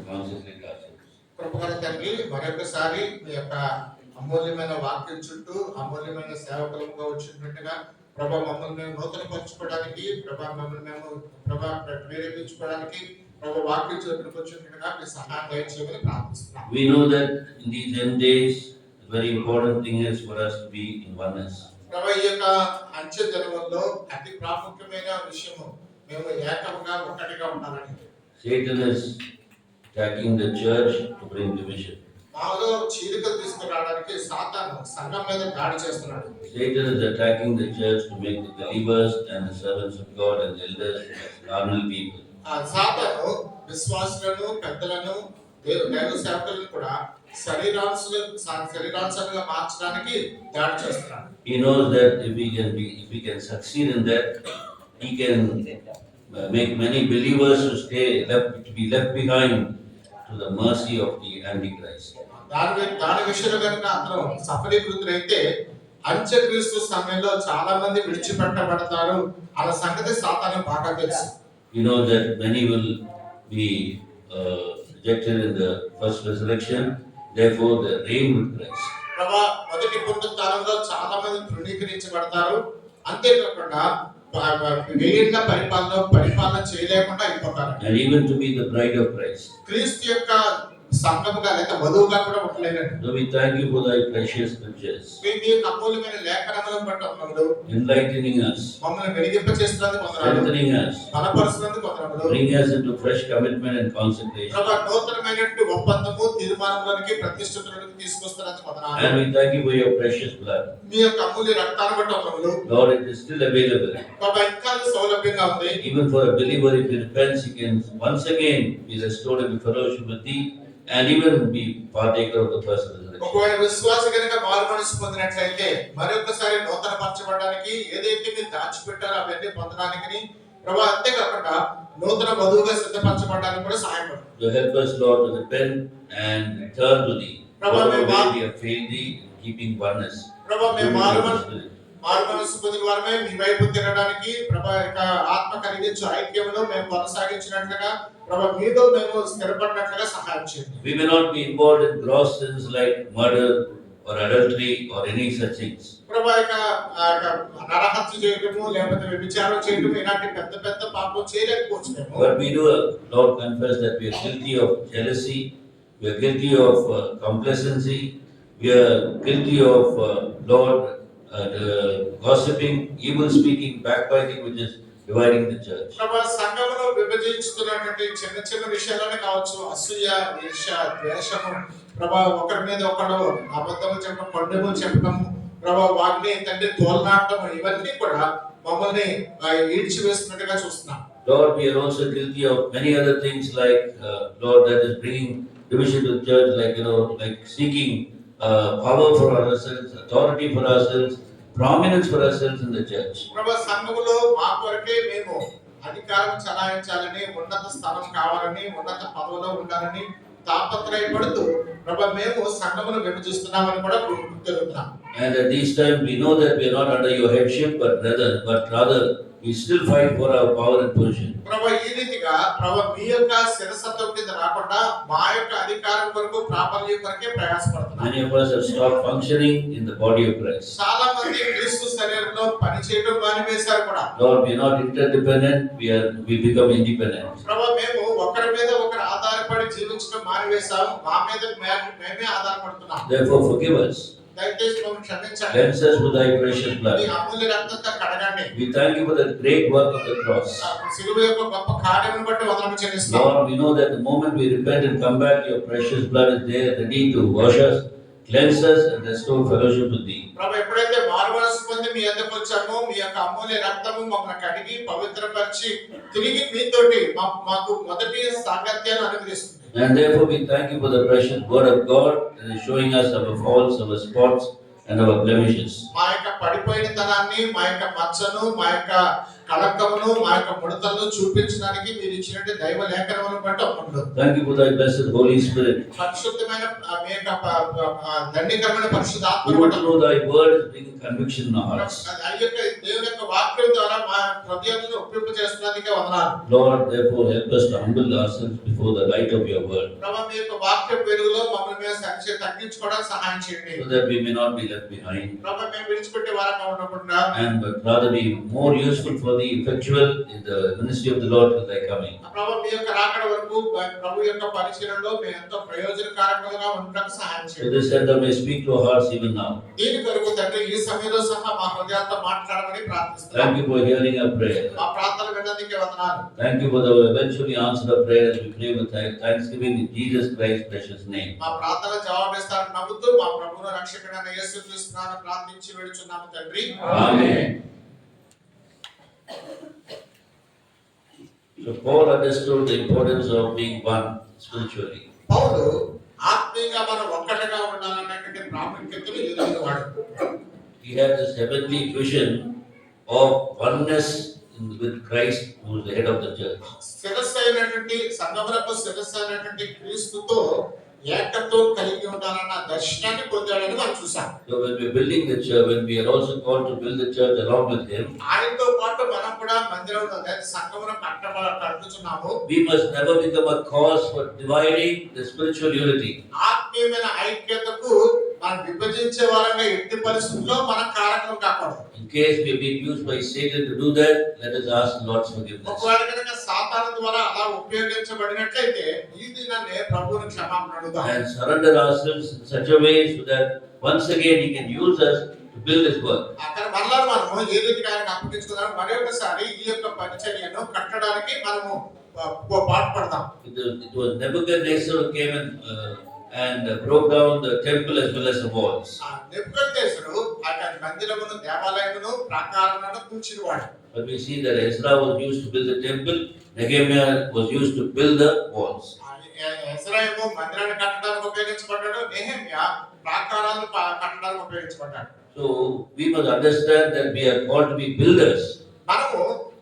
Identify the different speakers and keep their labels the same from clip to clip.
Speaker 1: consecrate ourselves.
Speaker 2: కృపగల తండ్రి మరొకసారి మీ యొక్క అమూల్యమైన వాక్యం చుట్టూ అమూల్యమైన సేవకులుగా వచ్చినట్టుగా ప్రభా మమ్మల్ని మేము నూతన పరచుకోవడానికి ప్రభా మమ్మల్ని మేము ప్రభా ప్రేరేపించుకోవడానికి ప్రభా వాక్యం చుట్టూకి వచ్చినట్టుగా మీ సహాయం దయచేయమని ప్రార్థిస్తున్నాం.
Speaker 1: We know that in these end days, the very important thing is for us to be in oneness.
Speaker 2: ప్రభా ఈ యొక్క అంచె దినముల్లో అతి ప్రాముఖ్యమైన విషయము మేము ఏకముగా ఒక్కటిగా ఉండాలని.
Speaker 1: Satan is attacking the church to bring division.
Speaker 2: మాలో చీలికలు తీసుకురావడానికి సాతాను సంఘం మీద దాడి చేస్తున్నాడు.
Speaker 1: Satan is attacking the church to make the believers and the servants of God and elders as carnal people.
Speaker 2: ఆ సాతాను విశ్వాసులను పెద్దలను దైవ సేవకులను కూడా శరీరాంశాలుగా మార్చడానికి దాడి చేస్తున్నాడు.
Speaker 1: He knows that if we can succeed in that, he can make many believers to be left behind to the mercy of the Antichrist.
Speaker 2: దాని విషయంలో కనుక అతను సఫలీకృతులైతే అంత్యక్రీస్తు సమయంలో చాలా మంది విడిచిపెట్టబడతారు అన్న సంగతి సాతాను బాగా తెలుసు.
Speaker 1: You know that many will be rejected in the first resurrection, therefore the reign with Christ.
Speaker 2: ప్రభా మొదటి పునరుత్థానంలో చాలా మంది తృణీకరించబడతారు, అంతేకాకుండా వేయిండ్ల పరిపాలన చేయలేకుండా అయిపోతారు.
Speaker 1: And even to be the bride of Christ.
Speaker 2: క్రీస్తు యొక్క సంఘముగా లేక వధువుగా కూడా ఉండలేరండి.
Speaker 1: So we thank you for thy precious scriptures.
Speaker 2: మీ అమూల్యమైన లేఖనములను బట్టి వందనములు.
Speaker 1: Enlightening us.
Speaker 2: మమ్మల్ని వెలిగింపచేస్తున్నందుకు వందనాలు.
Speaker 1: Strengthening us.
Speaker 2: బలపరుస్తున్నందుకు వందనములు.
Speaker 1: Bring us into fresh commitment and consecration.
Speaker 2: ప్రభా నూతనమైనటువంటి ఒప్పందము తీర్మానములకి ప్రతిష్ఠితులకు తీసుకొస్తున్నందుకు వందనాలు.
Speaker 1: And we thank you for your precious blood.
Speaker 2: మీ యొక్క అమూల్య రక్తాన్ని బట్టి వందనములు.
Speaker 1: Lord, it is still available.
Speaker 2: ప్రభా ఇంకా సౌలభ్యంగా ఉంది.
Speaker 1: Even for a believer, if he repents, he can once again be restored in fellowship with thee and even be partaker of the first resurrection.
Speaker 2: ఒకవేళ విశ్వాసి కనుక మారుమనసు పొందినట్లయితే మరొకసారి నూతన పరచబడడానికి ఏదైతే మీరు దాచిపెట్టారో అవన్నీ పొందడానికి ప్రభా అంతేకాకుండా నూతన వధువుగా సిద్ధపరచబడడానికి కూడా సహాయపడు.
Speaker 1: To help us, Lord, to repent and turn to thee. Whatever way we have failed thee, keeping oneness.
Speaker 2: ప్రభా మేము మారుమనసు పొందిన వారమే మీ వైపు తిరగడానికి ప్రభా యొక్క ఆత్మ కలిగించు ఐక్యమును మేము కొనసాగించినట్లుగా ప్రభా మీతో మేము స్థిరపడినట్లుగా సహాయం చేయండి.
Speaker 1: We may not be involved in gross sins like murder or adultery or any such things.
Speaker 2: ప్రభా యొక్క నరహత్య చేయటము లేకపోతే వ్యభిచారం చేయటము ఇలాంటి పెద్ద పెద్ద పాపం చేయలేకపోవచ్చు మేము.
Speaker 1: But we do, Lord, confess that we are guilty of jealousy, we are guilty of complacency, we are guilty of Lord gossiping, evil speaking, backbiting, which is dividing the church.
Speaker 2: ప్రభా సంఘమును విభజిస్తున్నటువంటి చిన్న చిన్న విషయాలనే కావచ్చు, అసూయ, ఈర్ష్య, ద్వేషము, ప్రభా ఒకరి మీద ఒకడు అబద్ధములు చెప్పడం, కొండెములు చెప్పడం, ప్రభా వాటిని తండ్రి తోలనాడటం, ఇవన్నీ కూడా మమ్మల్ని ఈడ్చివేస్తున్నట్టుగా చూస్తున్నాం.
Speaker 1: Lord, we are also guilty of many other things like Lord, that is bringing division to the church, like seeking power for ourselves, authority for ourselves, prominence for ourselves in the church.
Speaker 2: ప్రభా సంఘములో మా కొరకే మేము అధికారం చలాయించాలని, ఉన్నత స్థానం కావాలని, ఉన్నత పదవిలో ఉండాలని తాపత్రయపడుతూ ప్రభా మేము సంఘమును విభజిస్తున్నామని కూడా గుర్తిస్తున్నాం.
Speaker 1: And at this time we know that we are not under your headship, but rather we still fight for our power and position.
Speaker 2: ప్రభా ఈ రీతిగా ప్రభా మీ యొక్క శిరసత్వం కింద రాకుండా మా యొక్క అధికారం కొరకు ప్రాబల్యం కొరకే ప్రయాసపడుతున్నాం.
Speaker 1: Many of us have stopped functioning in the body of Christ.
Speaker 2: చాలా మంది క్రీస్తు శరీరంలో పనిచేయడం మానివేశారు కూడా.
Speaker 1: Lord, we are not interdependent, we become independent.
Speaker 2: ప్రభా మేము ఒకరి మీద ఒకరు ఆధారపడి జీవించడం మానివేశాం, మా మీద మేమే ఆధారపడుతున్నాం.
Speaker 1: Therefore forgive us.
Speaker 2: దయచేసి మమ్మల్ని క్షమించండి.
Speaker 1: Cleanse us with thy precious blood.
Speaker 2: మీ అమూల్య రక్తంతో కడగండి.
Speaker 1: We thank you for the great work of the cross.
Speaker 2: సిలువ యొక్క గొప్ప కార్యమును బట్టి వందనము చెల్లిస్తున్నాం.
Speaker 1: Lord, we know that the moment we repent and come back, your precious blood is there ready to wash us, cleanse us and restore fellowship with thee.
Speaker 2: ప్రభు ఎప్పుడైతే మారుమనసు పొంది మీ యొద్దకు వచ్చామో మీ యొక్క అమూల్య రక్తము మమ్మల్ని కడిగి పవిత్రపరిచి తిరిగి మీతోటి మాకు మొదటి సాంగత్యాన్ని అనుగ్రహిస్తుంది.
Speaker 1: And therefore we thank you for the precious word of God that is showing us our faults, our spots and our blemishes.
Speaker 2: మా యొక్క పడిపోయిన తనాన్ని, మా యొక్క మచ్చను, మా యొక్క కళంకమును, మా యొక్క ముడతలను చూపించడానికి మీరు ఇచ్చినట్టు దైవ లేఖనములను బట్టి అప్పుడు
Speaker 1: Thank you for thy blessed Holy Spirit.
Speaker 2: పరిశుద్ధమైన మీ యొక్క దండీకరమైన పరిశుద్ధాత్మ
Speaker 1: Even through thy word is bringing conviction in our hearts.
Speaker 2: అది యొక్క దేవుని యొక్క వాక్యం ద్వారా మా హృదయాలను ఒప్పింప చేస్తున్నందుకే వందనాలు.
Speaker 1: Lord, therefore help us to humble ourselves before the light of your word,
Speaker 2: ప్రభువా మీ యొక్క వాక్య వెలుగులో మమ్మల్ని మేము తగ్గించుకోవడానికి సహాయం చేయండి.
Speaker 1: so that we may not be left behind,
Speaker 2: ప్రభువా మేము విడిచిపెట్టే వారంగా ఉండకుండా
Speaker 1: but rather be more useful for the effectual in the ministry of the Lord till thy coming.
Speaker 2: ప్రభువా మీ యొక్క రాకడ వరకు ప్రభు యొక్క పరిచర్యలో మేము ఎంతో ప్రయోజనకారకంగా ఉండడానికి సహాయం
Speaker 1: So
Speaker 2: చేయండి.
Speaker 1: this center may speak to our hearts even now.
Speaker 2: దీని కొరకు తండ్రి ఈ సమయంలో సహా మా హృదయాలతో మాట్లాడమని ప్రార్థిస్తున్నాం.
Speaker 1: Thank you for hearing our prayer.
Speaker 2: మా ప్రార్థన విన్నందుకే వందనాలు.
Speaker 1: Thank you for the eventually answer of prayer as we pray with thanksgiving in Jesus Christ's precious name.
Speaker 2: మా ప్రార్థన జవాబిస్తారని నమ్ముతూ మా ప్రభువును రక్షకుడైన యేసుక్రీస్తు నామమున ప్రార్థించి వేడుచున్నాము తండ్రి.
Speaker 1: Amen. So Paul understood the importance of being one spiritually.
Speaker 2: పౌలు ఆత్మీయంగా మనం ఒక్కటిగా ఉండాలనేటువంటి ప్రాముఖ్యతను ఎరిగినవాడు.
Speaker 1: He had this heavenly vision of oneness with Christ, who is the head of the church.
Speaker 2: శిరస్సు అయినటువంటి సంఘములకు శిరస్సు అయినటువంటి క్రీస్తుతో ఏకత్వం కలిగి ఉండాలన్న దర్శనాన్ని పొందాడని మనం చూసాం.
Speaker 1: So when we are building the church, when we are also called to build the church along with him,
Speaker 2: ఆయనతో పాటు మనం కూడా మందిరంలో సంఘమును కట్టుచున్నాము.
Speaker 1: we must never become a cause for dividing the spiritual unity.
Speaker 2: ఆత్మీయమైన ఐక్యతకు మనం విభజించే వారంగా ఎట్టి పరిస్థితుల్లో మనం కారకం కాకూడదు.
Speaker 1: In case we have been used by Satan to do that, let us ask the Lord's forgiveness.
Speaker 2: ఒకవేళ కనుక సాతాను ద్వారా అలా ఉపయోగించబడినట్లయితే ఈ దినాన్నే ప్రభువుని క్షమాపణ అడుగుదాం.
Speaker 1: And surrender ourselves in such a way so that once again he can use us to build his work.
Speaker 2: అక్కడ మరలా మనము ఏ రీతిగా ఆయనకు అప్పగించుకుందాం, మరొకసారి ఈ యొక్క పరిచర్యను కట్టడానికి మనము పాటుపడతాం.
Speaker 1: It was Nebuchadnezzar who came and broke down the temple as well as the walls.
Speaker 2: నెబుకద్నెజరు అతని మందిరమును దేవాలయమును ప్రాకారములను కూల్చినవాడు.
Speaker 1: But we see that Ezra was used to build the temple, Nehemiah was used to build the walls.
Speaker 2: ఎజ్రాయేలు మందిరాన్ని కట్టడానికి ఉపయోగించబడ్డాడు, నెహెమ్యా ప్రాకారాలను కట్టడానికి ఉపయోగించబడ్డాడు.
Speaker 1: So we must understand that we are called to be builders,
Speaker 2: మనము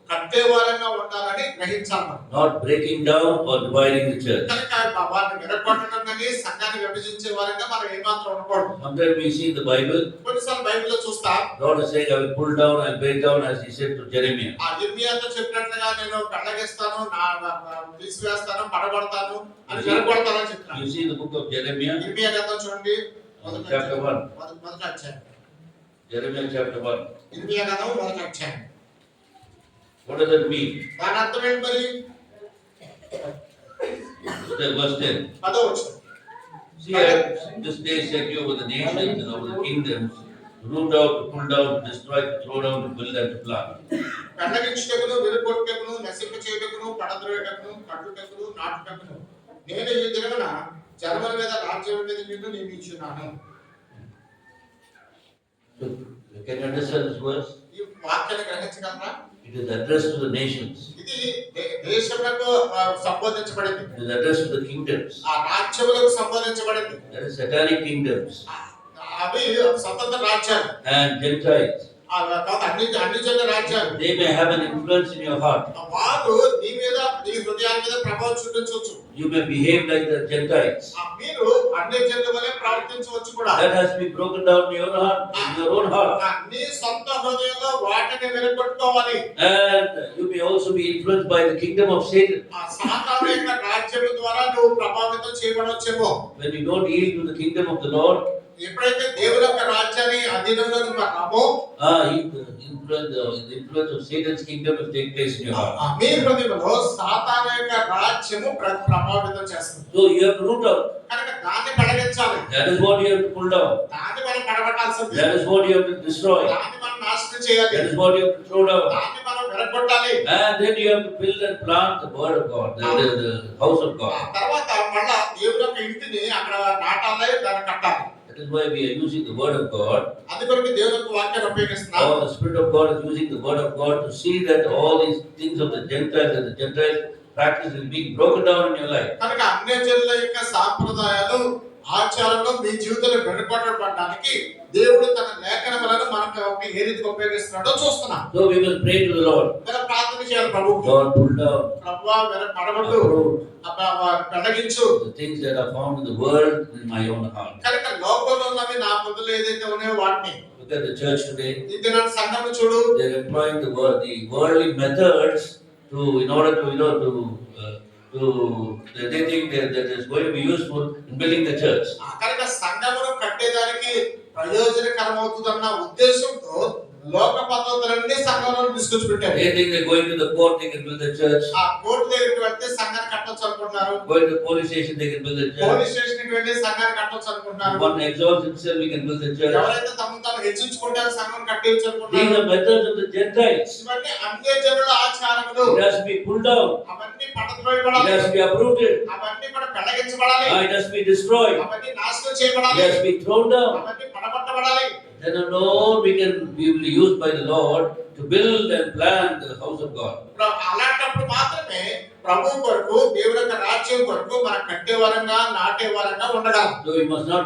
Speaker 2: కట్టే వారంగా ఉండాలని గ్రహించాలి.
Speaker 1: not breaking down or dividing the church.
Speaker 2: కనుక వారిని విరగొట్టడం కానీ సంఘాన్ని విభజించే వారంగా మనం ఏమాత్రం ఉండకూడదు.
Speaker 1: Sometimes we see in the Bible,
Speaker 2: కొన్నిసార్లు బైబిల్లో చూస్తాం,
Speaker 1: Lord is saying, I will pull down and break down, as he said to Jeremiah.
Speaker 2: ఆ ఇర్మియాతో చెప్పినట్లుగా నేను కళ్ళగిస్తాను, తీసివేస్తాను, పడగొడతాను అని విరగొడతానని చెప్తాను.
Speaker 1: You see the book of Jeremiah,
Speaker 2: ఇర్మియా గ్రంథం చూడండి,
Speaker 1: chapter 1.
Speaker 2: మొదటి అధ్యాయం.
Speaker 1: Jeremiah chapter 1.
Speaker 2: ఇర్మియా గ్రంథం మొదటి అధ్యాయం.
Speaker 1: What does that mean?
Speaker 2: దాని అర్థం ఏంటి మరి?
Speaker 1: Verse 10.
Speaker 2: పదవచ్చు.
Speaker 1: See, I this day set you over the nations and over the kingdoms, to root out, to pull down, to destroy, to throw down, to build and to plant.
Speaker 2: కళ్ళగించుటకును, విరగొట్టుటకును, నశింప చేయుటకును, పడద్రోయుటకును, కట్టుటకును, నాటుటకును నేను ఈ దినమున జనముల మీద రాజ్యం మీద నిన్ను నియమించున్నాను.
Speaker 1: So, can you understand this verse?
Speaker 2: ఈ వాక్యాన్ని గ్రహించగలరా?
Speaker 1: It is addressed to the nations.
Speaker 2: ఇది దేశములకు సంబోధించబడింది.
Speaker 1: It is addressed to the kingdoms.
Speaker 2: ఆ రాజ్యములకు సంబోధించబడింది.
Speaker 1: That is satanic kingdoms
Speaker 2: అవి స్వతంత్ర రాజ్యాలు
Speaker 1: and Gentiles.
Speaker 2: అన్ని జన రాజ్యాలు.
Speaker 1: They may have an influence in your heart.
Speaker 2: వారు నీ మీద, నీ హృదయాల మీద ప్రభావం చూపించవచ్చు.
Speaker 1: You may behave like the Gentiles.
Speaker 2: మీరు అన్ని జనుల వలె ప్రవర్తించవచ్చు కూడా.
Speaker 1: That has to be broken down in your heart, in your own heart.
Speaker 2: నీ సొంత హృదయంలో వాటిని విరగొట్టుకోవాలి.
Speaker 1: And you may also be influenced by the kingdom of Satan.
Speaker 2: సాతాను యొక్క రాజ్యం ద్వారా నువ్వు ప్రభావితం చేయబడవచ్చేమో.
Speaker 1: When you don't yield to the kingdom of the Lord,
Speaker 2: ఎప్పుడైతే దేవుని యొక్క రాజ్యాన్ని అధీనంలో నువ్వు రామో,
Speaker 1: the influence of Satan's kingdom will take place in your heart.
Speaker 2: మీ హృదయంలో సాతాను యొక్క రాజ్యము ప్రభావితం చేస్తుంది.
Speaker 1: So you have to root out.
Speaker 2: కనుక దాన్ని పడగించాలి.
Speaker 1: That is what you have to pull down.
Speaker 2: దాన్ని మనం పడగొట్టాల్సింది.
Speaker 1: That is what you have to destroy.
Speaker 2: దాన్ని మనం నాశనం చేయాలి.
Speaker 1: That is what you have to throw down.
Speaker 2: దాన్ని మనం విరగొట్టాలి.
Speaker 1: And then you have to build and plant the word of God, the house of God.
Speaker 2: తర్వాత మళ్ళా దేవుని యొక్క ఇంటిని అక్కడ నాటాలి, దాన్ని కట్టాలి.
Speaker 1: That is why we are using the word of God.
Speaker 2: అందుకొరకు దేవుని యొక్క వాక్యాన్ని ఉపయోగిస్తున్నాం.
Speaker 1: Or the Spirit of God is using the word of God to see that all these things of the Gentiles and the Gentiles practice is being broken down in your life.
Speaker 2: కనుక అన్యజనుల యొక్క సాంప్రదాయాలు ఆచారంలో మీ జీవితంలో వెనుకొట్టబడడానికి దేవుడు తన లేఖనములను మనకు ఏ రీతిగా ఉపయోగిస్తున్నాడో చూస్తున్నాం.
Speaker 1: So we will pray to the Lord.
Speaker 2: మనం ప్రార్థన చేయాలి ప్రభువుకి.
Speaker 1: Lord, pull down,
Speaker 2: ప్రభువా పడగొట్టు,
Speaker 1: uproot
Speaker 2: పెళ్లగించు
Speaker 1: the things that are found in the world in my own heart.
Speaker 2: కనుక లోకంలో ఉన్నవి నా బుద్ధులు ఏదైతే ఉన్నాయో వాటిని.
Speaker 1: Look at the church today.
Speaker 2: ఈ దినాన్ని సంఘం చూడు.
Speaker 1: They are employing the worldly methods in order to they think that is going to be useful in building the church.
Speaker 2: కనుక సంఘమును కట్టేదానికి ప్రయోజనకరమవుతుందన్న ఉద్దేశంతో లోక పద్ధతులన్నీ సంఘంలో తీసుకొచ్చి పెట్టారు.
Speaker 1: They think they're going to the court, they can build the church.
Speaker 2: ఆ కోర్టు దగ్గరికి వెళ్తే సంఘాన్ని కట్టొచ్చు అనుకుంటున్నారు.
Speaker 1: Going to the police station, they can build the church.
Speaker 2: Police station కి వెళ్ళి సంఘాన్ని కట్టొచ్చు అనుకుంటున్నారు.
Speaker 1: One exalts himself, we can build the church.
Speaker 2: ఎవరైతే తమను తాము హెచ్చించుకుంటారో సంఘం కట్టేయచ్చు
Speaker 1: These
Speaker 2: అనుకుంటున్నారు.
Speaker 1: are methods of the Gentiles.
Speaker 2: ఇవన్నీ అన్యజనుల ఆచారములు.
Speaker 1: It has to be pulled down.
Speaker 2: అవన్నీ
Speaker 1: It
Speaker 2: పడద్రోయబడాలి.
Speaker 1: has to be uprooted.
Speaker 2: అవన్నీ కూడా పెళ్లగించబడాలి.
Speaker 1: It has to be destroyed.
Speaker 2: అవన్నీ నాశనం
Speaker 1: It
Speaker 2: చేయబడాలి.
Speaker 1: has to be thrown down.
Speaker 2: అవన్నీ పడగొట్టబడాలి.
Speaker 1: Then alone we will be used by the Lord to build and plant the house of God.
Speaker 2: అలాంటప్పుడు మాత్రమే ప్రభు కొరకు దేవుని యొక్క రాజ్యం కొరకు మనం కట్టేవారంగా నాటేవారంగా ఉండగలం.
Speaker 1: So we must not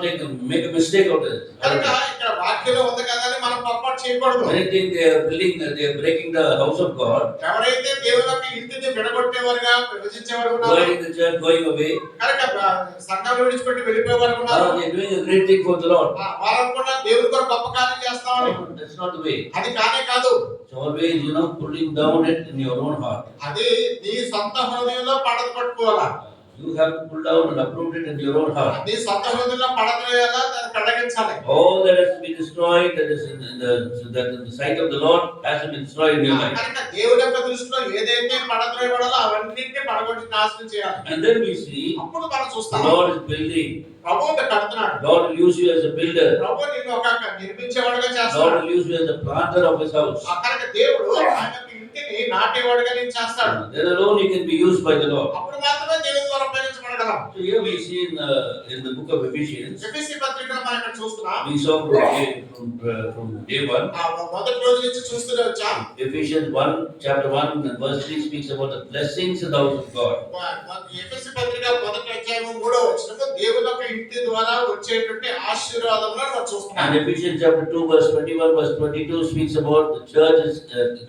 Speaker 1: make a mistake out of it.
Speaker 2: కనుక ఇక్కడ వాక్యంలో ఉంది కదా అని మనం పొరపాటు చేయకూడదు.
Speaker 1: Anything they are building, they are breaking the house of God.
Speaker 2: ఎవరైతే దేవుని యొక్క ఇంటిని విడగొట్టేవారుగా విభజించేవారు ఉన్నారు,
Speaker 1: Going the church, going away.
Speaker 2: కనుక సంఘాన్ని విడిచిపెట్టి వెళ్ళిపోయేవారు ఉన్నారు.
Speaker 1: They are doing a great thing for the Lord.
Speaker 2: వారు కూడా దేవుని కొరకు గొప్ప కార్యం చేస్తామని.
Speaker 1: No, that's not the way.
Speaker 2: అది కానే కాదు.
Speaker 1: It's always, pulling down it in your own heart.
Speaker 2: అది నీ సొంత హృదయంలో పడగొట్టుకోవాలా.
Speaker 1: You have to pull down and uproot it in your own heart.
Speaker 2: నీ సొంత హృదయంలో పడద్రోయాలా, దాన్ని కడగించాలి.
Speaker 1: All that has to be destroyed, that is in the sight of the Lord, has to be destroyed in your life.
Speaker 2: కనుక దేవుని యొక్క దృష్టిలో ఏదైతే పడద్రోయబడాలో అవన్నిటిని పడగొట్టి నాశనం చేయాలి.
Speaker 1: And then we see
Speaker 2: అప్పుడు మనం
Speaker 1: the
Speaker 2: చూస్తాం
Speaker 1: Lord is building.
Speaker 2: ప్రభు కడుతున్నాడు.
Speaker 1: Lord will use you as a builder.
Speaker 2: ప్రభు నిన్ను ఒక నిర్మించేవాడుగా
Speaker 1: Lord
Speaker 2: చేస్తాడు.
Speaker 1: will use you as a planter of his house.
Speaker 2: కనుక దేవుడు ఆయన యొక్క ఇంటిని నాటేవాడుగా నేను చేస్తాడు.
Speaker 1: Then alone you can be used by the Lord.
Speaker 2: అప్పుడు మాత్రమే దేవుని ద్వారా ఉపయోగించబడగలం.
Speaker 1: So here we see in the book of Ephesians,
Speaker 2: ఎఫెసీ పత్రికను మనం ఇక్కడ చూస్తున్నాం.
Speaker 1: we saw from day 1.
Speaker 2: మొదటి రోజు నుంచి చూస్తూనే వచ్చాం.
Speaker 1: Ephesians 1, chapter 1 and verse 3 speaks about the blessings in the house of God.
Speaker 2: ఎఫెసీ పత్రిక మొదటి అధ్యాయం 3వ వచనంలో దేవుని యొక్క ఇంటి ద్వారా వచ్చేటువంటి ఆశీర్వాదములను మనం చూస్తున్నాం.
Speaker 1: And Ephesians chapter 2 verse 21 verse 22 speaks about the church is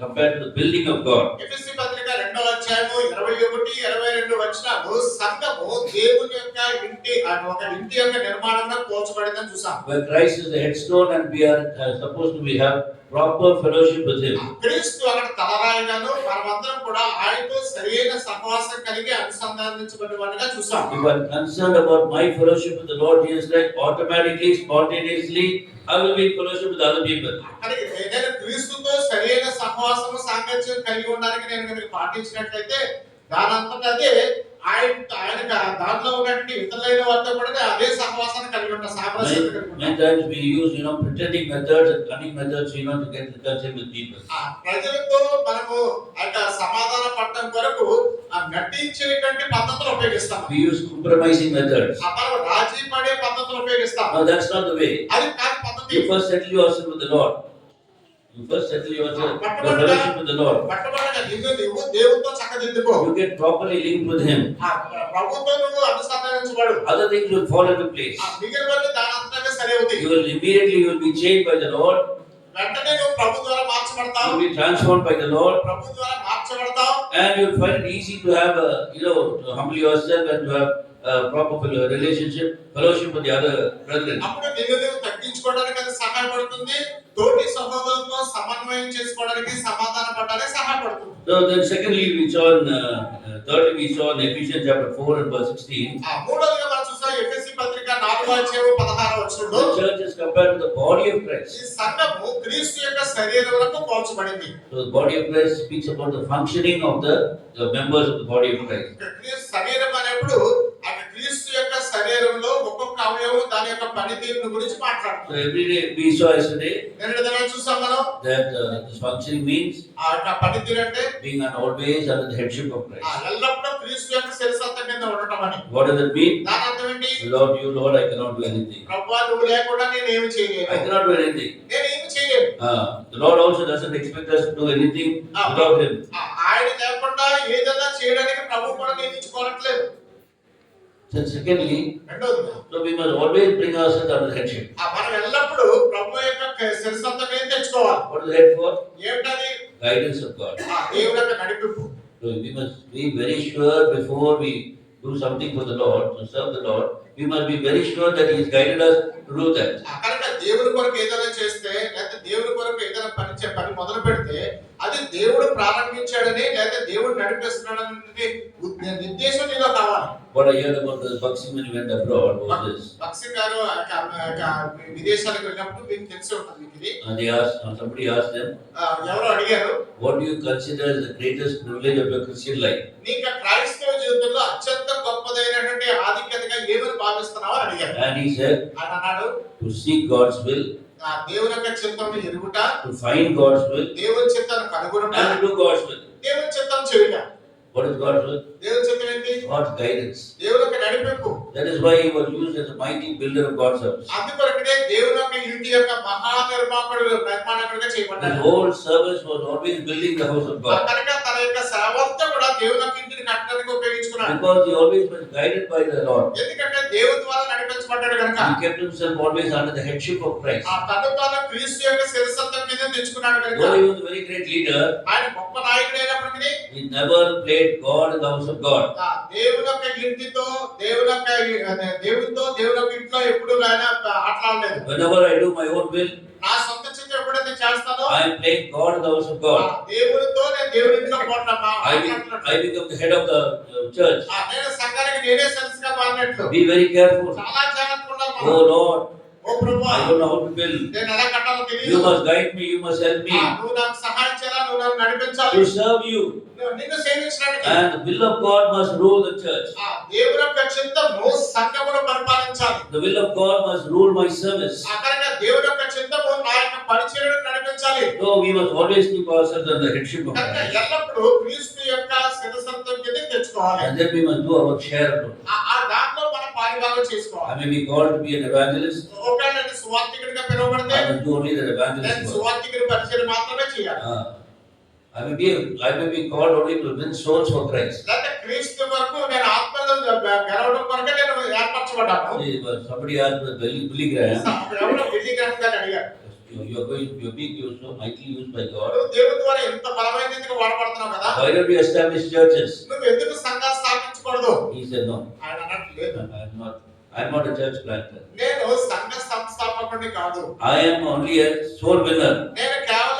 Speaker 1: compared to the building of God.
Speaker 2: ఎఫెసీ పత్రిక 2వ అధ్యాయము 21 22 వచనాలు సంఘము దేవుని యొక్క ఇంటి ఒక ఇంటి యొక్క నిర్మాణంలో పోల్చబడిందని చూసాం.
Speaker 1: Where Christ is the headstone and we are supposed to have proper fellowship with him.
Speaker 2: క్రీస్తు అక్కడ తలరాయిగాను మనమందరం కూడా ఆయనతో సరైన సహవాసం కలిగి అనుసంధానించబడినవారుగా చూసాం.
Speaker 1: If I am concerned about my fellowship with the Lord Jesus Christ, automatically, spontaneously, I will be in fellowship with other people.
Speaker 2: మరి నేను క్రీస్తుతో సరైన సహవాసము సాంగత్యం కలిగి ఉండడానికి నేను కనుక పాటించినట్లయితే దానంతట అదే ఆయన దాంట్లో ఉన్నటువంటి ఇతరులైన వారితో కూడా అదే సహవాసాన్ని కలిగి ఉంటాం, సామరస్యం కలిగి ఉంటాం.
Speaker 1: Many times we use, pretending methods and cunning methods, to get in touch with people.
Speaker 2: ప్రజలతో మనము సమాధాన పడటం కొరకు నటించేటువంటి పద్ధతులు ఉపయోగిస్తాం.
Speaker 1: We use compromising methods.
Speaker 2: మనం రాజీ పడే పద్ధతులు ఉపయోగిస్తాం.
Speaker 1: No, that's not the way.
Speaker 2: అది కాదు పద్ధతి.
Speaker 1: You first settle yourself with the Lord. You first settle yourself, your fellowship with the Lord.
Speaker 2: పట్టుబడగా నీవు దేవునితో చక్కదిద్దుకో.
Speaker 1: You get properly linked with him.
Speaker 2: ప్రభుతో నువ్వు అనుసంధానించబడు.
Speaker 1: Other things will fall into place.
Speaker 2: మిగిలినవన్నీ దానంతటా సరి అవుతాయి.
Speaker 1: You will be changed by the Lord.
Speaker 2: వెంటనే నువ్వు ప్రభు ద్వారా మార్చబడతావు.
Speaker 1: You will be transformed by the Lord.
Speaker 2: ప్రభు ద్వారా మార్చబడతావు.
Speaker 1: And you will find it easy to have to humble yourself and to have proper relationship, fellowship with the other brethren.
Speaker 2: అప్పుడు నిన్ను తగ్గించుకోవడానికి అది సహాయపడుతుంది. తోటి సహోదరులతో సమన్వయం చేసుకోవడానికి సమాధాన పడడానికి సహాయపడుతుంది.
Speaker 1: So then secondly thirdly we saw in Ephesians chapter 4 and verse 16.
Speaker 2: మూడోదిగా మనం చూస్తాం ఎఫెసీ పత్రిక 4వ అధ్యాయం 16వ వచనంలో
Speaker 1: The church is compared to the body of Christ.
Speaker 2: ఈ సంఘము క్రీస్తు యొక్క శరీరములకు పోల్చబడింది.
Speaker 1: So the body of Christ speaks about the functioning of the members of the body of Christ.
Speaker 2: క్రీస్తు శరీరం అనేప్పుడు ఆ క్రీస్తు యొక్క శరీరంలో ఒక్కొక్క అవయవం దాని యొక్క పనితీరును గురించి మాట్లాడుతుంది.
Speaker 1: So every day we saw yesterday
Speaker 2: నిన్నటి దినం చూసాం మనం
Speaker 1: that this functioning means
Speaker 2: ఆ యొక్క పనితీరు అంటే
Speaker 1: being always under the headship of Christ.
Speaker 2: ఎల్లప్పుడూ క్రీస్తు యొక్క శిరస్సు కింద ఉండటం అని.
Speaker 1: What does it mean?
Speaker 2: దాని అర్థం ఏంటి?
Speaker 1: Without you, Lord, I cannot do anything.
Speaker 2: ప్రభువా నువ్వు లేకుండా నేను ఏమి చేయలేను.
Speaker 1: I cannot do anything.
Speaker 2: నేను ఏమి చేయలేను.
Speaker 1: The Lord also doesn't expect us to do anything without Him.
Speaker 2: ఆయన లేకుండా ఏదైనా చేయడానికి ప్రభు కూడా నియమించుకోవట్లేదు.
Speaker 1: So secondly,
Speaker 2: రెండోదిగా
Speaker 1: so we must always bring ourselves under headship.
Speaker 2: మనం ఎల్లప్పుడూ ప్రభు యొక్క శిరసంతకం ఏం తెచ్చుకోవాలి.
Speaker 1: What is the head for?
Speaker 2: ఏమిటది?
Speaker 1: Guidance of God.
Speaker 2: దేవుని యొక్క నడిపింపు.
Speaker 1: So we must be very sure before we do something for the Lord, to serve the Lord, we must be very sure that He has guided us to do that.
Speaker 2: కనుక దేవుని కొరకు ఏదైనా చేస్తే లేకపోతే దేవుని కొరకు ఏదైనా పని మొదలు పెడితే అది దేవుడు ప్రారంభించాడని లేకపోతే దేవుడు నడిపిస్తున్నాడని నిర్దేశం నీలో కావాలి.
Speaker 1: What I heard about the Bakshi when he went abroad was this.
Speaker 2: బక్సి గారు విదేశాలకు వెళ్ళినప్పుడు మీకు తెలిసి ఉంటుంది మీకు ఇది.
Speaker 1: They asked, somebody asked them,
Speaker 2: ఎవరో అడిగారు,
Speaker 1: what do you consider as the greatest privilege of your Christian life?
Speaker 2: నీకు క్రైస్తవ జీవితంలో అత్యంత గొప్పదైనటువంటి ఆధిక్యతగా ఏమని భావిస్తున్నావు అని అడిగారు.
Speaker 1: And he said,
Speaker 2: ఆయన అన్నాడు,
Speaker 1: to seek God's will,
Speaker 2: దేవుని యొక్క చిత్తాన్ని ఎరుగుట,
Speaker 1: to find God's will,
Speaker 2: దేవుని చిత్తాన్ని కనుగొనుట,
Speaker 1: and to do God's will.
Speaker 2: దేవుని చిత్తం చేయుట.
Speaker 1: What is God's will?
Speaker 2: దేవుని చిత్తం ఏంటి?
Speaker 1: God's guidance.
Speaker 2: దేవుని యొక్క నడిపింపు.
Speaker 1: That is why he was used as a mighty builder of God's house.
Speaker 2: అందుకొరకే దేవుని యొక్క ఇంటి యొక్క మహా నిర్మాణకుడిగా
Speaker 1: His
Speaker 2: చేయబడ్డాడు.
Speaker 1: whole service was always building the house of God.
Speaker 2: కనుక తన యొక్క సేవంతా కూడా దేవుని యొక్క ఇంటిని కట్టడానికి ఉపయోగించుకున్నాడు.
Speaker 1: Because he always was guided by the Lord.
Speaker 2: ఎందుకంటే దేవుని ద్వారా నడిపించబడ్డాడు కనుక.
Speaker 1: He kept himself always under the headship of Christ.
Speaker 2: తను తాను క్రీస్తు యొక్క శిరసత్వం కింద తెచ్చుకున్నాడు కనుక.
Speaker 1: Though he was a very great leader,
Speaker 2: ఆయన గొప్ప నాయకుడు అయినప్పటికీ
Speaker 1: he never played God in the house of God.
Speaker 2: దేవుని యొక్క ఇంటితో దేవుని యొక్క ఇంట్లో ఎప్పుడు ఆయన ఆటలాడలేదు.
Speaker 1: Whenever I do my own will,
Speaker 2: నా సొంత చిత్తం ఎప్పుడైతే చేస్తానో
Speaker 1: I am playing God in the house of God.
Speaker 2: దేవునితో నేను దేవుని ఇంట్లో
Speaker 1: I become the head of the church.
Speaker 2: నేను సంఘానికి నేనే శిరస్సుగా మారినట్లు.
Speaker 1: Be very careful.
Speaker 2: చాలా జాగ్రత్తగా ఉండాలి
Speaker 1: Oh
Speaker 2: మనం.
Speaker 1: Lord,
Speaker 2: ఓ ప్రభువా,
Speaker 1: I don't know how to build.
Speaker 2: నేను ఎలా కట్టాలో తెలియదు.
Speaker 1: You must guide me. You must help me
Speaker 2: నువ్వు నాకు సహాయం చేయాలి, నువ్వు నన్ను నడిపించాలి.
Speaker 1: to serve you.
Speaker 2: నిన్ను సేవించడానికి
Speaker 1: And the will of God must rule the church.
Speaker 2: దేవుని యొక్క చిత్తము సంఘమును పరిపాలించాలి.
Speaker 1: The will of God must rule my service.
Speaker 2: అక్కడగా దేవుని యొక్క చిత్తము నా యొక్క పరిచర్యను నడిపించాలి.
Speaker 1: So we must always keep ourselves under the headship of
Speaker 2: కనుక
Speaker 1: Christ.
Speaker 2: ఎల్లప్పుడూ క్రీస్తు యొక్క శిరసత్వం కింద తెచ్చుకోవాలి.
Speaker 1: And then we must do our share of it.
Speaker 2: ఆ దాంట్లో మనం పాలుభాగం చేసుకోవాలి.
Speaker 1: I may be called to be an evangelist.
Speaker 2: ఒకవేళ నేను సువార్థికుడిగా పిలువబడితే
Speaker 1: I must do only the
Speaker 2: నేను
Speaker 1: evangelist work.
Speaker 2: సువార్థికుడి పరిచర్య మాత్రమే చేయాలి.
Speaker 1: I may be called only to win souls for Christ.
Speaker 2: లేకపోతే క్రీస్తు వరకు నేను ఆత్మలను గెలవడం కొరకే నేను ఏర్పరచబడ్డాను.
Speaker 1: Somebody asked Billy Graham,
Speaker 2: ఎవరో బిల్లి గ్రహం గారు అడిగారు,
Speaker 1: you're being used, so mightily used by God.
Speaker 2: నువ్వు దేవుని ద్వారా ఎంత బలమైన రీతిగా వాడబడుతున్నావు కదా,
Speaker 1: Why don't you establish churches?
Speaker 2: నువ్వు ఎందుకు సంఘాలు స్థాపించకూడదు?
Speaker 1: He said, no,
Speaker 2: ఆయన అన్నట్టు లేదు,
Speaker 1: I'm not a church planter.
Speaker 2: నేను సంఘ సంస్థాపకుడిని కాదు,
Speaker 1: I am only a soul winner.
Speaker 2: నేను కేవలం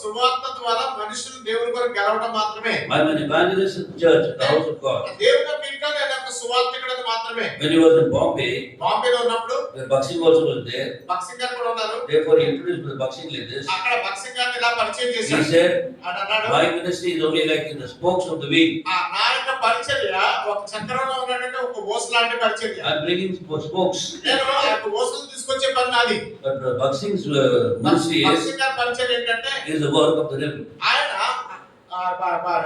Speaker 2: సువార్త ద్వారా మనుషులు దేవుని కొరకు గెలవడం మాత్రమే.
Speaker 1: I'm an evangelist in the church, the house of God.
Speaker 2: దేవుని యొక్క ఇంట్లో నేను ఒక సువార్తికుడిని మాత్రమే.
Speaker 1: When he was in Bombay,
Speaker 2: బాంబేలో ఉన్నప్పుడు
Speaker 1: the Bakshi also was there.
Speaker 2: బక్సింగ్ గారు కూడా ఉన్నారు.
Speaker 1: Therefore, he introduced the Bakshi like this.
Speaker 2: అక్కడ బక్సింగ్ గారిని ఇలా పరిచయం
Speaker 1: He
Speaker 2: చేశాడు.
Speaker 1: said,
Speaker 2: ఆయన అన్నాడు,
Speaker 1: my ministry is only like in the spokes of the wheel.
Speaker 2: నా యొక్క పరిచర్య ఒక చక్రంలో ఉన్నటువంటి ఒక ఓసు లాంటి పరిచర్య.
Speaker 1: I'm bringing spokes.
Speaker 2: నేను ఆ యొక్క ఓసులు తీసుకొచ్చే పని నాది.
Speaker 1: But Bakshing's ministry
Speaker 2: బక్సింగ్ గారి పరిచర్య ఏంటంటే
Speaker 1: is the work of the rim.
Speaker 2: ఆయన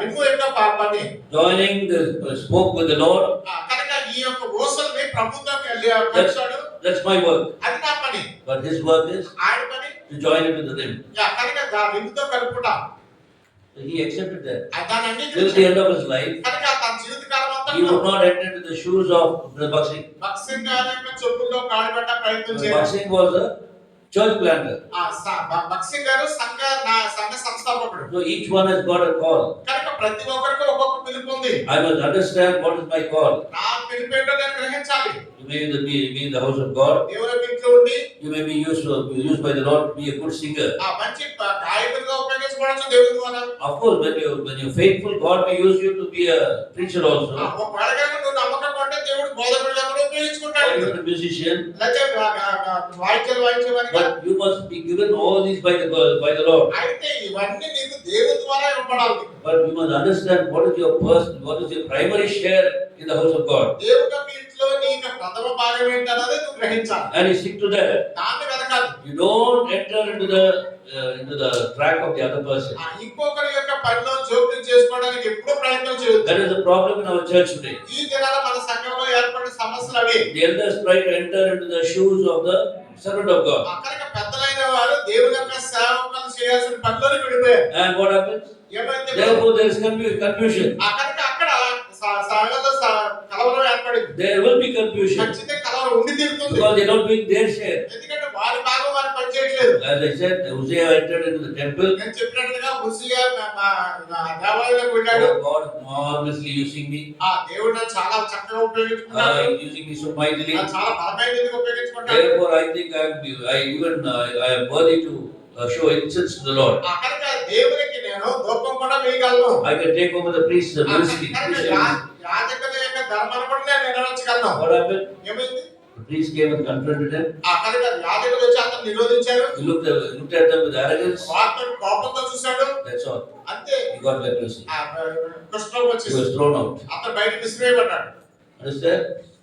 Speaker 2: రిము యొక్క పని.
Speaker 1: Joining the spoke with the Lord,
Speaker 2: కనుక ఈ యొక్క ఓసుల్ని ప్రభుత్వం కలిశాడు.
Speaker 1: that's my work.
Speaker 2: అది నా పని.
Speaker 1: But his work is
Speaker 2: ఆయన పని
Speaker 1: to join it with the rim.
Speaker 2: కనుక రిముతో కలుపుకుంటా.
Speaker 1: So he accepted that.
Speaker 2: దాన్ని
Speaker 1: Till the
Speaker 2: అంగీకరించాడు.
Speaker 1: end of his life,
Speaker 2: కనుక తన జీవితకాలం
Speaker 1: he would
Speaker 2: అంతా
Speaker 1: not enter into the shoes of the Bakshing.
Speaker 2: బక్సింగ్ గారి యొక్క చెప్పుల్లో కాలు పెట్ట ప్రయత్నం చేయాలి.
Speaker 1: Bakshing was a church planter.
Speaker 2: బక్సింగ్ గారు సంఘ సంస్థాపకుడు.
Speaker 1: So each one has got a call.
Speaker 2: కనుక ప్రతి ఒక్కరికి ఒక్కొక్క పిలుపు ఉంది.
Speaker 1: I must understand what is my call.
Speaker 2: నా పిలుపు ఏంటో నేను గ్రహించాలి.
Speaker 1: You may be in the house of God.
Speaker 2: దేవుని ఇంట్లో ఉండి
Speaker 1: You may be used by the Lord to be a good singer.
Speaker 2: మంచి గాయకుడిగా ఉపయోగించబడచ్చు దేవుని ద్వారా.
Speaker 1: Of course, when you're faithful, God may use you to be a preacher also,
Speaker 2: ఒకవేళ కనుక నువ్వు నమ్మకం ఉంటే దేవుడు బోధకుడిగా కూడా ఉపయోగించుకుంటాడు.
Speaker 1: or you're a musician.
Speaker 2: లేకపోతే వాయిద్యాలు వాయించేవాడిగా.
Speaker 1: But you must be given all these by the Lord.
Speaker 2: అయితే ఇవన్నీ నీకు దేవుని ద్వారా ఇవ్వబడాలి.
Speaker 1: But you must understand what is your primary share in the house of God,
Speaker 2: దేవుని యొక్క ఇంట్లో నీకు ప్రథమ భాగం ఏంటన్నది నువ్వు గ్రహించాలి.
Speaker 1: and you stick to that.
Speaker 2: దాన్ని వెతకాలి.
Speaker 1: You don't enter into the track of the other person.
Speaker 2: ఇంకొకరి యొక్క పనిలో జోక్యం చేసుకోవడానికి ఎప్పుడూ ప్రయత్నం చేయొద్దు.
Speaker 1: That is the problem in our church today.
Speaker 2: ఈ దినాల మన సంఘంలో ఏర్పడిన సమస్యలు అవి.
Speaker 1: The elders try to enter into the shoes of the servant of God.
Speaker 2: అక్కడికి పెద్దలైన వారు దేవుని యొక్క సేవకులు చేయాల్సిన పనిలోకి వెళ్ళిపోయారు.
Speaker 1: And what happens?
Speaker 2: ఏమైంది?
Speaker 1: Therefore, there is confusion.
Speaker 2: అక్కడ సంఘంలో కలవరం ఏర్పడింది. కనబడింది.
Speaker 1: there will be confusion
Speaker 2: ఖచ్చితంగా కలవరం ఉండి తీరుతుంది.
Speaker 1: because they are not doing their share.
Speaker 2: ఎందుకంటే వారి భాగం వారు పనిచేయట్లేదు.
Speaker 1: As I said, Hosea entered into the temple.
Speaker 2: నేను చెప్పినట్లుగా ఉజ్జియా దేవాలయంలోకి వెళ్ళాడు.
Speaker 1: Oh, God is marvelously using me.
Speaker 2: ఆ దేవుడు నన్ను చాలా చక్కగా ఉపయోగించుకున్నాడు.
Speaker 1: Using me so mightily.
Speaker 2: నన్ను చాలా బలమైన రీతిగా ఉపయోగించుకుంటాడు.
Speaker 1: Therefore, I think I am worthy to show incense to the Lord.
Speaker 2: కనుక దేవునికి నేను ధూపం కూడా వేయగలను.
Speaker 1: I can take over the priest's ministry.
Speaker 2: యాజకుల యొక్క ధర్మాన్ని కూడా నేను నెరవేర్చగలను.
Speaker 1: What happened?
Speaker 2: ఏమైంది?
Speaker 1: The priest came and confronted him.
Speaker 2: కనుక యాజకులు వచ్చి అతను నిరోధించారు.
Speaker 1: He looked at them with arrogance.
Speaker 2: వారితో కోపంతో చూశాడు.
Speaker 1: That's all.
Speaker 2: అంతే.
Speaker 1: He got leprosy.
Speaker 2: కుష్ఠరోగం
Speaker 1: He
Speaker 2: వచ్చేసి
Speaker 1: was thrown out.
Speaker 2: అతను బయటకు విసిరేయబడ్డాడు.
Speaker 1: Understand?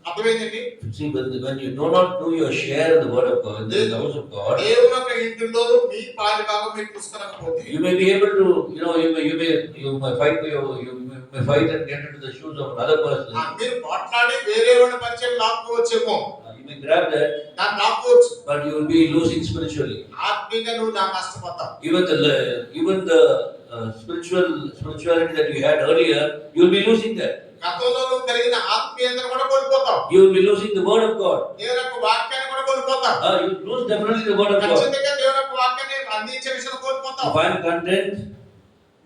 Speaker 2: అర్థమైందండి?
Speaker 1: See, when you do not do your share in the word of God, in the house of God,
Speaker 2: దేవుని యొక్క ఇంటిలో మీ పాలి భాగం మీరు చూసుకోకపోతే
Speaker 1: you may be able to, you may fight and get into the shoes of another person.
Speaker 2: మీరు మాట్లాడి వేరే వాళ్ళ పరిచయం లాక్కోవచ్చేమో.
Speaker 1: You may grab that,
Speaker 2: దాన్ని లాక్కోవచ్చు.
Speaker 1: but you will be losing spiritually.
Speaker 2: ఆత్మీయంగా నువ్వు నా నష్టపోతావు.
Speaker 1: Even the spirituality that you had earlier, you will be losing that.
Speaker 2: గతంలో నువ్వు కలిగిన ఆత్మీయతను కూడా కోల్పోతావు.
Speaker 1: You will be losing the word of God.
Speaker 2: దేవుని యొక్క వాక్యాన్ని కూడా కోల్పోతావు.
Speaker 1: You will lose definitely the word of God.
Speaker 2: ఖచ్చితంగా దేవుని యొక్క వాక్యాన్ని అందించే విషయం కోల్పోతావు.
Speaker 1: If I am content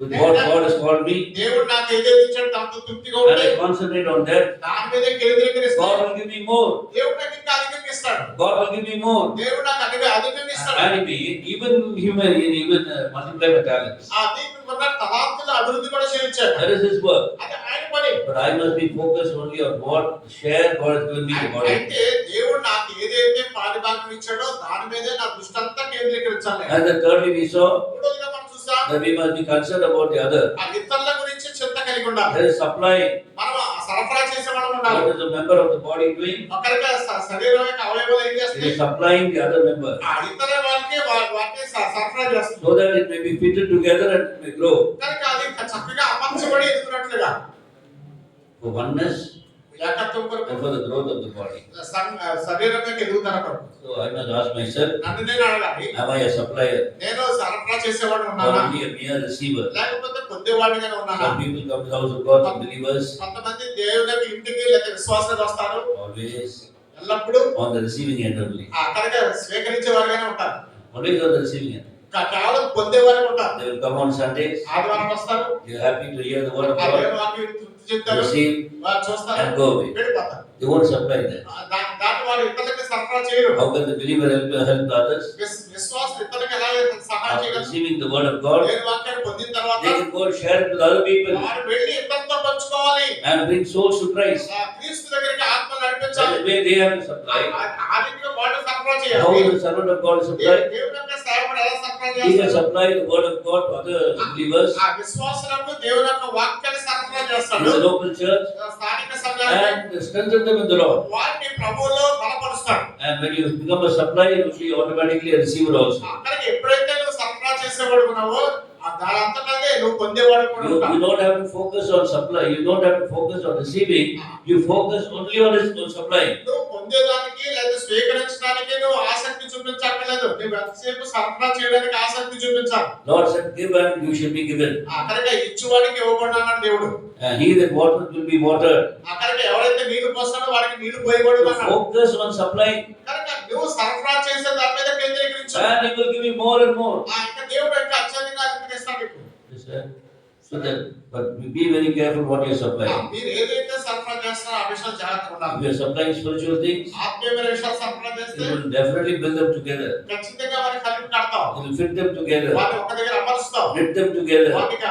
Speaker 1: with what God has called me,
Speaker 2: దేవుడు నాకు ఏదైతే ఇచ్చాడో దాంతో తృప్తిగా
Speaker 1: and
Speaker 2: ఉంటే
Speaker 1: I concentrate on that,
Speaker 2: దాని మీద కేంద్రీకరిస్తే
Speaker 1: God will give me more.
Speaker 2: దేవుడు నాకు ఇంకా అధికంగా ఇస్తాడు.
Speaker 1: God will give me more.
Speaker 2: దేవుడు నాకు అధికంగా ఇస్తాడు.
Speaker 1: And even multiply my talents.
Speaker 2: నీకు ఉన్న తలాంతుల అభివృద్ధి కూడా చేయించాడు.
Speaker 1: That is His work.
Speaker 2: అది ఆయన పని.
Speaker 1: But I must be focused only on what share God has given me to God.
Speaker 2: అయితే దేవుడు నాకు ఏదైతే పారిభాగం ఇచ్చాడో దాని మీదే నా దృష్టి అంతా కేంద్రీకరించాలి.
Speaker 1: And the thirdly we saw
Speaker 2: మూడోదిగా మనం చూసాం
Speaker 1: that we must be concerned about the other.
Speaker 2: ఆ ఇతరుల గురించి చింత కలిగి ఉండాలి.
Speaker 1: There is supplying.
Speaker 2: మనం సరఫరా చేసేవాళ్ళం ఉండాలి.
Speaker 1: What is the member of the body doing?
Speaker 2: ఒకరిగా శరీరం యొక్క అవయవాలు ఏం
Speaker 1: It
Speaker 2: చేస్తాయి?
Speaker 1: is supplying the other member,
Speaker 2: ఇతర వాళ్ళకి వాటిని సరఫరా చేస్తుంది.
Speaker 1: so that it may be fitted together and it may grow
Speaker 2: కనుక అది చక్కగా అమర్చబడి ఎదుగునట్లుగా
Speaker 1: for oneness
Speaker 2: ఏకత్వం కొరకు
Speaker 1: and for the growth of the body.
Speaker 2: శరీరం యొక్క ఎదుగుదల కొరకు.
Speaker 1: So I must ask myself,
Speaker 2: నన్ను నేను అడగాలి,
Speaker 1: am I a supplier
Speaker 2: నేను సరఫరా చేసేవాడు
Speaker 1: or
Speaker 2: ఉన్నానా
Speaker 1: only a mere receiver?
Speaker 2: లేకపోతే పొందేవాడిగానే ఉన్నానా?
Speaker 1: Some people come to the house of God, some believers,
Speaker 2: కొంతమంది దేవుని ఇంటికి లేదా విశ్వాసాలు వస్తారు,
Speaker 1: always
Speaker 2: ఎల్లప్పుడూ
Speaker 1: on the receiving end only.
Speaker 2: అక్కడికి స్వీకరించే వారుగానే ఉంటారు.
Speaker 1: Always on the receiving end.
Speaker 2: కేవలం పొందేవారే ఉంటారు.
Speaker 1: They will come on Sundays,
Speaker 2: ఆదివారం వస్తారు,
Speaker 1: they are happy to hear the word of
Speaker 2: ఆ
Speaker 1: God,
Speaker 2: దేవుని వాక్యం తృప్తి చెందుతారు,
Speaker 1: receive
Speaker 2: వారు చూస్తారు,
Speaker 1: and go away.
Speaker 2: వెళ్ళిపోతారు.
Speaker 1: They won't supply that.
Speaker 2: దాన్ని వారు ఇతరులకి సరఫరా చేయరు.
Speaker 1: How can the believer help the others?
Speaker 2: విశ్వాసం ఇతరులకు ఎలా సహాయం
Speaker 1: After
Speaker 2: చేయగలరు?
Speaker 1: receiving the word of God,
Speaker 2: దేవుని వాక్యాన్ని పొందిన తర్వాత
Speaker 1: they can go and share it with other people
Speaker 2: వారు వెళ్ళి ఇతరులతో పంచుకోవాలి.
Speaker 1: and bring souls to Christ.
Speaker 2: క్రీస్తు దగ్గరికి ఆత్మను
Speaker 1: That
Speaker 2: నడిపించాలి.
Speaker 1: is where they have to supply.
Speaker 2: ఆ రీతిగా వాళ్ళు సరఫరా
Speaker 1: How
Speaker 2: చేయాలి.
Speaker 1: the servant of God supply?
Speaker 2: దేవుని యొక్క సేవకుడు ఎలా సరఫరా
Speaker 1: He can
Speaker 2: చేస్తాడు?
Speaker 1: supply the word of God to other believers
Speaker 2: ఆ విశ్వాసులకు దేవుని యొక్క వాక్యాన్ని సరఫరా
Speaker 1: in
Speaker 2: చేస్తాడు.
Speaker 1: the local church
Speaker 2: స్థానిక సంఘానికి
Speaker 1: and strengthen them in the Lord.
Speaker 2: వారిని ప్రభువులో బలపరుస్తాడు.
Speaker 1: And when you become a supplier, you will be automatically a receiver also.
Speaker 2: అక్కడికి ఎప్పుడైతే నువ్వు సరఫరా చేసేవాడు ఉన్నావో దాని అంతటా నువ్వు పొందేవాడు కూడా
Speaker 1: You
Speaker 2: ఉంటావు.
Speaker 1: don't have to focus on supply. You don't have to focus on receiving. You focus only on supplying.
Speaker 2: నువ్వు పొందేదానికి లేదా స్వీకరించడానికి నువ్వు ఆసక్తి చూపించక్కర్లేదు. నువ్వు ఎంతసేపు సరఫరా చేయడానికి ఆసక్తి చూపించాలి.
Speaker 1: Lord said, "Give and you shall be given."
Speaker 2: అక్కడికి ఇచ్చువాడికి ఇవ్వబడిన దేవుడు.
Speaker 1: And he that watereth will be watered.
Speaker 2: అక్కడికి ఎవరైతే నీళ్లు పోస్తాడో వాడికి నీళ్లు పోయబడి
Speaker 1: So focus on supplying,
Speaker 2: కనుక నువ్వు సరఫరా చేసే దాని మీద కేంద్రీకరించు.
Speaker 1: and he will give you more and more.
Speaker 2: ఇంకా దేవుడు ఇంకా అత్యధికంగా అధికరిస్తాడు నీకు.
Speaker 1: But be very careful what you supply.
Speaker 2: మీరు ఏదైతే సరఫరా చేస్తారో ఆ విషయాలు జాగ్రత్తగా ఉండాలి.
Speaker 1: If you are supplying spiritual things,
Speaker 2: ఆత్మీయమైన విషయాలు సరఫరా చేస్తే
Speaker 1: you will definitely build them together.
Speaker 2: ఖచ్చితంగా వారిని కలిపి కడతావు.
Speaker 1: You will fit them together,
Speaker 2: వారిని ఒక దగ్గర అమరుస్తావు.
Speaker 1: knit them together.
Speaker 2: వాటికి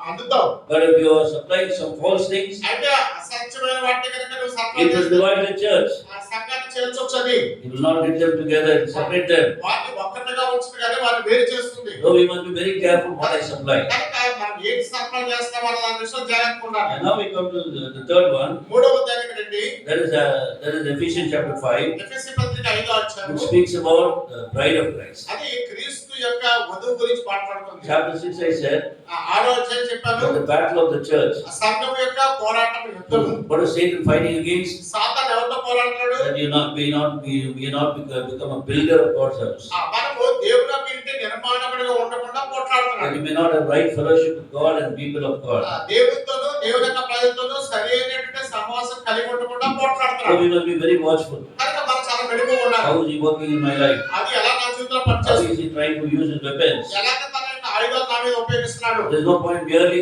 Speaker 2: అందుతావు.
Speaker 1: But if you are supplying some false things,
Speaker 2: అయితే అసత్యమైన వాటిని కనుక నువ్వు సరఫరా
Speaker 1: it will
Speaker 2: చేస్తే
Speaker 1: divide the church.
Speaker 2: ఆ సంఘాన్ని చేర్చొచ్చని
Speaker 1: It will not knit them together, it will separate them.
Speaker 2: వాటిని ఒక్కటిగా ఉంచుతుంది కానీ వారిని వేరు చేస్తుంది.
Speaker 1: So we must be very careful what I supply.
Speaker 2: కనుక మనం ఏంటి సరఫరా చేస్తామో దాని విషయం జాగ్రత్తగా ఉండాలి.
Speaker 1: And now we come to the third one.
Speaker 2: మూడవ అధ్యాయానికి రండి.
Speaker 1: That is Ephesians chapter 5,
Speaker 2: ఎఫెసీ పత్రిక 5వ అధ్యాయం.
Speaker 1: which speaks about the bride of Christ.
Speaker 2: అది క్రీస్తు యొక్క వధువు గురించి మాట్లాడుతుంది.
Speaker 1: Chapter 6 I said,
Speaker 2: 6వ అధ్యాయం చెప్పాను.
Speaker 1: the battle of the church.
Speaker 2: ఆ సంఘం యొక్క పోరాటం యుద్ధం.
Speaker 1: What is Satan fighting against?
Speaker 2: సాతాను ఎవరితో పోరాడుతున్నాడు?
Speaker 1: That you not become a builder of God's house.
Speaker 2: మనము దేవుని యొక్క ఇంటి నిర్మాణకుడిగా ఉండకుండా
Speaker 1: That
Speaker 2: పోట్లాడుతున్నాడు.
Speaker 1: you may not have right fellowship with God and people of God.
Speaker 2: దేవునితోనూ దేవుని యొక్క ప్రజలతోనూ సరైనటువంటి సహవాసం కలిగి ఉండకుండా
Speaker 1: So
Speaker 2: పోట్లాడుతున్నాడు.
Speaker 1: we must be very watchful.
Speaker 2: కనుక మనం చాలా మెలకువగా ఉండాలి.
Speaker 1: How is he working in my life?
Speaker 2: అది ఎలా నా జీవితంలో
Speaker 1: How
Speaker 2: పనిచేస్తుంది,
Speaker 1: is he trying to use his weapons?
Speaker 2: ఎలాగ తన యొక్క ఆయుధాలు నా మీద ఉపయోగిస్తున్నాడు.
Speaker 1: There is no point merely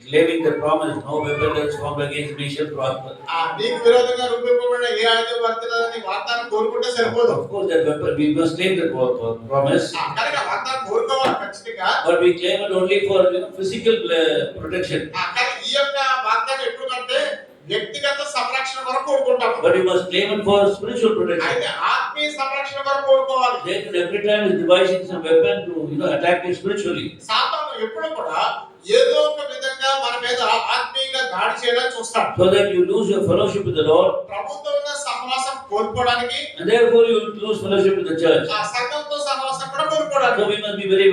Speaker 1: claiming the promise, no weapon that is formed against me shall prosper.
Speaker 2: నీకు విరోధంగా రూపింపబడిన ఏ ఆయుధం వర్తిల్లదని వాగ్దానం కోరుకుంటే సరిపోదు.
Speaker 1: Of course, that weapon, we must claim the promise,
Speaker 2: కనుక వాగ్దానం కోరుకోవాలి ఖచ్చితంగా.
Speaker 1: but we claim it only for physical protection.
Speaker 2: కానీ ఈ యొక్క వాగ్దానం ఎప్పుడు అంటే వ్యక్తిగత సంరక్షణ కొరకు కోరుకుంటాము.
Speaker 1: But we must claim it for spiritual protection.
Speaker 2: అయితే ఆత్మీయ సంరక్షణ కొరకు కోరుకోవాలి.
Speaker 1: Satan every time is devising some weapon to attack you spiritually.
Speaker 2: సాతాను ఎప్పుడు కూడా ఏదో ఒక విధంగా మన మీద ఆత్మీయంగా దాడి చేయడానికి చూస్తాడు.
Speaker 1: So that you lose your fellowship with the Lord,
Speaker 2: ప్రభుతో ఉన్న సహవాసం కోల్పోవడానికి,
Speaker 1: and therefore you will lose fellowship with the church.
Speaker 2: ఆ సంఘంతో సహవాసం కూడా కోల్పోవడానికి
Speaker 1: So we must be very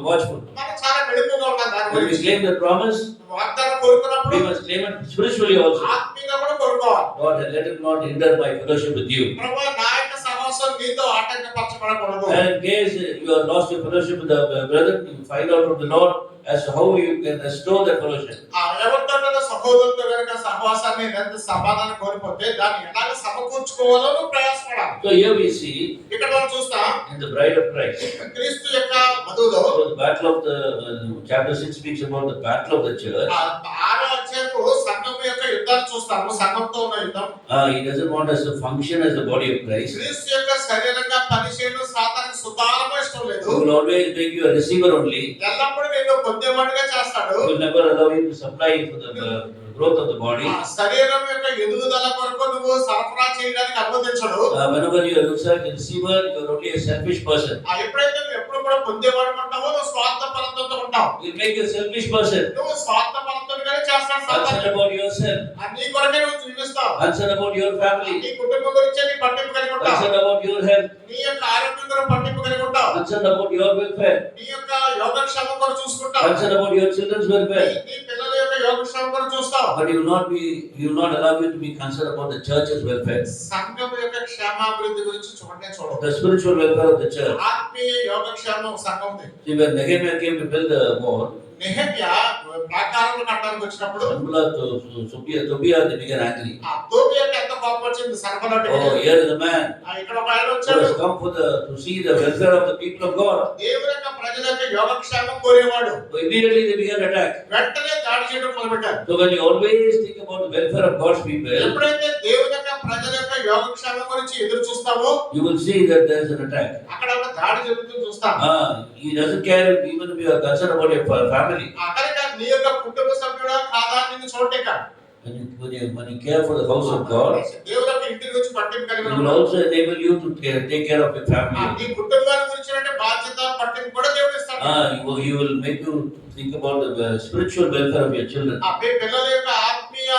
Speaker 1: watchful.
Speaker 2: మనం చాలా మెలకువగా ఉండాలి. దాని
Speaker 1: When we
Speaker 2: గురించి
Speaker 1: claim the promise,
Speaker 2: వాగ్దానం కోరుకున్నప్పుడు
Speaker 1: we must claim it spiritually also.
Speaker 2: ఆత్మీయంగా కూడా కోరుకోవాలి.
Speaker 1: Lord, let it not hinder my fellowship with you.
Speaker 2: ప్రభువా, నా యొక్క సహవాసం నీతో ఆటంకపరచబడకూడదు.
Speaker 1: And in case you have lost your fellowship with the brethren, you find out from the Lord as to how you can restore that fellowship.
Speaker 2: ఎవరితో సహోదరులతో కనుక సహవాసాన్ని ఎంత సమాధానం కోల్పోతే దాన్ని ఎలాగ సమకూర్చుకోవాలో నువ్వు ప్రయాసపడాలి.
Speaker 1: So here we see
Speaker 2: ఇక్కడ మనం చూస్తాం
Speaker 1: in the bride of Christ.
Speaker 2: క్రీస్తు యొక్క వధువులో
Speaker 1: So the battle of the chapter 6 speaks about the battle of the church.
Speaker 2: 6వ అధ్యాయము సంఘం యొక్క యుద్ధాన్ని చూస్తాము. సంఘంతో ఉన్న యుద్ధం.
Speaker 1: He doesn't want us to function as the body of Christ.
Speaker 2: క్రీస్తు యొక్క శరీరంగా పనిచేయడం సాతానికి సుతారము ఇష్టం లేదు.
Speaker 1: He will always make you a receiver only.
Speaker 2: ఎల్లప్పుడూ నేను పొందేవాడిగా చేస్తాడు.
Speaker 1: He will never allow you to supply for the growth of the body.
Speaker 2: శరీరం యొక్క ఎదుగుదల కొరకు నువ్వు సరఫరా చేయడానికి అనుమతించడు.
Speaker 1: Whenever you are a receiver, you are only a selfish person.
Speaker 2: ఎప్పుడైతే నువ్వు ఎప్పుడు కూడా పొందేవాడు ఉంటావో నువ్వు స్వార్థ పరంతో ఉంటావు.
Speaker 1: You make a selfish person.
Speaker 2: నువ్వు స్వార్థ పరంతోనే చేస్తావు.
Speaker 1: Concern about yourself.
Speaker 2: నీ కొరకే నువ్వు జీవిస్తావు.
Speaker 1: Concern about your family.
Speaker 2: నీ కుటుంబం గురించి నీ పట్టింపు కలిగి ఉంటావు.
Speaker 1: Concern about your health.
Speaker 2: నీ యొక్క ఆరోగ్యం గురించి పట్టింపు కలిగి ఉంటావు.
Speaker 1: Concern about your welfare.
Speaker 2: నీ యొక్క యోగక్షేమం కొరకు చూసుకుంటావు.
Speaker 1: Concern about your children's welfare.
Speaker 2: నీ పిల్లల యొక్క యోగక్షేమం కొరకు చూస్తావు.
Speaker 1: But you will not allow you to be concerned about the church's welfare.
Speaker 2: సంఘం యొక్క క్షేమాభివృద్ధి గురించి చూడనే చూడవు.
Speaker 1: The spiritual welfare of the church.
Speaker 2: ఆత్మీయ యోగక్షేమం సంఘంది.
Speaker 1: See, when Nehemiah came to build the wall,
Speaker 2: Nehemiah ప్రాకారాలు కట్టడానికి వచ్చినప్పుడు
Speaker 1: Tobiah they began angry.
Speaker 2: ఆ తోబియాకి ఎంత కోపం వచ్చింది సర్వనాటి.
Speaker 1: Oh, here is the man
Speaker 2: ఇక్కడ ఒక ఆయన
Speaker 1: who
Speaker 2: వచ్చాడు.
Speaker 1: has come to see the welfare of the people of God.
Speaker 2: దేవుని యొక్క ప్రజల యొక్క యోగక్షేమం కోరేవాడు.
Speaker 1: So immediately they began to attack.
Speaker 2: వెంటనే దాడి చేయడం మొదలుపెట్టారు.
Speaker 1: So when you always think about the welfare of God's people,
Speaker 2: ఎప్పుడైతే దేవుని యొక్క ప్రజల యొక్క యోగక్షేమం గురించి ఎదురు చూస్తావో
Speaker 1: you will see that there is an attack.
Speaker 2: అక్కడ ఒక దాడి జరుగుతుంది చూస్తాం.
Speaker 1: He doesn't care even if you are concerned about your family.
Speaker 2: అక్కడ నీ యొక్క కుటుంబ సభ్యుడా కాదా నిన్ను చూడటే కాదు.
Speaker 1: When you care for the house of God,
Speaker 2: దేవుని యొక్క ఇంటి గురించి పట్టింపు
Speaker 1: He
Speaker 2: కలిగిన
Speaker 1: will also enable you to take care of your family.
Speaker 2: నీ కుటుంబాన్ని గురించి బాధ్యత పట్టింపు కూడా దేవుడు ఇస్తాడు.
Speaker 1: He will make you think about the spiritual welfare of your children.
Speaker 2: మీ పిల్లల యొక్క ఆత్మీయ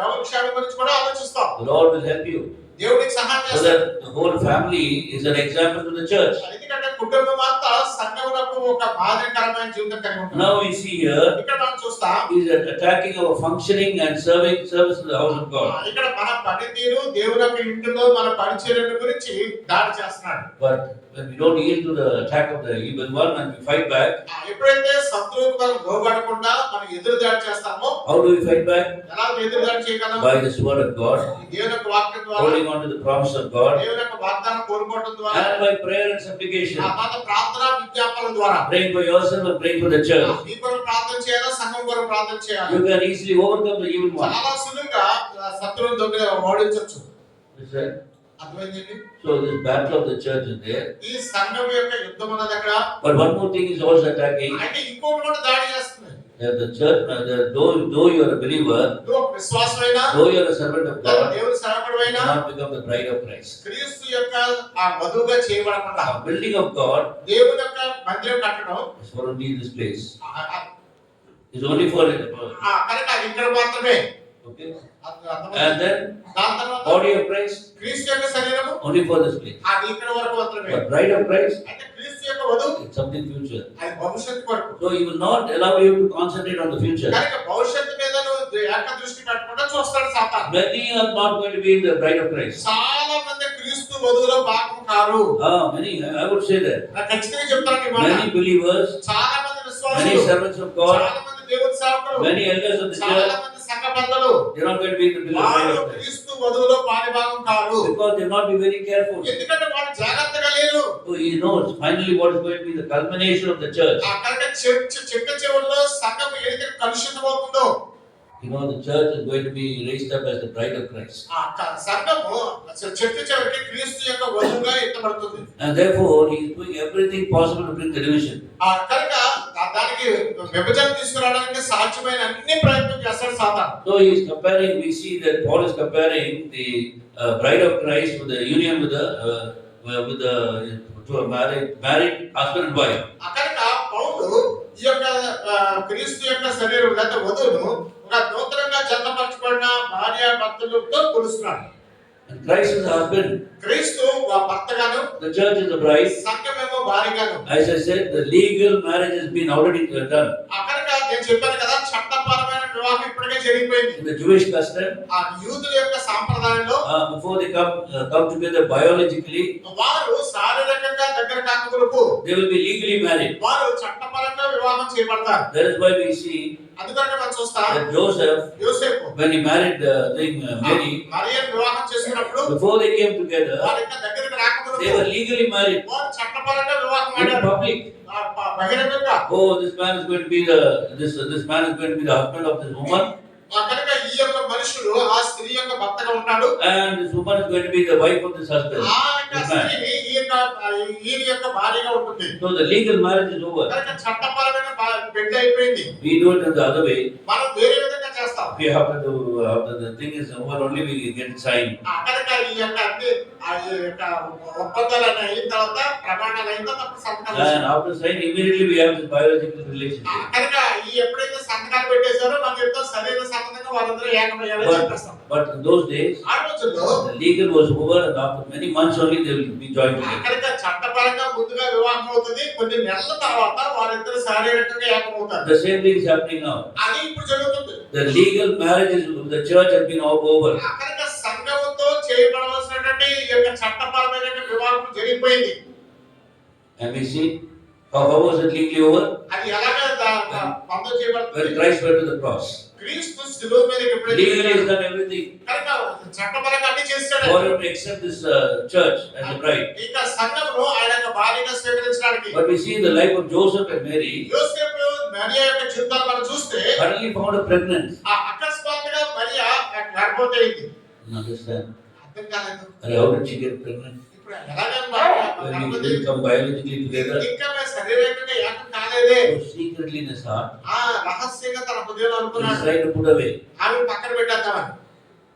Speaker 2: యోగక్షేమం గురించి కూడా ఆలోచిస్తాం.
Speaker 1: The Lord will help you
Speaker 2: దేవుడికి సహాయం
Speaker 1: so
Speaker 2: చేస్తాడు.
Speaker 1: that the whole family is an example to the church.
Speaker 2: ఎందుకంటే కుటుంబం అంతా సంఘములకు ఒక మాదిరికరమైన జీవితం కలిగి ఉంటుంది.
Speaker 1: Now we see here
Speaker 2: ఇక్కడ మనం చూస్తాం
Speaker 1: He is attacking our functioning and service in the house of God.
Speaker 2: ఇక్కడ మన పనితీరు దేవుని యొక్క ఇంటిలో మన పరిచర్యల గురించి దాడి చేస్తున్నాడు.
Speaker 1: But when we don't yield to the attack of the evil one and we fight back,
Speaker 2: ఎప్పుడైతే శత్రువుకు మనం లోబడకుండా మనం ఎదురు దాడి చేస్తామో
Speaker 1: how do we fight back?
Speaker 2: ఎలా ఎదురు దాడి చేయగలం?
Speaker 1: By this word of God,
Speaker 2: దేవుని యొక్క వాక్యం ద్వారా,
Speaker 1: holding on to the promise of God,
Speaker 2: దేవుని యొక్క వాగ్దానం కోరుకోవడం ద్వారా,
Speaker 1: and by prayer and supplication,
Speaker 2: ప్రార్థన విజ్ఞాపనల ద్వారా.
Speaker 1: praying for yourself and praying for the church.
Speaker 2: మీ కొరకు ప్రార్థన చేయాలా, సంఘం కొరకు ప్రార్థన చేయాలి.
Speaker 1: You can easily overcome the evil one.
Speaker 2: చాలా సులువుగా శత్రువుని ఓడించొచ్చు.
Speaker 1: Is that?
Speaker 2: అర్థమైందండి?
Speaker 1: So this battle of the church is there.
Speaker 2: ఈ సంఘం యొక్క యుద్ధం ఉన్నది అక్కడ.
Speaker 1: But one more thing is also attacking.
Speaker 2: అంటే ఇంకోటి కూడా దాడి చేస్తుంది.
Speaker 1: The church, though you are a believer,
Speaker 2: నువ్వు విశ్వాసమైనా,
Speaker 1: though you are a servant of God,
Speaker 2: దేవుని సేవకుడివైనా,
Speaker 1: you cannot become the bride of Christ.
Speaker 2: క్రీస్తు యొక్క ఆ వధువుగా చేయబడకుండా
Speaker 1: The building of God
Speaker 2: దేవుని యొక్క మందిరం కట్టడం
Speaker 1: is for only this place.
Speaker 2: ఆ-
Speaker 1: It's only for it.
Speaker 2: కనుక అది ఇక్కడ మాత్రమే.
Speaker 1: Okay.
Speaker 2: అర్థమైందా?
Speaker 1: And then
Speaker 2: దాని తర్వాత
Speaker 1: body of Christ
Speaker 2: క్రీస్తు యొక్క శరీరము
Speaker 1: only for this place.
Speaker 2: అది ఇక్కడ వరకు మాత్రమే.
Speaker 1: But bride of Christ,
Speaker 2: అంటే క్రీస్తు యొక్క వధువు
Speaker 1: it's something future.
Speaker 2: అది భవిష్యత్తు కొరకు.
Speaker 1: So he will not allow you to concentrate on the future.
Speaker 2: కనుక భవిష్యత్తు మీద నువ్వు ఏక దృష్టి పెట్టకుండా చూస్తాడు సాతాను.
Speaker 1: Many are not going to be in the bride of Christ.
Speaker 2: చాలా మంది క్రీస్తు వధువులో భాగం car.
Speaker 1: Many, I would say that.
Speaker 2: నాకు ఖచ్చితంగా చెప్తాను ఈ మాట.
Speaker 1: Many believers,
Speaker 2: చాలా మంది
Speaker 1: many
Speaker 2: విశ్వాసులు,
Speaker 1: servants of God,
Speaker 2: చాలా మంది దేవుని సేవకులు,
Speaker 1: many elders of the
Speaker 2: చాలా
Speaker 1: church,
Speaker 2: మంది సంఘ పెద్దలు
Speaker 1: They're not going to be in the bill of
Speaker 2: వారు
Speaker 1: right of Christ.
Speaker 2: క్రీస్తు వధువులో పాలిభాగం కాదు.
Speaker 1: Because they'll not be very careful.
Speaker 2: ఎందుకంటే వారు జాగ్రత్తగా లేరు.
Speaker 1: So he knows finally what is going to be the culmination of the church.
Speaker 2: ఆ కనుక చిట్ట చివరిలో సంఘం ఏదైతే కలుషితమవుతుందో,
Speaker 1: You know, the church is going to be raised up as the bride of Christ.
Speaker 2: ఆ సంఘము చిట్ట చివరికి క్రీస్తు యొక్క వధువుగా ఎత్తబడుతుంది.
Speaker 1: And therefore, he is doing everything possible to bring the division.
Speaker 2: ఆ కనుక దానికి విభజన తీసుకురావడానికి సాధ్యమైన అన్ని ప్రయత్నం చేస్తాడు సాతాను.
Speaker 1: So he is comparing, we see that Paul is comparing the bride of Christ with the union with the to a married husband and wife.
Speaker 2: ఆ కనుక పౌలు ఈ యొక్క క్రీస్తు యొక్క శరీరం లేదా వధువును ఒక నూతనంగా జతపరచబడిన భార్య భర్తలతో కొలుస్తున్నాడు.
Speaker 1: And Christ is the husband,
Speaker 2: క్రీస్తు భర్తగాను,
Speaker 1: the church is the bride.
Speaker 2: సంఘమేమో భార్యగాను.
Speaker 1: As I said, the legal marriage has been already done.
Speaker 2: ఆ కనుక నేను చెప్పాను కదా, చట్టపరమైన వివాహం ఇప్పటికే జరిగిపోయింది.
Speaker 1: In the Jewish custom,
Speaker 2: ఆ యూదుల యొక్క సాంప్రదాయంలో
Speaker 1: before they come together biologically,
Speaker 2: వారు శారీరకంగా దగ్గర కాకములకు
Speaker 1: they will be legally married.
Speaker 2: వారు చట్టపరంగా వివాహం చేయబడతారు.
Speaker 1: That is why we see
Speaker 2: అందుకని మనం చూస్తాం
Speaker 1: that Joseph,
Speaker 2: యోసేపు
Speaker 1: when he married Mary,
Speaker 2: మరియను వివాహం చేసుకున్నప్పుడు
Speaker 1: before they came together,
Speaker 2: వారి యొక్క దగ్గరికి
Speaker 1: they
Speaker 2: రాకములకు
Speaker 1: were legally married
Speaker 2: వారు చట్టపరంగా వివాహం
Speaker 1: in
Speaker 2: ఆడారు.
Speaker 1: public.
Speaker 2: బహిరంగంగా
Speaker 1: Oh, this man is going to be this man is going to be the husband of this woman,
Speaker 2: కనుక ఈ యొక్క మనుషుడు ఆ స్త్రీ యొక్క భర్తగా ఉంటాడు.
Speaker 1: and this woman is going to be the wife of this husband.
Speaker 2: ఆ యొక్క స్త్రీ ఈయన యొక్క భార్యగా ఉంటుంది.
Speaker 1: So the legal marriage is over.
Speaker 2: కనుక చట్టపరమైన పెళ్లి అయిపోయింది.
Speaker 1: We do it in the other way.
Speaker 2: మనం వేరే విధంగా చేస్తాం.
Speaker 1: We have to after the thing is over, only we get signed.
Speaker 2: కనుక ఈ యొక్క అన్ని ఆ యొక్క ఒప్పందాలు అయిన తర్వాత ప్రమాణాలు అయిన తర్వాత సంతకాలు
Speaker 1: And after signing, immediately we have this biological relationship.
Speaker 2: కనుక ఈ ఎప్పుడైతే సంతకాలు పెట్టేశారో మనకి ఎంతో సరైన సంబంధంగా వాళ్ళందరూ ఏకమయ్యారని చెప్పేస్తాం.
Speaker 1: But in those days,
Speaker 2: ఆ రోజుల్లో
Speaker 1: the legal was over, and after many months only they will be joined together.
Speaker 2: కనుక చట్టపరంగా ముందుగా వివాహం అవుతుంది. కొన్ని నెలల తర్వాత వారిద్దరు శారీరకంగా ఏకమవుతారు.
Speaker 1: The same thing is happening now.
Speaker 2: అది ఇప్పుడు జరుగుతుంది.
Speaker 1: The legal marriages of the church have been all over.
Speaker 2: కనుక సంఘముతో చేయబడవలసినటువంటి ఈ యొక్క చట్టపరమైన వివాహం జరిగిపోయింది.
Speaker 1: And we see how was it legally over?
Speaker 2: అది ఎలాగా పంతం
Speaker 1: When
Speaker 2: చేయబడుతుంది?
Speaker 1: Christ went to the cross.
Speaker 2: క్రీస్తు శిలువ మీదకి ఎప్పుడైతే
Speaker 1: Legally has done everything
Speaker 2: కనుక చట్టపరంగా అన్ని చేస్తాడు.
Speaker 1: for him to accept this church as the bride.
Speaker 2: ఇక సంఘమును ఆయన యొక్క భార్యగా స్వీకరించడానికి
Speaker 1: But we see in the life of Joseph and Mary,
Speaker 2: యోసేపు మరియా యొక్క జీవితాలు మనం చూస్తే
Speaker 1: suddenly found her pregnant.
Speaker 2: అకస్మాత్తుగా మరియా గర్భవతి అయింది.
Speaker 1: Understand?
Speaker 2: అర్థం కాలేదు.
Speaker 1: And how did she get pregnant?
Speaker 2: ఇప్పుడు ఎలాగ
Speaker 1: When we didn't come biologically together,
Speaker 2: ఇంకా శరీరంగా ఏకం కాలేదే.
Speaker 1: so secretly in his heart,
Speaker 2: రహస్యంగా తన హృదయంలో
Speaker 1: he's
Speaker 2: అనుకున్నాడు,
Speaker 1: trying to put away.
Speaker 2: ఆమె పక్కన పెట్టేద్దామని.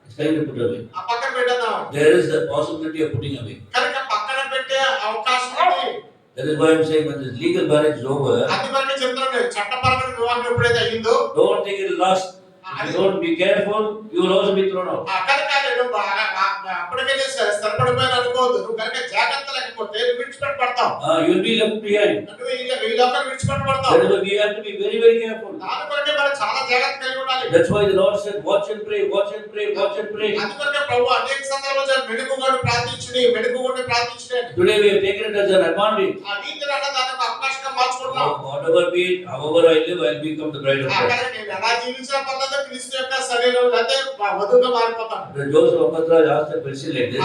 Speaker 1: He's trying to put away.
Speaker 2: ఆ పక్కన పెట్టేద్దామని.
Speaker 1: There is the possibility of putting away.
Speaker 2: కనుక పక్కన పెట్టే అవకాశం ఉంది.
Speaker 1: That is why I'm saying when this legal marriage is over,
Speaker 2: అందువల్ల చెప్తున్నాను, చట్టపరమైన వివాహం ఎప్పుడైతే అయ్యిందో
Speaker 1: don't think it will last. If you don't be careful, you will also be thrown out.
Speaker 2: కనుక నేను అప్పటికే స్థిరపడిపోయాను అనుకోవద్దు. నువ్వు కనుక జాగ్రత్త లేకపోతే నువ్వు విడిచిపెట్టబడతావు.
Speaker 1: You will be left behind.
Speaker 2: నువ్వు ఈ లోకాన్ని విడిచిపెట్టబడతావు.
Speaker 1: That is why we have to be very, very careful.
Speaker 2: దాని కొరకే మనం చాలా జాగ్రత్త కలిగి ఉండాలి.
Speaker 1: That's why the Lord said, watch and pray, watch and pray, watch and pray.
Speaker 2: అందుకొరకే ప్రభువు అనేక సందర్భాల్లో మెడుకుగోడు ప్రార్థించుని.
Speaker 1: Today we have taken it as an advantage.
Speaker 2: ఆ నీతిని అన్న దాన్ని ఒక అవకాశంగా మార్చుకుంటున్నాం.
Speaker 1: Whatever be it, however I live, I will become the bride of Christ.
Speaker 2: నేను ఎలా జీవించినా పర్లేదు, క్రీస్తు యొక్క శరీరం అయితే వధువుగా మారిపోతాను.
Speaker 1: Then Joseph Amatraj asked a question like this.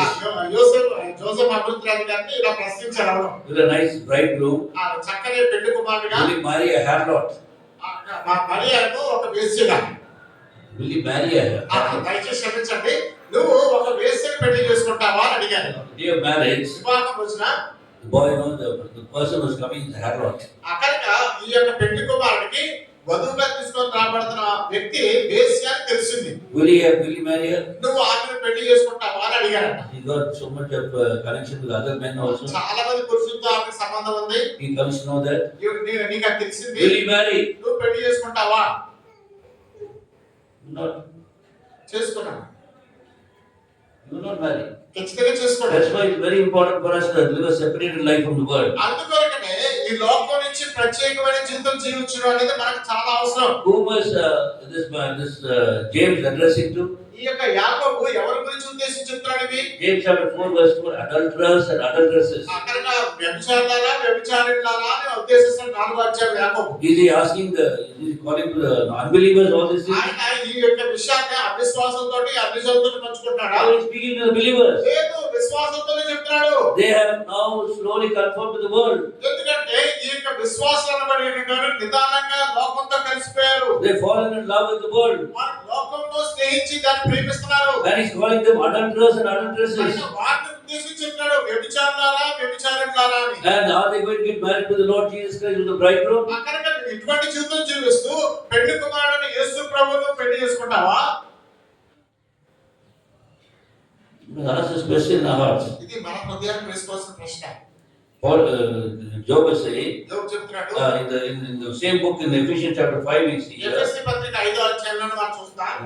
Speaker 2: Joseph అభివృద్ధి గారిని ఇలా ప్రశ్నించారు ఎవరు.
Speaker 1: With a nice bridegroom,
Speaker 2: చక్కని పెళ్లి కుమారుడిగా
Speaker 1: will he marry a harlot?
Speaker 2: మరియను ఒక వేశ్యగా.
Speaker 1: Will he marry a harlot?
Speaker 2: దయచేసి క్షమించండి, నువ్వు ఒక వేశ్యని పెళ్లి చేసుకుంటావా అని అడిగాను.
Speaker 1: Day of marriage,
Speaker 2: వివాహం రోజున
Speaker 1: the boy, the person who is coming is a harlot.
Speaker 2: కనుక ఈ యొక్క పెళ్లి కుమారుడికి వధువుగా తీసుకొని రాబడుతున్న వ్యక్తి వేశ్య అని తెలిసింది.
Speaker 1: Will he marry her?
Speaker 2: నువ్వు ఆమెను పెళ్లి చేసుకుంటావా అని అడిగారట.
Speaker 1: He got so much of connection with other men also.
Speaker 2: చాలా మంది పురుషులతో ఆమెకు సంబంధం ఉంది.
Speaker 1: He comes to know that.
Speaker 2: నీకు అది తెలిసింది.
Speaker 1: Will he marry?
Speaker 2: నువ్వు పెళ్లి చేసుకుంటావా?
Speaker 1: Not.
Speaker 2: చేసుకున్నాను.
Speaker 1: You will not marry.
Speaker 2: ఖచ్చితంగా చేసుకోండి.
Speaker 1: That's why it's very important for us to live a separated life from the world.
Speaker 2: అందుకొరకనే ఈ లోకం నుంచి ప్రత్యేకమైన జీవితం జీవించడం అనేది మనకు చాలా అవసరం.
Speaker 1: Whom was this James addressing to?
Speaker 2: ఈ యొక్క యాకోబు ఎవరి గురించి ఉద్దేశించి చెప్తున్నాడు ఇవి?
Speaker 1: James chapter 4 verse 4, adulterers and adulteresses.
Speaker 2: అక్కడ వ్యభిచారులారా వ్యభిచారులారా అని ఉద్దేశిస్తున్న 4వ అధ్యాయం యాకోబు.
Speaker 1: Is he asking is he calling to the unbelievers all this thing?
Speaker 2: ఆయన ఈ యొక్క విషయాన్ని అవిశ్వాసంతోటి అన్యజనులతో పంచుకుంటున్నాడా?
Speaker 1: Or is speaking to the believers?
Speaker 2: లేదు, విశ్వాసంతోనే చెప్తున్నాడు.
Speaker 1: They have now slowly conformed to the world.
Speaker 2: ఎందుకంటే ఈ యొక్క విశ్వాసం అనబడేటువంటి నిదానంగా లోకంతో కలిసిపోయారు.
Speaker 1: They fallen in love with the world.
Speaker 2: వారు లోకంలో స్నేహించి దాన్ని ప్రేమిస్తున్నారు.
Speaker 1: And he's calling them adulterers and adulteresses.
Speaker 2: ఆయన వారిని ఉద్దేశించి చెప్తున్నాడు, వ్యభిచారులారా వ్యభిచారులారా అని.
Speaker 1: And are they going to get married to the Lord Jesus Christ with the bridegroom?
Speaker 2: అక్కడ ఇటువంటి జీవితం జీవిస్తూ పెళ్లి కుమారుని యేసు ప్రభువును పెళ్లి చేసుకుంటావా?
Speaker 1: We must ask this question in our hearts.
Speaker 2: ఇది మన హృదయాన్ని వేసుకోవాల్సిన ప్రశ్న.
Speaker 1: Paul, Job is saying,
Speaker 2: యోబు చెప్తున్నాడు,
Speaker 1: in the same book in Ephesians chapter 5 we see here.
Speaker 2: ఎఫెసీ పత్రిక 5వ అధ్యాయంలో మనం చూస్తాం.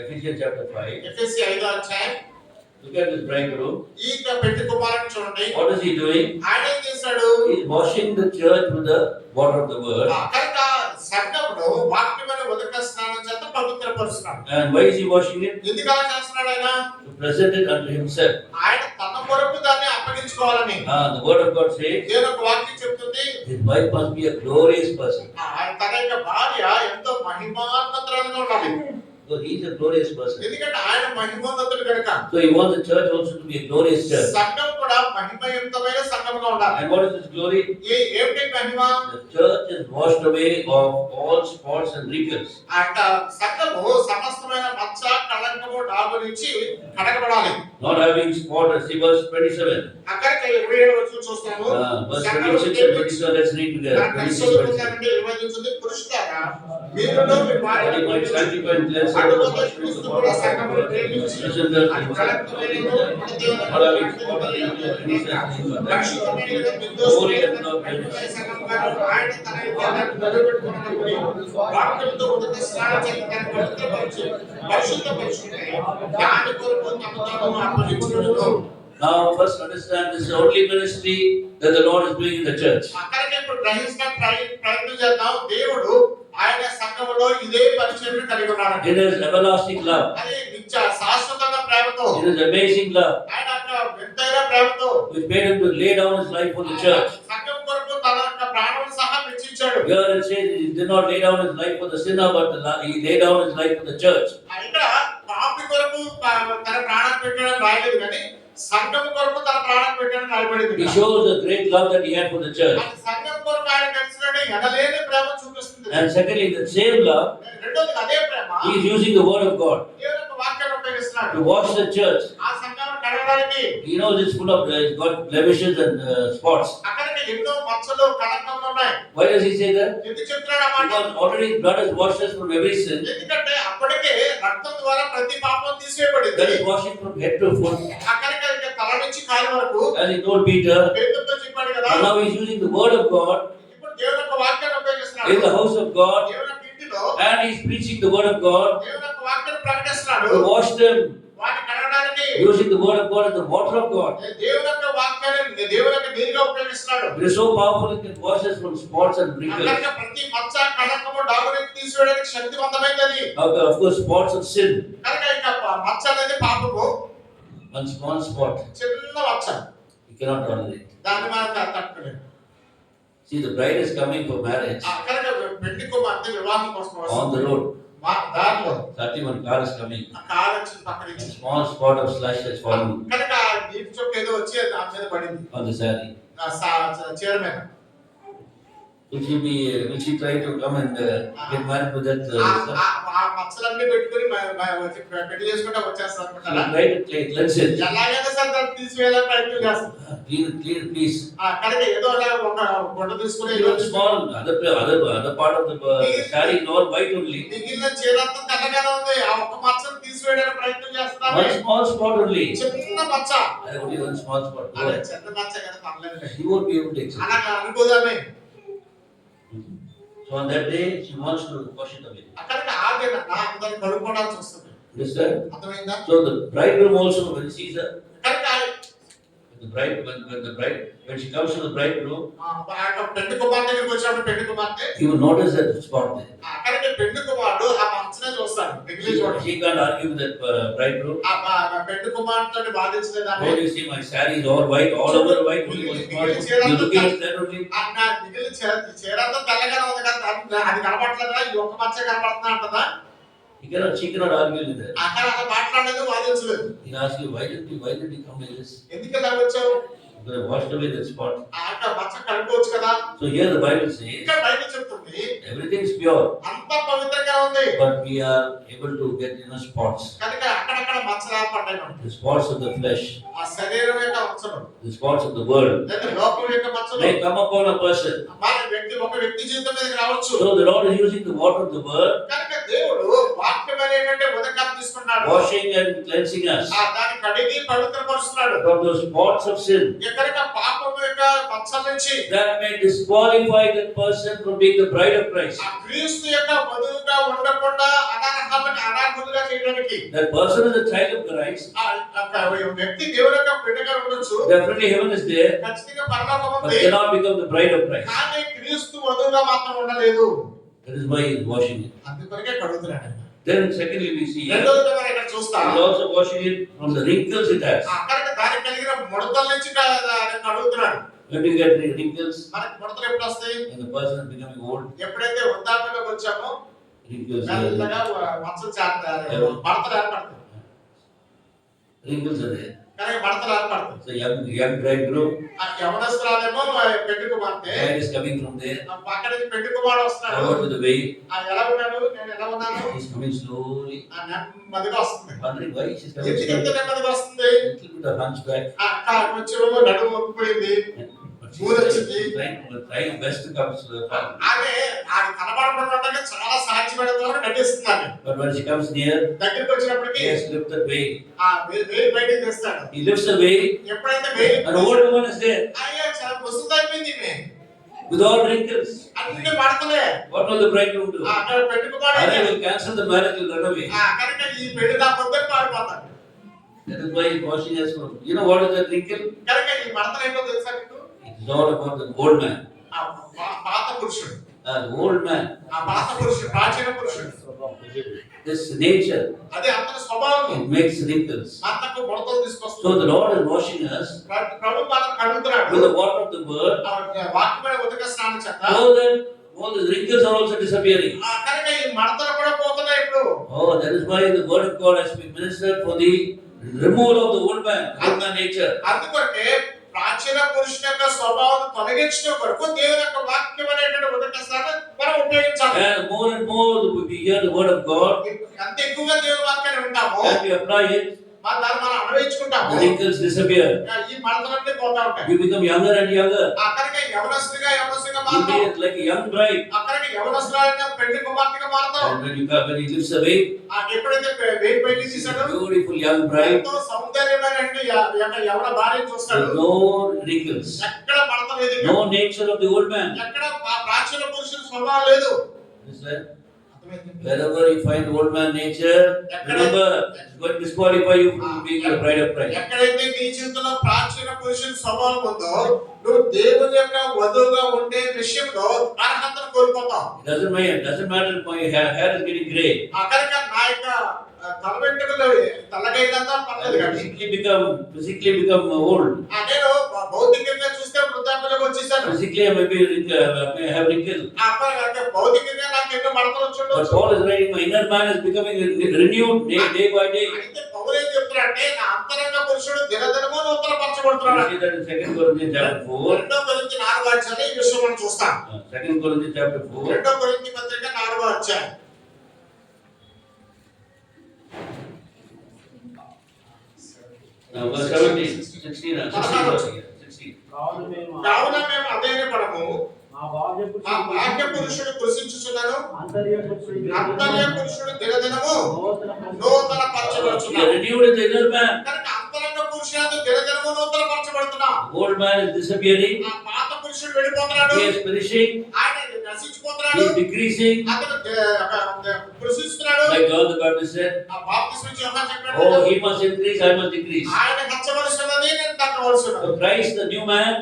Speaker 1: Ephesians chapter 5.
Speaker 2: ఎఫెసీ 5వ అధ్యాయం.
Speaker 1: Look at this bridegroom.
Speaker 2: ఈ పెళ్లి కుమారుని చూడండి.
Speaker 1: What is he doing?
Speaker 2: ఆయన ఏం చేశాడు?
Speaker 1: He is washing the church with the water of the word.
Speaker 2: కనుక సంఘములో వాక్యమైన ఉదక స్నానం చేత పవిత్రపరుస్తున్నాడు.
Speaker 1: And why is he washing it?
Speaker 2: ఎందుకు అలా చేస్తున్నాడు ఆయన?
Speaker 1: To present it unto himself.
Speaker 2: ఆయన తన కొరకు దాన్ని అప్పగించుకోవాలని.
Speaker 1: The word of God says,
Speaker 2: దేవుని యొక్క వాక్యం చెప్తుంది,
Speaker 1: his wife must be a glorious person.
Speaker 2: తన యొక్క భార్య ఎంతో మహిమాన్వితురాలుగా ఉండాలి.
Speaker 1: So he is a glorious person.
Speaker 2: ఎందుకంటే ఆయన మహిమోన్నతుడు కనుక.
Speaker 1: So he wants the church also to be a glorious church.
Speaker 2: సంఘం కూడా మహిమయుక్తమైన సంఘంగా ఉండాలి.
Speaker 1: And what is this glory?
Speaker 2: ఏమిటి మహిమ?
Speaker 1: The church is washed away of all spots and wrinkles.
Speaker 2: అంట సంఘము సమస్తమైన మచ్చ కళంకము డాగు నుంచి కడగబడాలి.
Speaker 1: Not having spot, see verse 27.
Speaker 2: అక్కడికి 27 వచనం చూస్తాము.
Speaker 1: Verse 26 and 27, let's read together. 26, 27.
Speaker 2: పురుషులారా మీరును మీ భార్యలను
Speaker 1: That he might sanctify and cleanse us from the
Speaker 2: క్రీస్తు కూడా సంఘమును ప్రేమించి
Speaker 1: present us
Speaker 2: అది
Speaker 1: in
Speaker 2: కళంకమైనను మన దేవుని
Speaker 1: not having spot or wrinkle or any such thing but that
Speaker 2: రక్షితమైన
Speaker 1: holy
Speaker 2: నిర్దోషమైన
Speaker 1: and without blemish.
Speaker 2: సంఘముగా ఆయన తన యొక్క నిలబెట్టుకున్నటువంటి వాక్యముతో ఉదక స్నానం చేత దాన్ని పవిత్రపరిచి పరిశుద్ధపరచుకుని దాని కొరకు తమ తాము అప్పగించుకొనును.
Speaker 1: Now first understand this is the only ministry that the Lord is doing in the church.
Speaker 2: అక్కడికి ఇప్పుడు గ్రహించడానికి ప్రయత్నం చేద్దాం. దేవుడు ఆయన సంఘములో ఇదే పరిచయం కలిగి ఉన్నాడు.
Speaker 1: It is everlasting love.
Speaker 2: అది నిత్య శాశ్వతంగా ప్రేమతో,
Speaker 1: It is amazing love.
Speaker 2: ఆయన యొక్క వింతైన ప్రేమతో
Speaker 1: Which made him to lay down his life for the church.
Speaker 2: సంఘం కొరకు తన యొక్క ప్రాణాలను సహా వెచ్చించాడు.
Speaker 1: Here it says he did not lay down his life for the sinner, but he laid down his life for the church.
Speaker 2: ఇక్కడ పాపి కొరకు తన ప్రాణాన్ని పెట్టాడని రాయలేదు, కానీ సంఘం కొరకు తన ప్రాణాన్ని పెట్టాడని రాయబడింది.
Speaker 1: He shows the great love that he had for the church.
Speaker 2: అది సంఘం కొరకు ఆయన కలిసినట్టు ఎనలేని ప్రేమ చూపిస్తుంది.
Speaker 1: And secondly, the same love,
Speaker 2: రెండోది అదే ప్రేమ
Speaker 1: he is using the word of God
Speaker 2: దేవుని యొక్క వాక్యాన్ని ఉపయోగిస్తున్నాడు.
Speaker 1: to wash the church.
Speaker 2: ఆ సంఘాన్ని కడగడానికి
Speaker 1: He knows it's full of, it's got blemishes and spots.
Speaker 2: అక్కడికి ఎన్నో మచ్చలు కళంకములు ఉన్నాయి.
Speaker 1: Why does he say that?
Speaker 2: ఎందుకు చెప్తున్నాడు ఆ మాట?
Speaker 1: Because already blood has washed us from every sin.
Speaker 2: ఎందుకంటే అప్పటికే రక్తం ద్వారా ప్రతి పాపం తీసివేయబడింది.
Speaker 1: That is washing from head to foot.
Speaker 2: అక్కడికి తల నుంచి కాలి వరకు
Speaker 1: As he told Peter,
Speaker 2: పేతురుతో చెప్పాడు కదా.
Speaker 1: and now he is using the word of God
Speaker 2: ఇప్పుడు దేవుని యొక్క వాక్యాన్ని ఉపయోగిస్తున్నాడు.
Speaker 1: in the house of God,
Speaker 2: దేవుని యొక్క ఇంటిలో
Speaker 1: and he is preaching the word of God
Speaker 2: దేవుని యొక్క వాక్యాన్ని ప్రకటిస్తున్నాడు.
Speaker 1: to wash them,
Speaker 2: వాటిని కడగడానికి
Speaker 1: using the word of God as the water of God.
Speaker 2: దేవుని యొక్క వాక్యాన్ని దేవుని యొక్క నీరుగా ఉపయోగిస్తున్నాడు.
Speaker 1: It is so powerful it can wash us from spots and wrinkles.
Speaker 2: అక్కడికి ప్రతి మచ్చ కళంకము డాగుని తీసివేయడానికి శక్తివంతమైనది అది.
Speaker 1: Of course, spots of sin.
Speaker 2: కనుక ఇంకా మచ్చ అనేది పాపము.
Speaker 1: One small spot,
Speaker 2: చిన్న మచ్చ,
Speaker 1: you cannot tolerate.
Speaker 2: దాన్ని మనం తట్టుకోలేము.
Speaker 1: See, the bride is coming for marriage
Speaker 2: అక్కడికి పెళ్లి కుమార్తె వివాహం కోసం
Speaker 1: on
Speaker 2: వస్తుంది.
Speaker 1: the road.
Speaker 2: దారిలో
Speaker 1: 31 car is coming.
Speaker 2: ఆ కారు వచ్చిన పక్కన
Speaker 1: A
Speaker 2: నుంచి
Speaker 1: small spot of slush has fallen
Speaker 2: కనుక ఆ నీటి చొక్క ఏదో వచ్చి దాని మీద పడింది,
Speaker 1: on the saree.
Speaker 2: ఆ చీర మీద.
Speaker 1: Will she try to come and get married to that?
Speaker 2: ఆ మచ్చలన్నీ పెట్టుకుని పెళ్లి చేసుకుంటే వచ్చేస్తారు అనుకుంటారా?
Speaker 1: Try to cleanse it.
Speaker 2: ఎలాగైనా సరే దాన్ని తీసివేయాలని ప్రయత్నం చేస్తారు.
Speaker 1: Clean it, please.
Speaker 2: అక్కడికి ఏదో అలా ఒక గుడ్డ తీసుకుని
Speaker 1: Even small, other part of the saree is all white only.
Speaker 2: మిగిలిన చీర అంతా తెల్లగానే ఉంది. ఆ ఒక్క మచ్చను తీసివేయడానికి ప్రయత్నం చేస్తున్నారు.
Speaker 1: One small spot only.
Speaker 2: చిన్న మచ్చ,
Speaker 1: Only one small spot.
Speaker 2: అదే చిన్న మచ్చ కదా, పర్లేదు,
Speaker 1: He won't be able to accept.
Speaker 2: అలా అనుకోదామే.
Speaker 1: So on that day, she wants to wash it away.
Speaker 2: అక్కడికి ఆగేనా అందరిని కడుక్కోవడానికి వస్తుంది.
Speaker 1: Understand?
Speaker 2: అర్థమైందా?
Speaker 1: So the bridegroom also, when he sees her,
Speaker 2: కనుక
Speaker 1: when she comes to the bridegroom,
Speaker 2: ఆ యొక్క పెళ్లి కుమార్తె దగ్గరికి వచ్చినప్పుడు పెళ్లి కుమార్తె
Speaker 1: he will notice that spot there.
Speaker 2: అక్కడికి పెళ్లి కుమారుడు ఆ మంచనే చూస్తాడు, మిగిలి చూడండి.
Speaker 1: She can't argue with that bridegroom.
Speaker 2: ఆ పెళ్లి కుమార్తెని బాధించలేదని.
Speaker 1: Oh, you see, my saree is all white, all over white. Only one spot. You're looking at that only.
Speaker 2: నా మిగిలిన చీరంతా తెల్లగానే ఉంది కదా, అది కనపడలేదా, ఈ ఒక్క మచ్చే కనపడుతున్నా అంటదా.
Speaker 1: She cannot argue with that.
Speaker 2: అక్కడ అలా మాట్లాడలేదు, వాదించలేదు.
Speaker 1: He asks you, why did you come like this?
Speaker 2: ఎందుకు ఇలా వచ్చావు?
Speaker 1: You could have washed away that spot.
Speaker 2: ఆ మచ్చ కడుక్కోవచ్చు కదా.
Speaker 1: So here the Bible says,
Speaker 2: ఇంకా బైబిల్ చెప్తుంది
Speaker 1: everything is pure,
Speaker 2: అంతా పవిత్రంగా ఉంది,
Speaker 1: but we are able to get spots.
Speaker 2: కనుక అక్కడక్కడ మచ్చలు ఏర్పడ్డాయి మనకి.
Speaker 1: The spots of the flesh,
Speaker 2: ఆ శరీరం యొక్క మచ్చలు,
Speaker 1: the spots of the world
Speaker 2: లేదా లోకం యొక్క మచ్చలు
Speaker 1: may come upon a person.
Speaker 2: ఒక వ్యక్తి జీవితం మీదకి రావచ్చు.
Speaker 1: So the Lord is using the water of the word,
Speaker 2: కనుక దేవుడు వాక్యం అనేటువంటి ఉదకాన్ని తీసుకున్నాడు,
Speaker 1: washing and cleansing us
Speaker 2: దాన్ని కడిగి పవిత్రపరుస్తున్నాడు
Speaker 1: from those spots of sin,
Speaker 2: ఎక్కడిక పాపం యొక్క మచ్చల నుంచి,
Speaker 1: that may disqualify that person from being the bride of Christ.
Speaker 2: ఆ క్రీస్తు యొక్క వధువుగా ఉండకుండా అనార్హులుగా చేయడానికి.
Speaker 1: That person is a child of Christ.
Speaker 2: ఆ వ్యక్తి దేవుని యొక్క బిడ్డగా ఉండొచ్చు,
Speaker 1: Definitely heaven is there,
Speaker 2: ఖచ్చితంగా పరలోకం
Speaker 1: but
Speaker 2: ఉంది,
Speaker 1: cannot become the bride of Christ.
Speaker 2: కానీ క్రీస్తు వధువుగా మాత్రం ఉండలేదు.
Speaker 1: That is why he is washing it.
Speaker 2: అందుకొరకే కడుగుతున్నాడు.
Speaker 1: Then secondly we see, he
Speaker 2: రెండోది మనం ఇక్కడ చూస్తాం,
Speaker 1: is also washing it from the wrinkles it has.
Speaker 2: అక్కడికి దానికి కలిగిన ముడతల నుంచి కడుగుతున్నాడు.
Speaker 1: When you get wrinkles,
Speaker 2: మనకి ముడతలు ఎప్పుడు వస్తాయి?
Speaker 1: when the person is becoming old,
Speaker 2: ఎప్పుడైతే వృద్ధాప్యంలోకి వచ్చామో
Speaker 1: wrinkles,
Speaker 2: మెల్లగా మచ్చలు చేస్తారు, మడతలు ఏర్పడతాయి.
Speaker 1: wrinkles are there.
Speaker 2: కానీ మడతలు ఏర్పడతాయి.
Speaker 1: So young bridegroom,
Speaker 2: ఆ యవనస్తురాలేమో పెళ్లి కుమార్తె,
Speaker 1: bride is coming from there,
Speaker 2: ఆ పక్క నుంచి పెళ్లి కుమారుడు వస్తున్నాడు.
Speaker 1: covered with the veil.
Speaker 2: ఎలా ఉన్నాడు, నేను ఎలా ఉన్నాను,
Speaker 1: He is coming slowly,
Speaker 2: ఆ నెమ్మదిగా వస్తుంది.
Speaker 1: wondering why she is coming
Speaker 2: ఎందుకు ఇంత
Speaker 1: slowly.
Speaker 2: నెమ్మదిగా వస్తుంది?
Speaker 1: Little bit of hunchback.
Speaker 2: కొంచెం నడుము వంగిపోయింది,
Speaker 1: But she is trying best to come slow.
Speaker 2: ఆమె అది కనబడకుండా చాలా సాధ్యమైన నటిస్తుంది ఆమె.
Speaker 1: But when she comes near,
Speaker 2: దగ్గరికి వచ్చినప్పటికి
Speaker 1: he has lifted the veil.
Speaker 2: ఆ వేలు బయటికి తెస్తాడు.
Speaker 1: He lifts the veil,
Speaker 2: ఎప్పుడైతే వేలు
Speaker 1: an old woman is there
Speaker 2: అయ్యా చాలా ముసలి అయిపోయింది ఈమె,
Speaker 1: with all wrinkles.
Speaker 2: అన్ని మడతలే.
Speaker 1: What will the bridegroom do?
Speaker 2: అక్కడ పెళ్లి కుమారుడు
Speaker 1: Either will cancel the marriage, will run away.
Speaker 2: కనుక ఈ పెళ్లి నా పొద్దున్న పారిపోతాడు.
Speaker 1: That is why he is washing us from. You know what is that wrinkle?
Speaker 2: కనుక ఈ మడతలు ఏంటో తెలుసా మీకు?
Speaker 1: It is all about the old man.
Speaker 2: ఆ పాత పురుషుడు,
Speaker 1: The old man.
Speaker 2: ఆ పాత పురుషుడు, ప్రాచీన పురుషుడు,
Speaker 1: This nature,
Speaker 2: అదే అతని స్వభావం
Speaker 1: it makes wrinkles.
Speaker 2: అంతకు ముడతలు
Speaker 1: So
Speaker 2: తీసుకొస్తుంది.
Speaker 1: the Lord is washing us
Speaker 2: ప్రభు మనం కడుగుతున్నాడు
Speaker 1: with the water of the word,
Speaker 2: వాక్యమైన ఉదక స్నానం చేత.
Speaker 1: so that all the wrinkles are also disappearing.
Speaker 2: కనుక ఈ మడతలు కూడా పోతున్నాయి ఇప్పుడు.
Speaker 1: Oh, that is why the word of God has been ministered for the removal of the old man nature.
Speaker 2: అందుకొరకే ప్రాచీన పురుషుని యొక్క స్వభావం తొలగించడం కొరకు దేవుని యొక్క వాక్యం అనేటువంటి ఉదక స్నానం మనం ఉపయోగించాలి.
Speaker 1: And more we hear the word of God,
Speaker 2: అంత ఎక్కువగా దేవుని వాక్యాన్ని వింటాము,
Speaker 1: and we apply it,
Speaker 2: దాన్ని మనం అన్వయించుకుంటాము,
Speaker 1: the wrinkles disappear.
Speaker 2: ఈ మడతలన్నీ పోతా ఉంటాయి.
Speaker 1: You become younger and younger.
Speaker 2: అక్కడికి యవనస్తుడిగా
Speaker 1: You
Speaker 2: మారుతాం,
Speaker 1: be like a young bride.
Speaker 2: అక్కడికి యవనస్తురాలైన పెళ్లి కుమార్తెగా మారుతాం.
Speaker 1: And when he lifts the veil,
Speaker 2: ఎప్పుడైతే వేడి బయటికి తీసాడో
Speaker 1: beautiful young bride,
Speaker 2: ఎంతో సౌందర్యమైన యవన భార్యను చూస్తాడు.
Speaker 1: with no wrinkles,
Speaker 2: ఎక్కడ మడత లేదు,
Speaker 1: no nature of the old man.
Speaker 2: ఎక్కడ ప్రాచీన పురుషుని స్వభావం లేదు.
Speaker 1: Is that wherever you find old man nature, remember it's going to disqualify you from being a bride of Christ.
Speaker 2: ఎక్కడైతే నీ జీవితంలో ప్రాచీన పురుషుని స్వభావం ఉందో నువ్వు దేవుని యొక్క వధువుగా ఉండే విషయంలో అర్హతను కోల్పోతావు.
Speaker 1: Doesn't matter if my hair is getting grey.
Speaker 2: కనుక నా యొక్క తల వెంట్రుకలు తలగైనంతా పర్లేదు కానీ
Speaker 1: Physically become old.
Speaker 2: నేను భౌతికంగా చూస్తే వృద్ధాప్యంలోకి వచ్చేసాను.
Speaker 1: Physically I may have wrinkles.
Speaker 2: భౌతికంగా నాకు ఎన్నో మడతలు
Speaker 1: But
Speaker 2: వచ్చుండొచ్చు.
Speaker 1: Paul is writing, my inner man is becoming renewed day by day.
Speaker 2: అయితే పౌలు ఏం చెప్తున్నాడంటే నా అంతరంగ పురుషుడు దినదినము
Speaker 1: We
Speaker 2: నూతనపరచబడుతున్నాడు.
Speaker 1: see that in 2 Corinthians chapter 4.
Speaker 2: 2 కొరింథీ 4వ అధ్యాయంలో ఈ విషయం మనం చూస్తాం.
Speaker 1: 2 Corinthians chapter 4.
Speaker 2: 2 కొరింథీ పత్రిక 4వ అధ్యాయం.
Speaker 1: Now verse 17, 16.
Speaker 2: కావున మేము అధైర్యపడము, మా బాహ్య పురుషుడు కృషించుచున్నాను, అంతర్య పురుషుడు దినదినము నూతన పరచబడుచున్నాడు.
Speaker 1: Renewed in the inner man.
Speaker 2: కనుక అంతరంగ పురుషుడు దినదినము నూతన పరచబడుతున్నాడు.
Speaker 1: Old man is disappearing.
Speaker 2: ఆ పాత పురుషుడు వెళ్ళిపోతున్నాడు,
Speaker 1: He is perishing.
Speaker 2: ఆయన
Speaker 1: He
Speaker 2: నశించిపోతున్నాడు,
Speaker 1: is decreasing.
Speaker 2: అతను కృషిస్తున్నాడు.
Speaker 1: Like John the Baptist said,
Speaker 2: ఆ బాప్తిస్మ ఇచ్చే యోహాను చెప్పాడు,
Speaker 1: oh, he must increase, I must decrease.
Speaker 2: ఆయన హెచ్చవలసినది నేను తగ్గవలసినది. రావాల్సి
Speaker 1: So Christ, the new man,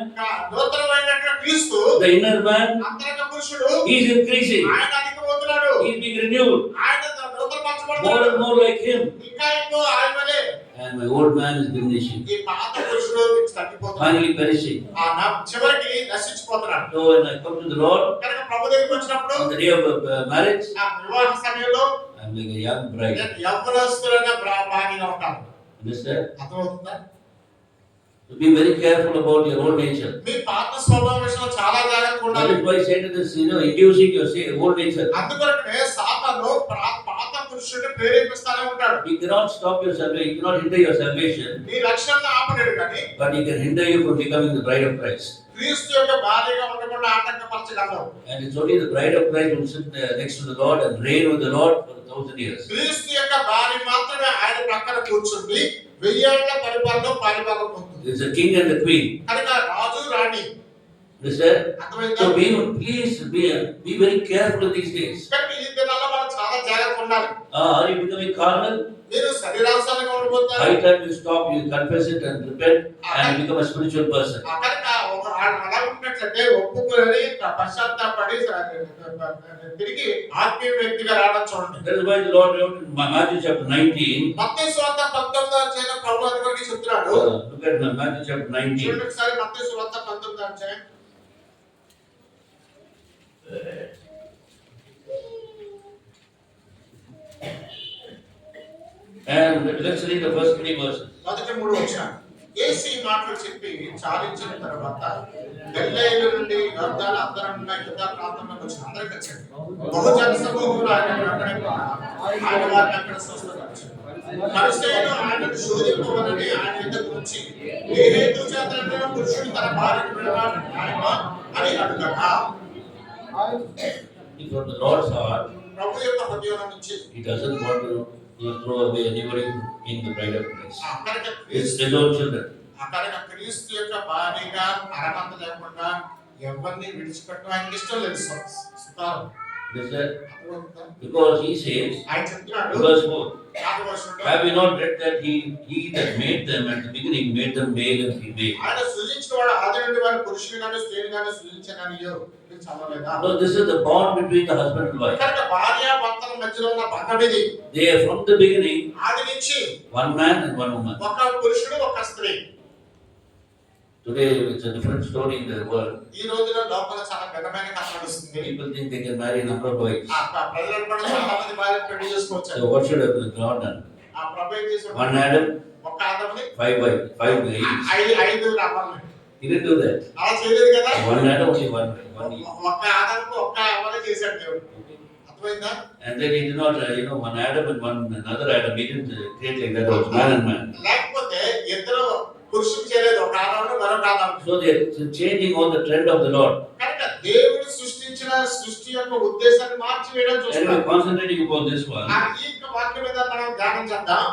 Speaker 2: నూతనమైనటువంటి క్రీస్తు
Speaker 1: the inner man,
Speaker 2: అంతరంగ పురుషుడు
Speaker 1: he is increasing.
Speaker 2: ఆయన అధికమవుతున్నాడు.
Speaker 1: He is being renewed.
Speaker 2: ఆయన
Speaker 1: More
Speaker 2: నూతనపరచబడుతున్నాడు.
Speaker 1: and more like him.
Speaker 2: ఇంకా ఎక్కువ ఆయన వలె.
Speaker 1: And my old man is diminishing,
Speaker 2: ఈ పాత పురుషుడు తగ్గిపోతున్నాడు.
Speaker 1: finally perishing.
Speaker 2: చివరికి నశించిపోతున్నాడు.
Speaker 1: So when I come to the Lord
Speaker 2: కనుక ప్రభు దగ్గరికి వచ్చినప్పుడు
Speaker 1: on the day of marriage,
Speaker 2: ఆ వివాహ సమయంలో
Speaker 1: I'm like a young bride.
Speaker 2: నేను యవ్వనస్తులైన భార్యగా ఉంటాను.
Speaker 1: Understand?
Speaker 2: అర్థమవుతుందా?
Speaker 1: So be very careful about your old nature.
Speaker 2: మీ పాత స్వభావం విషయంలో చాలా జాగ్రత్తగా
Speaker 1: That
Speaker 2: ఉండాలి.
Speaker 1: is why Satan is, inducing your old nature.
Speaker 2: అందుకొరకే సాతాను పాత పురుషుడిని ప్రేరేపిస్తానే ఉంటాడు.
Speaker 1: He cannot stop your salvation. He cannot hinder your salvation,
Speaker 2: నీ రక్షణను ఆపలేడు కానీ
Speaker 1: but he can hinder you from becoming the bride of Christ.
Speaker 2: క్రీస్తు యొక్క భార్యగా ఉండకుండా ఆటంకపరచగలవు.
Speaker 1: And it's only the bride of Christ who will sit next to the Lord and reign with the Lord for 1,000 years.
Speaker 2: క్రీస్తు యొక్క భార్య మాత్రమే ఆయన ప్రక్కన కూర్చుంది 1000 ఏళ్ల పరిపాలన పాలిపాలవుతుంది.
Speaker 1: It's a king and a queen.
Speaker 2: కనుక రాజు రాణి.
Speaker 1: Understand?
Speaker 2: అర్థమైందా?
Speaker 1: So please be very careful these days.
Speaker 2: కనుక ఈ దినాల్లో మనం చాలా జాగ్రత్తగా ఉండాలి.
Speaker 1: Are you becoming carnal?
Speaker 2: మీరు శరీరానుసారంగా ఉండిపోతారు.
Speaker 1: High time you stop, you confess it and repent and become a spiritual person.
Speaker 2: కనుక అలా ఉన్నట్లయితే ఒప్పుకొని పశ్చాత్తాపడి తిరిగి ఆత్మీయ వ్యక్తిగా రావడం చూడండి.
Speaker 1: That is why the Lord wrote in Matthew chapter 19.
Speaker 2: మత్తయి సువార్త 19వ అధ్యాయం ప్రభువు అదివరకు చెప్తున్నాడు.
Speaker 1: Look at Matthew chapter 19.
Speaker 2: చూడండి ఒకసారి మత్తయి సువార్త 19వ అధ్యాయం.
Speaker 1: And let's read the first 3 verses.
Speaker 2: మొదటి 3 వచనాలు. యేసు ఈ మాటలు చెప్పి చాలించిన తర్వాత గలిలయ నుండి యోర్దాను అంతరంగా యూదా ప్రాంతంలోకి వచ్చిన అందరికి వచ్చాడు. బహుజన సమూహంలో ఆయన వారిని అక్కడ స్వస్థపరిచాడు. పరిసయ్యులు ఆయనను శోధింపవలని ఆయన ఎదుట వచ్చి ఏ హేతు చేతనైన పురుషుడు తన భార్యను విడనాడు న్యాయమా అని అడుగగా
Speaker 1: From the Lord's heart,
Speaker 2: ప్రభు యొక్క హృదయం నుంచి
Speaker 1: He doesn't want to throw away anybody from being the bride of Christ.
Speaker 2: అక్కడికి
Speaker 1: It's His own children.
Speaker 2: అక్కడికి క్రీస్తు యొక్క భార్యగా అర్హత లేకుండా ఎవరిని విడిచిపెట్టడం ఆయనకి ఇష్టం లేదు. Sutharam
Speaker 1: Understand? Because He says,
Speaker 2: ఆయన చెప్తున్నాడు
Speaker 1: verse 4,
Speaker 2: 5వ వచనంలో,
Speaker 1: have you not read that He that made them at the beginning made them male and female?
Speaker 2: ఆయన సృజించిన వాడు ఆది నుండి వారు పురుషుని గాని స్త్రీని గాని సృజించనని మీరు చదవలేదా?
Speaker 1: So this is the bond between the husband and wife.
Speaker 2: కనుక భార్య భర్తల మధ్యలో ఉన్న బంధం ఇది.
Speaker 1: They are from the beginning
Speaker 2: ఆది నుంచి
Speaker 1: one man and one woman.
Speaker 2: ఒక పురుషుడు ఒక స్త్రీ.
Speaker 1: Today it's a different story in the world.
Speaker 2: ఈ రోజుల్లో లోపల చాలా భిన్నమైన కథ నడుస్తుంది.
Speaker 1: People think they can marry a number of wives.
Speaker 2: ప్రజలు కూడా చాలా మంది భార్యను పెళ్లి చేసుకోవచ్చు.
Speaker 1: So what should have God done?
Speaker 2: ఆ ప్రభు ఏం చేశాడు?
Speaker 1: One Adam,
Speaker 2: ఒక ఆదముని
Speaker 1: 5 wives, 5 Eves.
Speaker 2: ఐదు అవ్వల్ని.
Speaker 1: He didn't do that.
Speaker 2: అలా చేయలేదు కదా.
Speaker 1: One Adam, only one Eve.
Speaker 2: ఒక ఆదముకు ఒక అవ్వని చేశాడు దేవుడు. అర్థమైందా?
Speaker 1: And then he did not, one Adam and another Adam. He didn't create like that. It was man and man.
Speaker 2: లేకపోతే ఇద్దరు పురుషుడు చేయలేదు, ఒక ఆదామును మరొక ఆదామును.
Speaker 1: So they are changing all the trend of the Lord.
Speaker 2: కనుక దేవుడు సృష్టించిన సృష్టి యొక్క ఉద్దేశాన్ని మార్చి వేయడం
Speaker 1: And
Speaker 2: చూస్తున్నాం.
Speaker 1: we're concentrating upon this one.
Speaker 2: ఈ వాక్యం మీద మనం ధ్యానం చేద్దాం.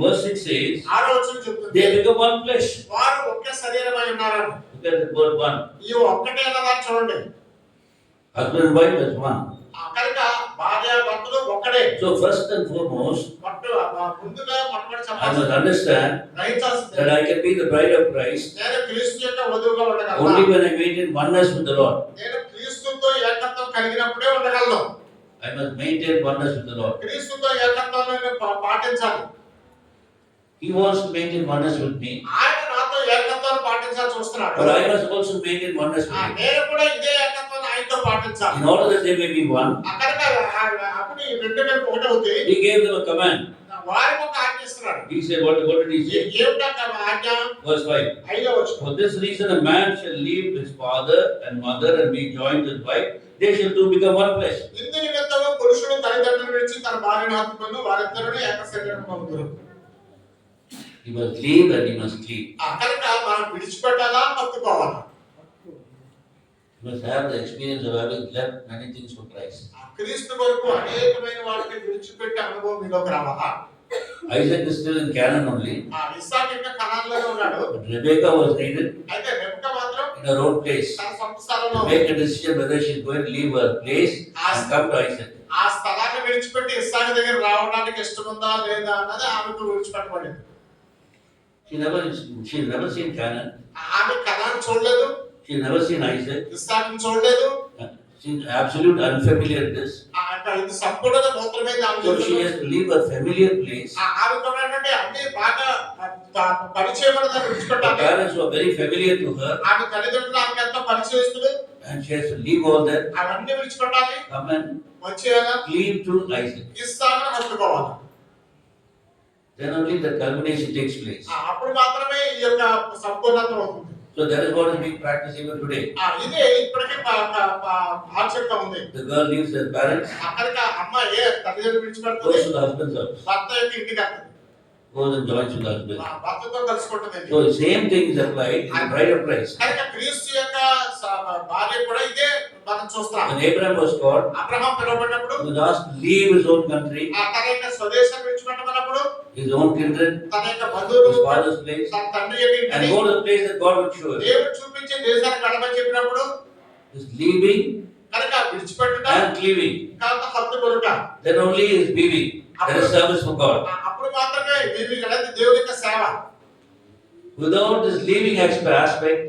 Speaker 1: Verse 6 says,
Speaker 2: 6వ వచనం చెప్తుంది,
Speaker 1: they become one flesh.
Speaker 2: వారు ఒకే శరీరమై ఉన్నారు.
Speaker 1: Look at the word one.
Speaker 2: ఈ ఒక్కటే కదా చూడండి.
Speaker 1: Husband and wife is one.
Speaker 2: కనుక భార్య భర్తలు ఒక్కడే.
Speaker 1: So first and foremost,
Speaker 2: ముందుగా మొట్టమొదటి
Speaker 1: I must
Speaker 2: చెప్పాల్సింది
Speaker 1: understand
Speaker 2: గ్రహించాల్సింది,
Speaker 1: that I can be the bride of Christ
Speaker 2: నేను క్రీస్తు యొక్క వధువుగా ఉండగలను.
Speaker 1: only when I maintain oneness with the Lord.
Speaker 2: నేను క్రీస్తుతో ఏకత్వం కలిగినప్పుడే ఉండగలను.
Speaker 1: I must maintain oneness with the Lord.
Speaker 2: క్రీస్తుతో ఏకత్వాన్ని నేను పాటించాలి.
Speaker 1: He wants to maintain oneness with me,
Speaker 2: ఆయన నాతో ఏకత్వాన్ని పాటించాలని చూస్తున్నాడు.
Speaker 1: but I must also maintain oneness with him.
Speaker 2: నేను కూడా ఇదే ఏకత్వాన్ని ఆయనతో పాటించాలి.
Speaker 1: In order that they may be one,
Speaker 2: కనుక అప్పుడు ఈ రెండు కలిపి ఒకటవుతాయి.
Speaker 1: He gave them a command.
Speaker 2: వారికి ఒక ఆజ్ఞ ఇస్తున్నాడు.
Speaker 1: He said, what did He say?
Speaker 2: ఏమిటా ఆజ్ఞ?
Speaker 1: Verse 5.
Speaker 2: 5వ వచనం,
Speaker 1: For this reason a man shall leave his father and mother and be joined to his wife. They shall two become one flesh.
Speaker 2: ఇందు నిమిత్తము పురుషుడు తల్లిదండ్రులను విడిచి తన భార్యను హత్తుకొను, వారిద్దరును ఏక శరీరము అవుదురు.
Speaker 1: He must leave and he must cleave.
Speaker 2: కనుక మనం విడిచిపెట్టాలా హత్తుకోవాలా?
Speaker 1: You must have the experience of having left many things for Christ.
Speaker 2: క్రీస్తు కొరకు అనేకమైన వాటిని విడిచిపెట్టే అనుభవం మీలోకి రావాలా?
Speaker 1: Isaac is still in Canaan only,
Speaker 2: ఇస్సాకు ఇంకా కనాన్లోనే ఉన్నాడు.
Speaker 1: but Rebekah was needed
Speaker 2: అయితే రెబెకా మాత్రం
Speaker 1: in her own place
Speaker 2: తన సొంత స్థలంలో
Speaker 1: to make a decision whether she is going to leave her place and come to Isaac.
Speaker 2: ఆ స్థలాన్ని విడిచిపెట్టి ఇస్సాకు దగ్గర రావడానికి ఇష్టం ఉందా లేదా అన్నది ఆమెకు విడిచిపెట్టబడింది.
Speaker 1: she's never seen Canaan.
Speaker 2: ఆమె కనాను చూడలేదు,
Speaker 1: She's never seen Isaac.
Speaker 2: ఇస్సాకును చూడలేదు.
Speaker 1: She's absolute unfamiliar with this.
Speaker 2: ఇది సంపూర్ణంగా నూతనమైనది ఆమె
Speaker 1: So she
Speaker 2: జీవితంలో.
Speaker 1: has to leave a familiar place.
Speaker 2: ఆమెకు ఉన్నటువంటి అన్ని బాగా పరిచయమైన దాన్ని
Speaker 1: The
Speaker 2: విడిచిపెట్టాలి.
Speaker 1: parents were very familiar to her,
Speaker 2: ఆమె తల్లిదండ్రులు ఆమెకు ఎంతో పరిచయస్తులు,
Speaker 1: and she has to leave all that,
Speaker 2: అవన్నీ విడిచిపెట్టాలి.
Speaker 1: come and
Speaker 2: వచ్చేయాలా
Speaker 1: cleave to Isaac.
Speaker 2: ఇస్సాకును హత్తుకోవాలి.
Speaker 1: Then only the culmination takes place.
Speaker 2: అప్పుడు మాత్రమే ఈ యొక్క సంపూర్ణత అవుతుంది.
Speaker 1: So that is what is being practiced even today.
Speaker 2: ఇదే ఇప్పటికీ ఆచరణ ఉంది.
Speaker 1: The girl leaves her parents,
Speaker 2: అక్కడికి అమ్మాయి తల్లిదండ్రులు విడిచిపెడుతుంది,
Speaker 1: goes to the husband's house,
Speaker 2: భర్త యొక్క ఇంటికి వస్తుంది,
Speaker 1: goes and joins with the husband.
Speaker 2: భర్తతో కలుసుకుంటుంది.
Speaker 1: So the same thing is applied in the bride of Christ.
Speaker 2: కనుక క్రీస్తు యొక్క భార్య కూడా ఇదే మనం చూస్తాం.
Speaker 1: When Abraham was called,
Speaker 2: Abraham పిలువబడినప్పుడు
Speaker 1: he was asked to leave his own country,
Speaker 2: తన యొక్క స్వదేశం విడిచిపెట్టమన్నప్పుడు
Speaker 1: his own kindred,
Speaker 2: తన యొక్క బంధువులు,
Speaker 1: his father's place,
Speaker 2: తన తండ్రి యొక్క
Speaker 1: and
Speaker 2: ఇంటిని
Speaker 1: go to the place that God would show him.
Speaker 2: దేవుడు చూపించే దేశానికి వెళ్ళమని చెప్పినప్పుడు
Speaker 1: His leaving
Speaker 2: కనుక విడిచిపెట్టుట,
Speaker 1: and cleaving,
Speaker 2: కాంత హత్తుకొనుట,
Speaker 1: then only is leaving. That is service for God.
Speaker 2: అప్పుడు మాత్రమే వీరి దేవుని యొక్క సేవ.
Speaker 1: Without this leaving aspect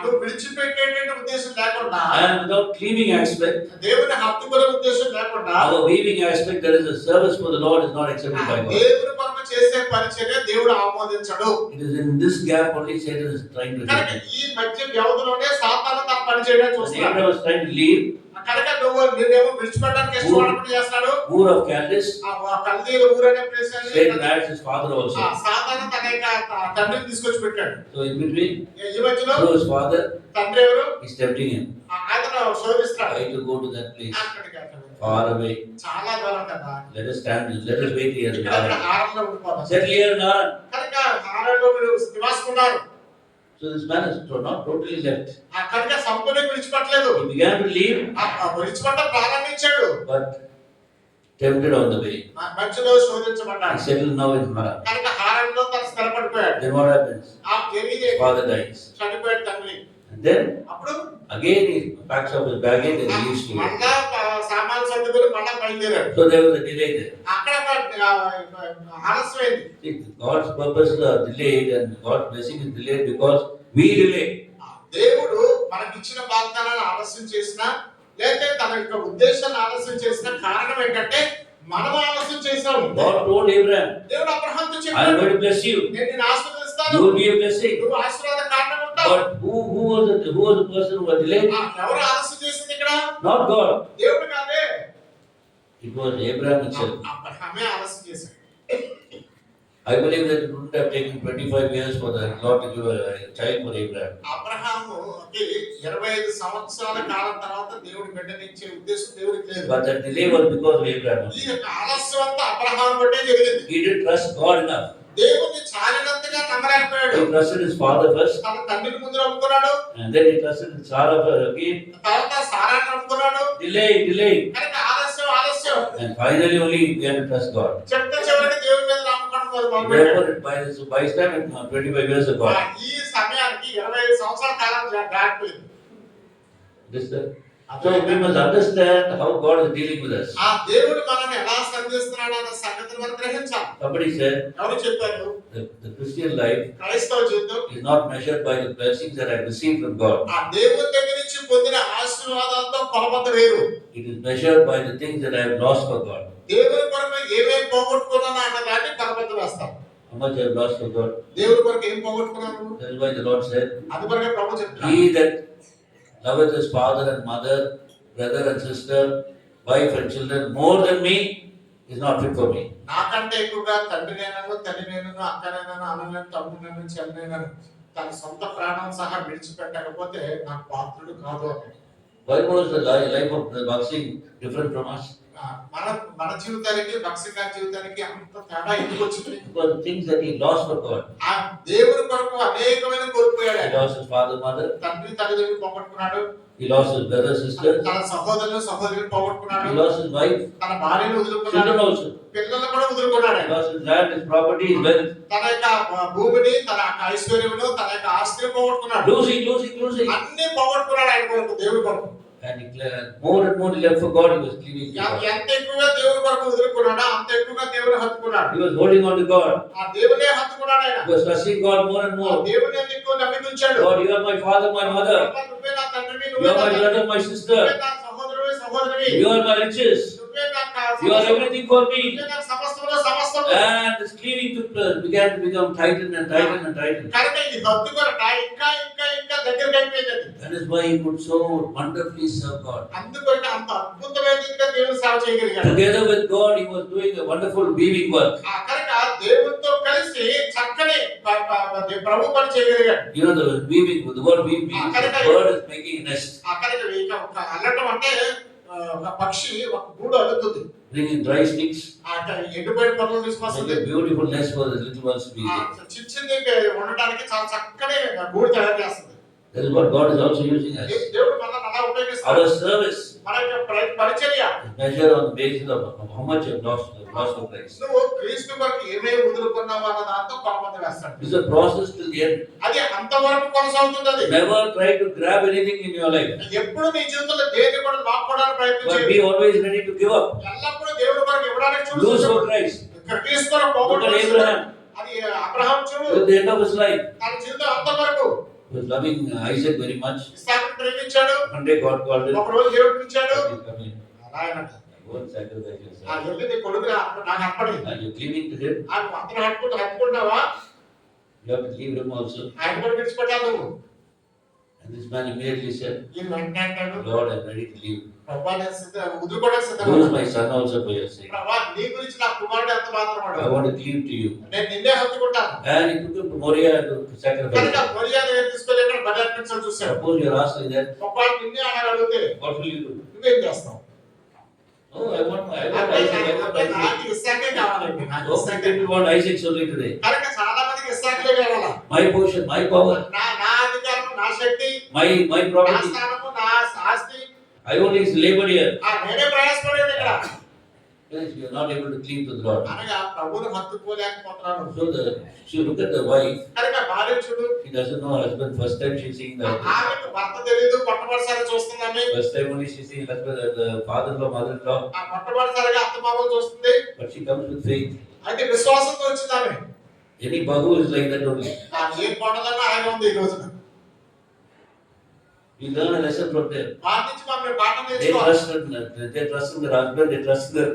Speaker 2: నువ్వు విడిచిపెట్టేటువంటి ఉద్దేశం లేకుండా,
Speaker 1: and without cleaving aspect,
Speaker 2: దేవుని హత్తుకునే ఉద్దేశం లేకుండా,
Speaker 1: our weaving aspect, that is the service for the Lord, is not accepted by God.
Speaker 2: దేవుని కొరకు చేసే పరిచర్య దేవుడు ఆమోదించడు.
Speaker 1: It is in this gap only Satan is trying to
Speaker 2: కనుక
Speaker 1: do.
Speaker 2: ఈ మధ్య వ్యవధిలోనే సాతాను తన పని చేయడానికి చూస్తున్నాడు.
Speaker 1: Abraham was trying to leave
Speaker 2: కనుక నువ్వేమో విడిచిపెట్టడానికి ఇష్టపడకుండా చేస్తాడు.
Speaker 1: Ur of Chaldees.
Speaker 2: కల్దీయుల ఊరనే place
Speaker 1: Satan married his father also.
Speaker 2: సాతాను తన యొక్క తండ్రిని తీసుకొచ్చి పెట్టాడు.
Speaker 1: So in between,
Speaker 2: ఈ మధ్యలో
Speaker 1: through his father,
Speaker 2: తండ్రి ఎవరు?
Speaker 1: he's tempting him.
Speaker 2: అతను శోధిస్తాడు.
Speaker 1: Try to go to that place,
Speaker 2: అక్కడికి
Speaker 1: far away.
Speaker 2: చాలా దూరం కదా.
Speaker 1: Let us stand, let us wait here.
Speaker 2: ఇక్కడ హారంలో ఉండిపోతాం.
Speaker 1: Settle here in Haran.
Speaker 2: కనుక హారంలో మీరు నివాసం ఉన్నారు.
Speaker 1: So this man is not totally left.
Speaker 2: కనుక సంపూర్ణంగా విడిచిపెట్టలేదు.
Speaker 1: He began to leave,
Speaker 2: విడిచిపెట్ట ప్రారంభించాడు.
Speaker 1: but tempted on the way.
Speaker 2: మధ్యలో శోధించబడ్డాడు.
Speaker 1: He settled now in Haran.
Speaker 2: కనుక హారంలో తన స్థిరపడిపోయాడు.
Speaker 1: Then what happens?
Speaker 2: ఏమీ
Speaker 1: Father dies.
Speaker 2: చనిపోయాడు తండ్రి.
Speaker 1: And then
Speaker 2: అప్పుడు
Speaker 1: again he packs up his baggage and leaves to it.
Speaker 2: మళ్ళా సామాన్లు సర్దుకొని మళ్ళా బయలుదేరాడు.
Speaker 1: So there was a delay there.
Speaker 2: అక్కడ ఆలస్యమైంది.
Speaker 1: See, God's purpose is delayed and God's blessing is delayed because we delay.
Speaker 2: దేవుడు మనకి ఇచ్చిన వాగ్దానాన్ని ఆలస్యం చేసినా, లేకపోతే తన యొక్క ఉద్దేశాన్ని ఆలస్యం చేసిన కారణం ఏంటంటే మనం ఆలస్యం చేసాము.
Speaker 1: God told Abraham,
Speaker 2: దేవుడు అబ్రహాముతో
Speaker 1: I am
Speaker 2: చెప్పాడు,
Speaker 1: going to bless you.
Speaker 2: నేను నిన్ను ఆశీర్వదిస్తాను,
Speaker 1: You will be a blessing.
Speaker 2: నువ్వు ఆశీర్వాద కారణం ఉంటావు.
Speaker 1: But who was the person who was delayed?
Speaker 2: ఎవరు ఆలస్యం చేసింది ఇక్కడ?
Speaker 1: Not God.
Speaker 2: దేవుడు కాదే,
Speaker 1: It was Abraham himself.
Speaker 2: అబ్రహామే ఆలస్యం చేశాడు.
Speaker 1: I believe that it wouldn't have taken 25 years for the Lord to give a child for Abraham.
Speaker 2: అబ్రహాముకి 25 సంవత్సరాల కాలం తర్వాత దేవుడు బిడ్డనిచ్చే ఉద్దేశం దేవుడికి లేదు.
Speaker 1: But the delay was because of Abraham.
Speaker 2: ఈ యొక్క ఆలస్యం అంతా అబ్రహాము బట్టే జరిగింది.
Speaker 1: He didn't trust God enough.
Speaker 2: దేవుని చాలినంతగా నమ్మలేకపోయాడు.
Speaker 1: He trusted his father first,
Speaker 2: తన తండ్రిని ముందు నమ్ముకున్నాడు,
Speaker 1: and then he trusted Sarah again.
Speaker 2: తర్వాత సారాన్ని నమ్ముకున్నాడు.
Speaker 1: Delay.
Speaker 2: కనుక ఆలస్యం
Speaker 1: And finally only he began to trust God.
Speaker 2: చిట్ట చివరికి దేవుని మీద నమ్మకం మొదలుపెట్టాడు.
Speaker 1: Therefore, by this time, 25 years ago.
Speaker 2: ఈ సమయానికి 25 సంవత్సరాల కాలం దాటిపోయింది.
Speaker 1: So we must understand how God is dealing with us.
Speaker 2: ఆ దేవుడు మనల్ని ఎలా సంధిస్తున్నాడు అన్న సంగతిని మనం గ్రహించాలి.
Speaker 1: Somebody said
Speaker 2: ఎవరు చెప్పారు?
Speaker 1: the Christian life
Speaker 2: క్రైస్తవ జీవితం
Speaker 1: is not measured by the blessings that I received from God.
Speaker 2: ఆ దేవుని దగ్గర నుంచి పొందిన ఆశీర్వాదాలతో కొలబద్ద వేరు.
Speaker 1: It is measured by the things that I have lost for God.
Speaker 2: దేవుని కొరకు ఏమేం పోగొట్టుకున్నాను అన్న దాన్ని కొలబద్ద వేస్తాం.
Speaker 1: How much I have lost for God?
Speaker 2: దేవుని కొరకు ఏం పోగొట్టుకున్నాను?
Speaker 1: That is why the Lord said,
Speaker 2: అది కొరకే ప్రభు చెప్తాడు.
Speaker 1: he that loveth his father and mother, brother and sister, wife and children more than me is not fit for me.
Speaker 2: నాకంటే ఎక్కువగా తండ్రినైనాను, తల్లినైనాను, అక్కనైనాను, అన్ననైనాను, తమ్ముడినైనాను, చెల్లెనైనాను తన సొంత ప్రాణం సహా విడిచిపెట్టకపోతే నాకు పాత్రుడు కాదు అని.
Speaker 1: Why was the life of the boxing different from us?
Speaker 2: మన జీవితానికి భక్సింగ్ గారి జీవితానికి అంత తేడా ఎందుకు వచ్చింది?
Speaker 1: Because the things that he lost for God.
Speaker 2: ఆ దేవుని కొరకు అనేకమైన కోల్పోయాడు.
Speaker 1: He lost his father, mother.
Speaker 2: తండ్రి తల్లిదండ్రులు పోగొట్టుకున్నాడు.
Speaker 1: He lost his brother, sister.
Speaker 2: తన సహోదరులు సహోదరులు పోగొట్టుకున్నాడు.
Speaker 1: He lost his wife.
Speaker 2: తన భార్యను వదులుకున్నాడు.
Speaker 1: Children also.
Speaker 2: పిల్లలను కూడా వదులుకున్నాడు.
Speaker 1: He lost his land, his property, his wealth.
Speaker 2: తన యొక్క భూమిని, తన యొక్క ఐశ్వర్యమును, తన యొక్క ఆస్తిని పోగొట్టుకున్నాడు.
Speaker 1: Losing.
Speaker 2: అన్ని పోగొట్టుకున్నాడు ఆయన కొరకు, దేవుడి కొరకు.
Speaker 1: And more and more he left for God, he was cleaving to God.
Speaker 2: ఎంత ఎక్కువగా దేవుని కొరకు వదులుకున్నాడో అంత ఎక్కువగా దేవుని హత్తుకున్నాడు.
Speaker 1: He was holding on to God.
Speaker 2: ఆ దేవునే హత్తుకున్నాడు ఆయన.
Speaker 1: He was trusting God more and
Speaker 2: ఆ
Speaker 1: more.
Speaker 2: దేవుని ఎక్కువ నమ్మిక ఉంచాడు.
Speaker 1: God, you are my father, my mother.
Speaker 2: నువ్వే నా తండ్రివి,
Speaker 1: You
Speaker 2: నువ్వే
Speaker 1: are
Speaker 2: నా
Speaker 1: my brother, my sister.
Speaker 2: నువ్వే నా సహోదరువి, సహోదరివి.
Speaker 1: You are my riches.
Speaker 2: నువ్వే నా
Speaker 1: You are everything for me.
Speaker 2: నువ్వే నా సమస్తములో సమస్తము.
Speaker 1: And this cleaving began to become tightened and tightened and tightened.
Speaker 2: కనుక ఈ హత్తుకొనట ఇంకా ఇంకా ఇంకా దగ్గరికి అయిపోయింది.
Speaker 1: That is why he could so wonderfully serve God.
Speaker 2: అందుకొరకు అంత అద్భుతమైన రీతిగా దేవుని సేవ చేయగలిగాడు.
Speaker 1: Together with God, he was doing a wonderful weaving work.
Speaker 2: ఆ కనుక దేవునితో కలిసి చక్కని ప్రభు పని చేయగలిగాడు.
Speaker 1: You know the weaving, the word weaving, the bird is making a nest.
Speaker 2: ఆ కనుక ఒక అల్లటం అంటే ఒక పక్షి ఒక గూడు అల్లుతుంది.
Speaker 1: Bringing dry sticks.
Speaker 2: ఆ ఎండిపోయిన పొదలు తీసుకొస్తుంది.
Speaker 1: Make a beautiful nest for the little ones to be there.
Speaker 2: చిన్నది ఉండడానికి చాలా చక్కని గూడు తయారు చేస్తుంది.
Speaker 1: That is what God is also using us.
Speaker 2: దేవుడు మనల్ని అలా ఉపయోగిస్తాడు.
Speaker 1: Our service
Speaker 2: మన యొక్క పరిచర్య
Speaker 1: is measured on the basis of how much you have lost for Christ.
Speaker 2: నువ్వు క్రీస్తు కొరకు ఏమేమి వదులుకున్నావు అన్న దాంతో కొలత వేస్తాడు.
Speaker 1: It's a process till the end.
Speaker 2: అది అంతవరకు కొనసాగుతుంది. అది
Speaker 1: Never try to grab anything in your life,
Speaker 2: ఎప్పుడు నీ జీవితంలో దేన్ని కూడా లాక్కోవడానికి ప్రయత్నం
Speaker 1: but
Speaker 2: చేయకు.
Speaker 1: be always ready to give up.
Speaker 2: ఎల్లప్పుడూ దేవుడి కొరకు ఇవ్వడానికి
Speaker 1: Lose for
Speaker 2: చూడు.
Speaker 1: Christ.
Speaker 2: క్రీస్తు కొరకు
Speaker 1: Look at
Speaker 2: పోగొట్టుకున్నాడు.
Speaker 1: Abraham.
Speaker 2: అది అబ్రహాం చూడు.
Speaker 1: At the end of his life,
Speaker 2: తన జీవితం అంతవరకు
Speaker 1: he was loving Isaac very much.
Speaker 2: ఇస్సాకును ప్రేమించాడు.
Speaker 1: One day God called him.
Speaker 2: ఒక రోజు దేవుడు పిలిచాడు.
Speaker 1: Come in.
Speaker 2: రాయనట.
Speaker 1: Go and sacrifice
Speaker 2: ఆ
Speaker 1: yourself.
Speaker 2: వెళ్ళి నీ కొడుకు నాకు అప్పడి.
Speaker 1: And you're cleaving to him.
Speaker 2: ఆ అతను హత్తుకుంటున్నావా?
Speaker 1: You have to leave him also.
Speaker 2: ఆయన కూడా విడిచిపెట్టాలి నువ్వు.
Speaker 1: And this man immediately said,
Speaker 2: ఈయన వెంటనే అంటాడు,
Speaker 1: Lord, I'm ready to leave.
Speaker 2: ప్రభా నేను వదులుకోవడానికి సిద్ధంగా
Speaker 1: Lose
Speaker 2: ఉన్నాను.
Speaker 1: my son also for your sake.
Speaker 2: ప్రభా నీ గురించి నా కుమారుడు ఎంత మాత్రమాడు.
Speaker 1: I want to cleave to you.
Speaker 2: నేను నిన్నే హత్తుకుంటాను.
Speaker 1: And he took him to Moriah to sacrifice.
Speaker 2: కనుక మర్యాద తీసుకొని ఇక్కడ బలి అర్పించాలని చూశాడు.
Speaker 1: Suppose you're asking that,
Speaker 2: ప్రభా నిన్నే అడగలిగితే
Speaker 1: what will you do?
Speaker 2: నువ్వేం చేస్తావు?
Speaker 1: Oh, I want Isaac.
Speaker 2: నాకు ఇస్సాకే కావాలండి. నాకు
Speaker 1: So many
Speaker 2: ఇస్సాకే.
Speaker 1: people want Isaac only today.
Speaker 2: కనుక చాలా మందికి ఇస్సాకులే కావాలా.
Speaker 1: My portion, my power,
Speaker 2: నా అధికారం, నా శక్తి,
Speaker 1: my
Speaker 2: నా
Speaker 1: property.
Speaker 2: స్థానము, నా ఆస్తి.
Speaker 1: I only labor here.
Speaker 2: నేనే ప్రయాసపడేది ఇక్కడ.
Speaker 1: Yes, you are not able to cleave to the Lord.
Speaker 2: అనగా ప్రభువును హత్తుకోలేకపోతున్నాను.
Speaker 1: So look at the wife.
Speaker 2: కనుక భార్య చూడు.
Speaker 1: She doesn't know her husband. First time she's seeing the
Speaker 2: ఆమెకు భర్త తెలియదు, మొట్టమొదటిసారి చూస్తుందని.
Speaker 1: first time only she's seeing husband, the father-in-law, mother-in-law.
Speaker 2: ఆ మొట్టమొదటిసారిగా అత్తమామలు చూస్తుంది.
Speaker 1: But she comes with faith.
Speaker 2: అయితే విశ్వాసంతో వచ్చింది ఆమె.
Speaker 1: Any bahu is like that only.
Speaker 2: ఏ కోటలన్నా ఆయన ఉంది ఈ రోజున.
Speaker 1: We learn a lesson from them.
Speaker 2: వారి నుంచి మనం పాఠం
Speaker 1: They
Speaker 2: నేర్చుకోవాలి.
Speaker 1: trust in their husband. They trust their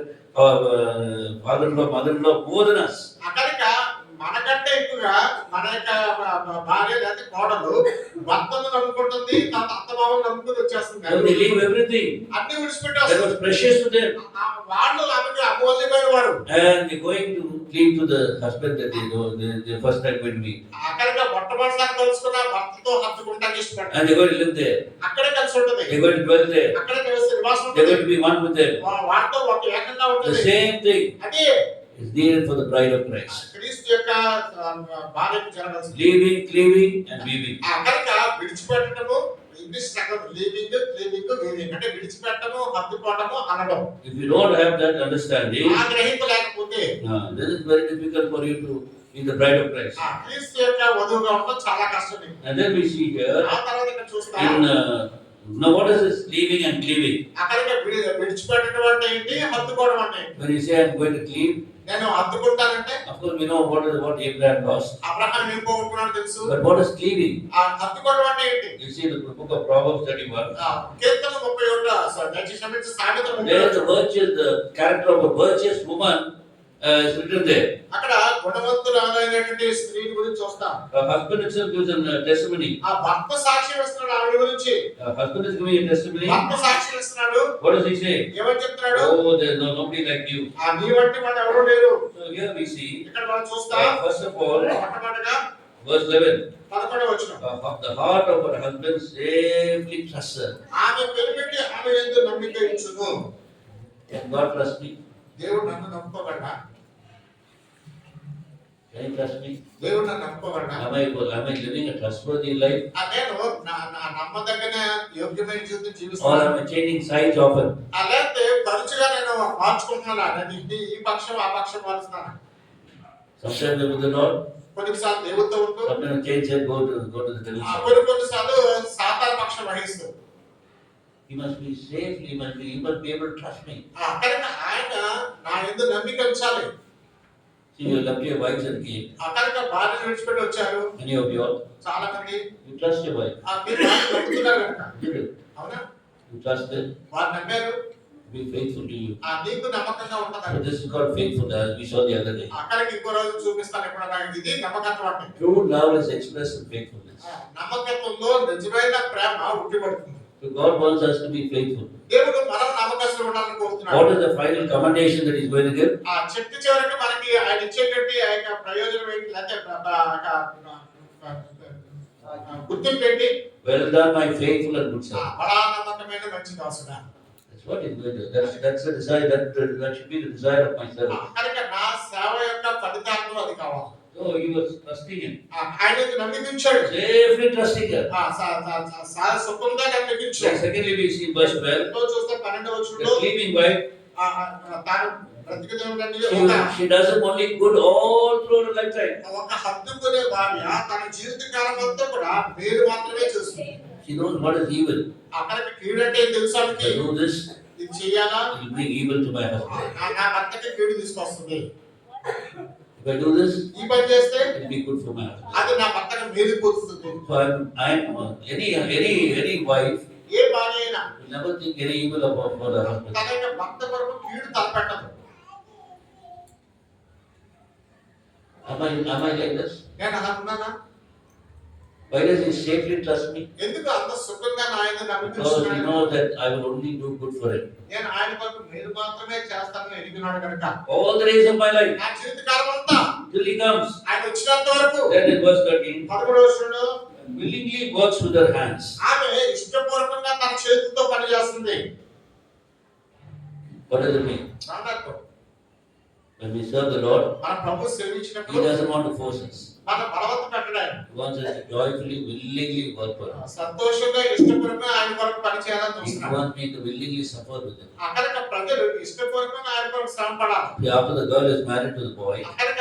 Speaker 1: father-in-law, mother-in-law more than us.
Speaker 2: కనుక మనకంటే ఎక్కువగా మన యొక్క భార్య లేదా కోడలు భర్తను నమ్ముకుంటుంది, తన అత్తమామను నమ్ముకుని వచ్చేస్తుంది.
Speaker 1: So they leave everything
Speaker 2: అన్ని విడిచిపెట్టి
Speaker 1: that was
Speaker 2: వస్తుంది.
Speaker 1: precious to them,
Speaker 2: వాళ్ళు ఆమెకు అమూల్యమైన వారు.
Speaker 1: and they're going to cleave to the husband that they know the first time going to meet,
Speaker 2: కనుక మొట్టమొదటిసారి కలుసుకున్న భర్తతో హత్తుకుంటానికి ఇష్టపడతారు.
Speaker 1: and they're going to live there.
Speaker 2: అక్కడే కలిసి ఉంటుంది.
Speaker 1: They're going to dwell there.
Speaker 2: అక్కడే కలిసి నివాసం
Speaker 1: They're
Speaker 2: ఉంటుంది.
Speaker 1: going to be one with them.
Speaker 2: వాటితో ఒక ఏకంగా
Speaker 1: The
Speaker 2: ఉంటుంది.
Speaker 1: same thing
Speaker 2: అదే
Speaker 1: is needed for the bride of Christ.
Speaker 2: క్రీస్తు యొక్క భార్యకు జరగాల్సింది.
Speaker 1: Leaving, cleaving, and weaving.
Speaker 2: కనుక విడిచిపెట్టడము, ఇంగ్లీష్ రకం లీవింగ్, క్లీవింగ్, వీవింగ్ అంటే విడిచిపెట్టము, హత్తుకోవడము, అనడం.
Speaker 1: If you don't have that understanding,
Speaker 2: ఆ గ్రహింపు లేకపోతే
Speaker 1: then it's very difficult for you to be the bride of Christ.
Speaker 2: క్రీస్తు యొక్క వధువుగా ఉండడం చాలా కష్టం.
Speaker 1: And then we see here
Speaker 2: ఆ తర్వాత ఇక్కడ చూస్తాం.
Speaker 1: in now what is this leaving and cleaving?
Speaker 2: అక్కడికి విడిచిపెట్టడం అంటే ఏంటి, హత్తుకోవడం అంటే ఏంటి?
Speaker 1: When you say I'm going to cleave,
Speaker 2: నేను హత్తుకుంటానంటే
Speaker 1: of course we know what Abraham lost.
Speaker 2: Abraham ఏం పోగొట్టుకున్నాడో తెలుసు.
Speaker 1: But what is cleaving?
Speaker 2: ఆ హత్తుకోవడం అంటే ఏంటి?
Speaker 1: You see the book of Proverbs 31.
Speaker 2: కీర్తన 31 దయచేసి సామెత
Speaker 1: There is the virtuous, the character of a virtuous woman is written there.
Speaker 2: అక్కడ గుణవంతురాలైనటువంటి స్త్రీని గురించి చూస్తాం.
Speaker 1: Her husband itself gives a testimony.
Speaker 2: ఆ భర్త సాక్ష్యం ఇస్తున్నాడు ఆవిడ గురించి.
Speaker 1: Her husband is giving a testimony.
Speaker 2: భర్త సాక్ష్యం ఇస్తున్నాడు.
Speaker 1: What does he say?
Speaker 2: ఏమని చెప్తున్నాడు?
Speaker 1: Oh, there's nobody like you.
Speaker 2: నీ వంటి వాడు ఎవరు లేరు.
Speaker 1: So here we see,
Speaker 2: ఇక్కడ మనం చూస్తాం.
Speaker 1: first of all,
Speaker 2: మొట్టమొదటిగా
Speaker 1: verse 11.
Speaker 2: 11వ వచనం.
Speaker 1: The heart of her husband safely trusts her.
Speaker 2: ఆమె పెరిమిటి ఆమె యందు నమ్మిక ఉంచును.
Speaker 1: Can God trust me?
Speaker 2: దేవుడు నన్ను నమ్ముకోగలడా?
Speaker 1: Can he trust me?
Speaker 2: దేవుడు నన్ను నమ్ముకోగలడా?
Speaker 1: Am I living a trustworthy life?
Speaker 2: నేను నా నమ్మదగిన యోగ్యమైన జీవితం
Speaker 1: Or
Speaker 2: జీవిస్తున్నాను.
Speaker 1: am I changing sides often?
Speaker 2: లేకపోతే తరచుగా నేను మార్చుకుంటున్నాను. నేను ఈ పక్షం ఆ పక్షం మారుస్తున్నాను.
Speaker 1: Sometimes I'm with the Lord.
Speaker 2: కొన్నిసార్లు దేవుడితో ఉంటూ,
Speaker 1: Sometimes change and go to the devil side.
Speaker 2: కొన్నిసార్లు సాతాను పక్షం వహిస్తూ.
Speaker 1: he must be safe, he must be able to trust me.
Speaker 2: కనుక ఆయన నా యందు నమ్మిక ఉంచాలి.
Speaker 1: See, you left your wives and came.
Speaker 2: కనుక భార్యను విడిచిపెట్టి వచ్చారు
Speaker 1: Many of you all,
Speaker 2: చాలా మంది.
Speaker 1: you trust your wife.
Speaker 2: మీరు భార్యను నమ్ముతున్నారు కనుక.
Speaker 1: You do.
Speaker 2: అవునా?
Speaker 1: You trust them,
Speaker 2: వారు నమ్మారు.
Speaker 1: be faithful to you.
Speaker 2: నీకు నమ్మకంగా
Speaker 1: So
Speaker 2: ఉంటుందని.
Speaker 1: this is called faithfulness, we saw the other day.
Speaker 2: అక్కడికి ఇంకో రోజు చూపిస్తాను ఎప్పుడన్నా. ఇది నమ్మకత్వం అంటే.
Speaker 1: True love is expressed in faithfulness.
Speaker 2: నమ్మకత్వంలో నిజమైన ప్రేమ ఉట్టిపడుతుంది.
Speaker 1: So God wants us to be faithful.
Speaker 2: దేవుడు మనం నమ్మకస్తులు ఉండాలని కోరుతున్నాడు.
Speaker 1: What is the final commendation that He's going to give?
Speaker 2: చెట్టు చివరికి మనకి ఆయన ఇచ్చేటువంటి ఆ యొక్క ప్రయోజనం ఏంటి అంటే గుర్తింపు ఏంటి?
Speaker 1: Well done, my faithful and good servant.
Speaker 2: బడా నమ్మకమైన మంచి దాసుడా.
Speaker 1: That's what He's going to do. That's the desire. That should be the desire of my servant.
Speaker 2: కనుక నా సేవ యొక్క ఫలితార్థం అది కావాలి.
Speaker 1: So he was trusting Him.
Speaker 2: ఆయన నమ్మించాడు.
Speaker 1: Safely trusting Him.
Speaker 2: సుఖంగా నమ్మించాడు.
Speaker 1: Secondly, we see verse 12.
Speaker 2: చూస్తే 12వ
Speaker 1: The
Speaker 2: వచనంలో
Speaker 1: sleeping wife,
Speaker 2: తాను బ్రతికినటువంటి
Speaker 1: she does him only good all through her lifetime.
Speaker 2: ఒక హద్దుకునే భార్య తన జీవితకాలం అంతా కూడా మేలు మాత్రమే చేస్తుంది.
Speaker 1: She knows what is evil.
Speaker 2: అక్కడికి కీడు అంటే తెలుసు
Speaker 1: If
Speaker 2: ఆమెకి.
Speaker 1: I do this,
Speaker 2: ఇది చేయాలా?
Speaker 1: it will bring evil to my husband.
Speaker 2: నా భర్తకి కీడు తీసుకొస్తుంది.
Speaker 1: If I do this,
Speaker 2: ఈ పని చేస్తే
Speaker 1: it will be good for my husband.
Speaker 2: అది నా భర్తకి మేలు పొందుతుంది.
Speaker 1: So I'm any wife
Speaker 2: ఏ భార్య అయినా
Speaker 1: will never think any evil about for her husband.
Speaker 2: తన యొక్క భర్త కొరకు కీడు తలపెట్టదు.
Speaker 1: Am I like this?
Speaker 2: నేను అలా ఉన్నానా?
Speaker 1: Why does He safely trust me?
Speaker 2: ఎందుకు అంత సుఖంగా నా ఆయన
Speaker 1: Because He
Speaker 2: నమ్మించుకున్నాడు?
Speaker 1: knows that I will only do good for Him.
Speaker 2: నేను ఆయన కొరకు మేలు మాత్రమే చేస్తానని ఎరిగినాడు కనుక
Speaker 1: All the days of my life,
Speaker 2: నా జీవితకాలం అంతా
Speaker 1: till He comes.
Speaker 2: ఆయన వచ్చినంత వరకు.
Speaker 1: Then in verse 13,
Speaker 2: 11వ వచనంలో
Speaker 1: willingly works with her hands.
Speaker 2: ఆమె ఇష్టపూర్వకంగా తన చేతులతో పని చేస్తుంది.
Speaker 1: What does it mean?
Speaker 2: అన్నట్టు
Speaker 1: When we serve the Lord,
Speaker 2: మన ప్రభు
Speaker 1: He
Speaker 2: సేవించినప్పుడు
Speaker 1: doesn't want to force us.
Speaker 2: మన బలవంత పెట్టడానికి
Speaker 1: He wants us to joyfully, willingly work for Him.
Speaker 2: సంతోషంగా ఇష్టపూర్వకంగా ఆయన కొరకు పని చేయాలని
Speaker 1: He
Speaker 2: చూస్తున్నాడు.
Speaker 1: wants me to willingly suffer with Him.
Speaker 2: అక్కడిక ప్రజలు ఇష్టపూర్వకంగా ఆయన కొరకు శ్రమ పడాలి.
Speaker 1: See, after the girl is married to the boy,
Speaker 2: అక్కడిక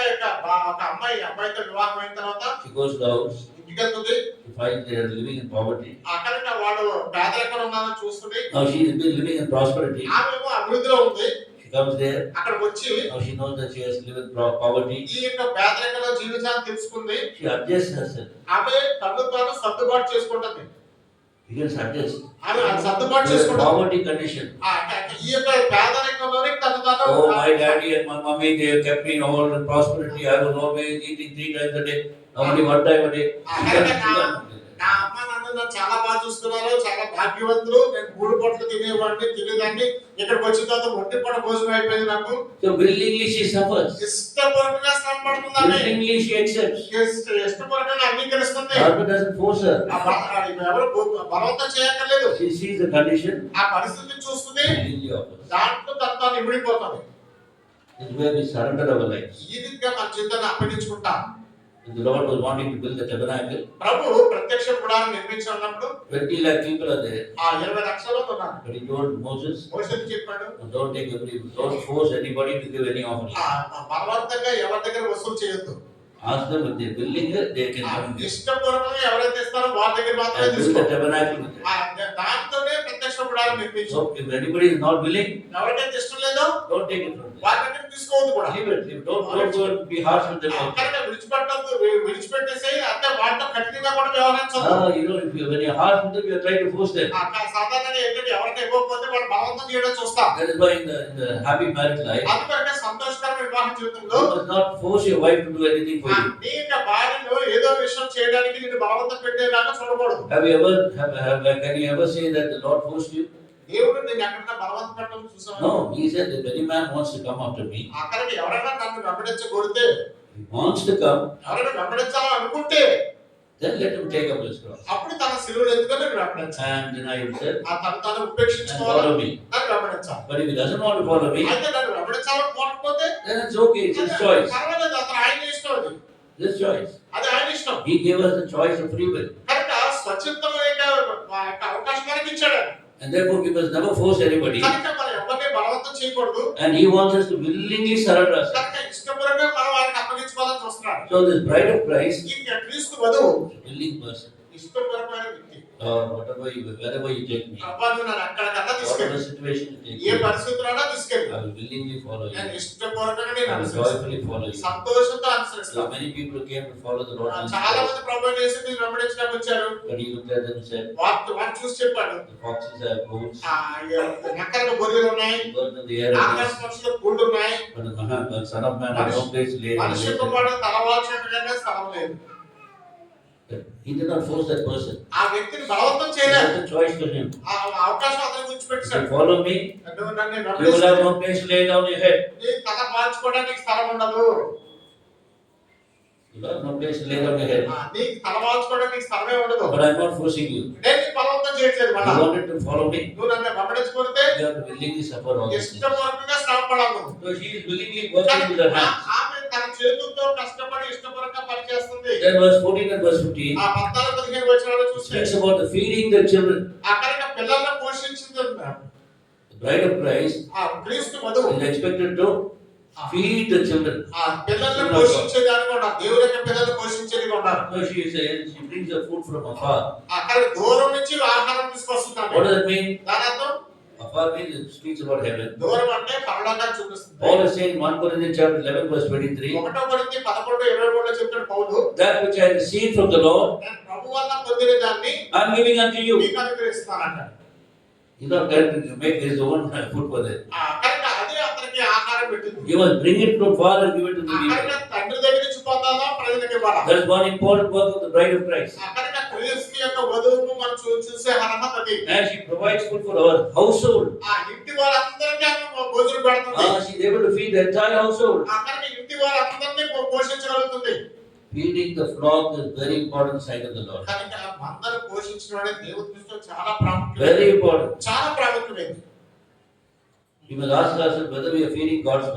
Speaker 2: ఒక అమ్మాయితో వివాహం అయిన తర్వాత
Speaker 1: she goes to the house,
Speaker 2: ఇంటికి వెళ్తుంది.
Speaker 1: she finds they are living in poverty.
Speaker 2: అక్కడిక వాడు పేదరికంలో ఉన్నారని చూస్తుంది.
Speaker 1: Now she is living in prosperity.
Speaker 2: ఆమెమో అభివృద్ధిలో ఉంది.
Speaker 1: She comes there.
Speaker 2: అక్కడికి వచ్చి
Speaker 1: Now she knows that she has to live in poverty.
Speaker 2: ఈ యొక్క పేదరికంలో జీవించాలని తెలుసుకుంది.
Speaker 1: She adjusts herself.
Speaker 2: ఆమె తను తాను సర్దుబాటు చేసుకుంటుంది.
Speaker 1: You can suggest.
Speaker 2: ఆమె సర్దుబాటు
Speaker 1: Her
Speaker 2: చేసుకుంటుంది.
Speaker 1: poverty condition.
Speaker 2: ఈ యొక్క పేదరికంలోనే తను తాను
Speaker 1: Oh, my daddy and my mommy, they have kept me in all the prosperity. I was always eating 3 times a day. Only 1 time a day.
Speaker 2: నా అమ్మ నాన్న చాలా బాగా చూస్తున్నారు, చాలా భాగ్యవంతులు. నేను 3 పూటలు తినేదాన్ని. ఇక్కడికి వచ్చిన తర్వాత 1 పూట భోజనం అయిపోయింది నాకు.
Speaker 1: So willingly she suffers.
Speaker 2: ఇష్టపూర్వకంగా శ్రమ పడుతుందని
Speaker 1: Willingly she accepts.
Speaker 2: ఇష్టపూర్వకంగా అంగీకరిస్తుంది.
Speaker 1: God doesn't force her.
Speaker 2: ఎవరు బలవంతం చేయక్కర్లేదు.
Speaker 1: She sees the condition.
Speaker 2: ఆ పరిస్థితిని చూస్తుంది.
Speaker 1: Willingly offers.
Speaker 2: దాంట్లో తాను ఇమిడిపోతుంది.
Speaker 1: This is where we surrender our lives.
Speaker 2: ఈ రీతిగా మన జీవితాన్ని అప్పగించుకుంటాం.
Speaker 1: The Lord was wanting to build the tabernacle.
Speaker 2: ప్రభు ప్రత్యక్ష గుడారం నిర్మించినప్పుడు
Speaker 1: 20 lakh people are there.
Speaker 2: 20 లక్షలు ఉన్నారు.
Speaker 1: But He told Moses,
Speaker 2: మోషేకి చెప్పాడు,
Speaker 1: don't force anybody to give any offering.
Speaker 2: బలవంతంగా ఎవరి దగ్గర వసూలు చేయొద్దు.
Speaker 1: Ask them if they're willing, they can come.
Speaker 2: ఇష్టపూర్వకంగా ఎవరైతే ఇస్తారో వాళ్ళ దగ్గర మాత్రమే
Speaker 1: And build
Speaker 2: తీసుకో.
Speaker 1: the tabernacle with them.
Speaker 2: దాంతోనే ప్రత్యక్ష గుడారం నిర్మించు.
Speaker 1: So if anybody is not willing,
Speaker 2: ఎవరికైతే ఇష్టం లేదో
Speaker 1: don't take it from them.
Speaker 2: వాళ్ళ దగ్గర తీసుకోవద్దు కూడా.
Speaker 1: Leave it. Don't go and be harsh with them.
Speaker 2: అక్కడికి విడిచిపెట్టేసి అంటే వాళ్ళతో కఠినంగా కూడా వ్యవహరించొద్దు.
Speaker 1: When you're harsh with them, you're trying to force them.
Speaker 2: సాధారణంగా ఏంటంటే ఎవరికి ఇవ్వకపోతే వాళ్ళు బలవంతం చేయడం చూస్తాం.
Speaker 1: That is why in the happy married life,
Speaker 2: అందుకనే సంతోషకరమైన వివాహ జీవితంలో
Speaker 1: you must not force your wife to do anything for you.
Speaker 2: నీ యొక్క భార్యను ఏదో విషయం చేయడానికి నిన్ను బలవంతం పెట్టేలాగా చూడకూడదు.
Speaker 1: Can you ever say that the Lord forced you?
Speaker 2: దేవుడు నిన్ను ఎక్కడైనా బలవంతం పెట్టడం చూసావా?
Speaker 1: No, He said that if any man wants to come after me,
Speaker 2: అక్కడికి ఎవరైనా నన్ను వెంబడించకూడితే,
Speaker 1: he wants to come,
Speaker 2: ఎవరైనా వెంబడించాలని అనుకుంటే
Speaker 1: then let him take up his cross
Speaker 2: అప్పుడు తన శిలువను ఎత్తుకొని వెంబడించాలి.
Speaker 1: and deny himself
Speaker 2: తను
Speaker 1: and
Speaker 2: ఉపేక్షించుకోవాలి,
Speaker 1: follow me.
Speaker 2: నన్ను వెంబడించాలి.
Speaker 1: But if he doesn't want to follow me,
Speaker 2: అయితే నన్ను వెంబడించాలని కోరకపోతే
Speaker 1: then it's okay, it's his choice.
Speaker 2: పర్వాలేదు, అతను ఆయన ఇష్టం. అది
Speaker 1: His choice.
Speaker 2: అది ఆయన ఇష్టం.
Speaker 1: He gave us the choice of free will.
Speaker 2: కనుక స్వచ్ఛందమైన అవకాశం మనకి ఇచ్చాడు.
Speaker 1: And therefore we must never force anybody.
Speaker 2: కనుక మనం ఎవరిని బలవంతం చేయకూడదు.
Speaker 1: And He wants us to willingly surrender ourselves.
Speaker 2: కనుక ఇష్టపూర్వకంగా మనం ఆయనకు అప్పగించుకోవాలని చూస్తున్నాడు.
Speaker 1: So this bride of Christ
Speaker 2: ఈ క్రీస్తు వధువు
Speaker 1: is a willing person.
Speaker 2: ఇష్టపరమైన వ్యక్తి.
Speaker 1: wherever you take me,
Speaker 2: ప్రభా నువ్వు నన్ను అక్కడికన్నా
Speaker 1: whatever
Speaker 2: తీసుకెళ్ళు,
Speaker 1: situation you take
Speaker 2: A
Speaker 1: me,
Speaker 2: పరిస్థితుల్లో తీసుకెళ్ళు,
Speaker 1: I will willingly follow you.
Speaker 2: నేను ఇష్టపూర్వకంగా నేను
Speaker 1: I will
Speaker 2: అనుసరిస్తాను,
Speaker 1: joyfully follow you.
Speaker 2: సంతోషంతో
Speaker 1: So
Speaker 2: అనుసరిస్తాను.
Speaker 1: many people came to follow the Lord Jesus
Speaker 2: చాలా
Speaker 1: Christ,
Speaker 2: మంది ప్రభు యేసు క్రీస్తుని వెంబడించడానికి వచ్చారు.
Speaker 1: but he looked at them and said,
Speaker 2: వాడు చూసి చెప్పాడు,
Speaker 1: the foxes have holes,
Speaker 2: నక్కలకు బొరియలు ఉన్నాయి,
Speaker 1: the birds of the air have
Speaker 2: ఆకాశ
Speaker 1: nests,
Speaker 2: పక్షులకు గూళ్ళు ఉన్నాయి,
Speaker 1: but the Son of Man has no place to lay his
Speaker 2: మనిషి
Speaker 1: head.
Speaker 2: కుమారుడు తలవాల్చినట్టుగానే స్థలం లేదు.
Speaker 1: He did not force that person.
Speaker 2: ఆ వ్యక్తిని బలవంతం
Speaker 1: He
Speaker 2: చేయలేదు,
Speaker 1: left a choice to him.
Speaker 2: ఆ అవకాశం అతని గురించి
Speaker 1: He
Speaker 2: పెట్టాడు.
Speaker 1: said, follow me,
Speaker 2: నువ్వు నన్ను
Speaker 1: you will have
Speaker 2: వెంబడిస్తే
Speaker 1: no place to lay down your head.
Speaker 2: నీ తల వాల్చుకోవడానికి స్థలం ఉండదు,
Speaker 1: You will have no place to lay down your head.
Speaker 2: నీ తల వాల్చుకోవడానికి స్థలమే ఉండదు.
Speaker 1: But I am not forcing you.
Speaker 2: నేను నీ బలవంతం చేయట్లేదు.
Speaker 1: You
Speaker 2: మళ్ళా
Speaker 1: wanted to follow me,
Speaker 2: నువ్వు నన్ను వెంబడించుకుంటే
Speaker 1: you have to willingly suffer all these things.
Speaker 2: ఇష్టపూర్వకంగా శ్రమ పడాలి.
Speaker 1: So she is willingly working with her hands.
Speaker 2: ఆమె తన చేతులతో కష్టపడి ఇష్టపూర్వకంగా పనిచేస్తుంది.
Speaker 1: Then verse 14 and verse 15
Speaker 2: ఆ 14-15 వచనాలు చూస్తే
Speaker 1: speaks about the feeding the children.
Speaker 2: అక్కడ పిల్లలను పోషించింది.
Speaker 1: The bride of Christ
Speaker 2: ఆ క్రీస్తు వధువు
Speaker 1: is expected to feed the children.
Speaker 2: ఆ పిల్లలను పోషించేదాన్ని కూడా దేవుని యొక్క పిల్లలను పోషించేది కూడా.
Speaker 1: So she says she brings the food from afar.
Speaker 2: అక్కడ దూరం నుంచి ఆహారం తీసుకొస్తున్నాడు.
Speaker 1: What does it mean?
Speaker 2: దాని అర్థం
Speaker 1: Afar means it speaks about heaven.
Speaker 2: దూరం అంటే పరలోకాన్ని చూపిస్తుంది.
Speaker 1: Paul is saying in 1 Corinthians chapter 11 verse 23,
Speaker 2: 1 కొరింథీ 11:23 చెప్తాడు పౌలు,
Speaker 1: that which I received from the Lord,
Speaker 2: నేను ప్రభు వల్ల పొందిన దాన్ని
Speaker 1: I am giving unto you.
Speaker 2: మీకు అనుగ్రహిస్తానంట.
Speaker 1: He's not going to make his own food for them.
Speaker 2: కనుక అదే అతనికి ఆహారం పెట్టింది.
Speaker 1: He must bring it from far and give it to the people.
Speaker 2: కనుక తండ్రి దగ్గర నుంచి పొందాలా, ప్రజలకు ఇవ్వాలా.
Speaker 1: That is one important work of the bride of Christ.
Speaker 2: కనుక క్రీస్తు యొక్క వధువుకు మనం చూసే అర్హత అది.
Speaker 1: And she provides food for our household.
Speaker 2: ఆ ఇంటి వారందరికీ ఆమె భోజనం పెడుతుంది.
Speaker 1: She is able to feed the entire household.
Speaker 2: కనుక ఇంటి వారందరినీ పోషించగలుగుతుంది.
Speaker 1: Feeding the flock is very important sight of the Lord.
Speaker 2: కనుక మందను పోషించడం దేవుని దృష్టిలో చాలా ప్రాముఖ్యమైనది.
Speaker 1: Very important.
Speaker 2: చాలా ప్రాముఖ్యమైనది.
Speaker 1: We must ask ourselves whether we are feeding God's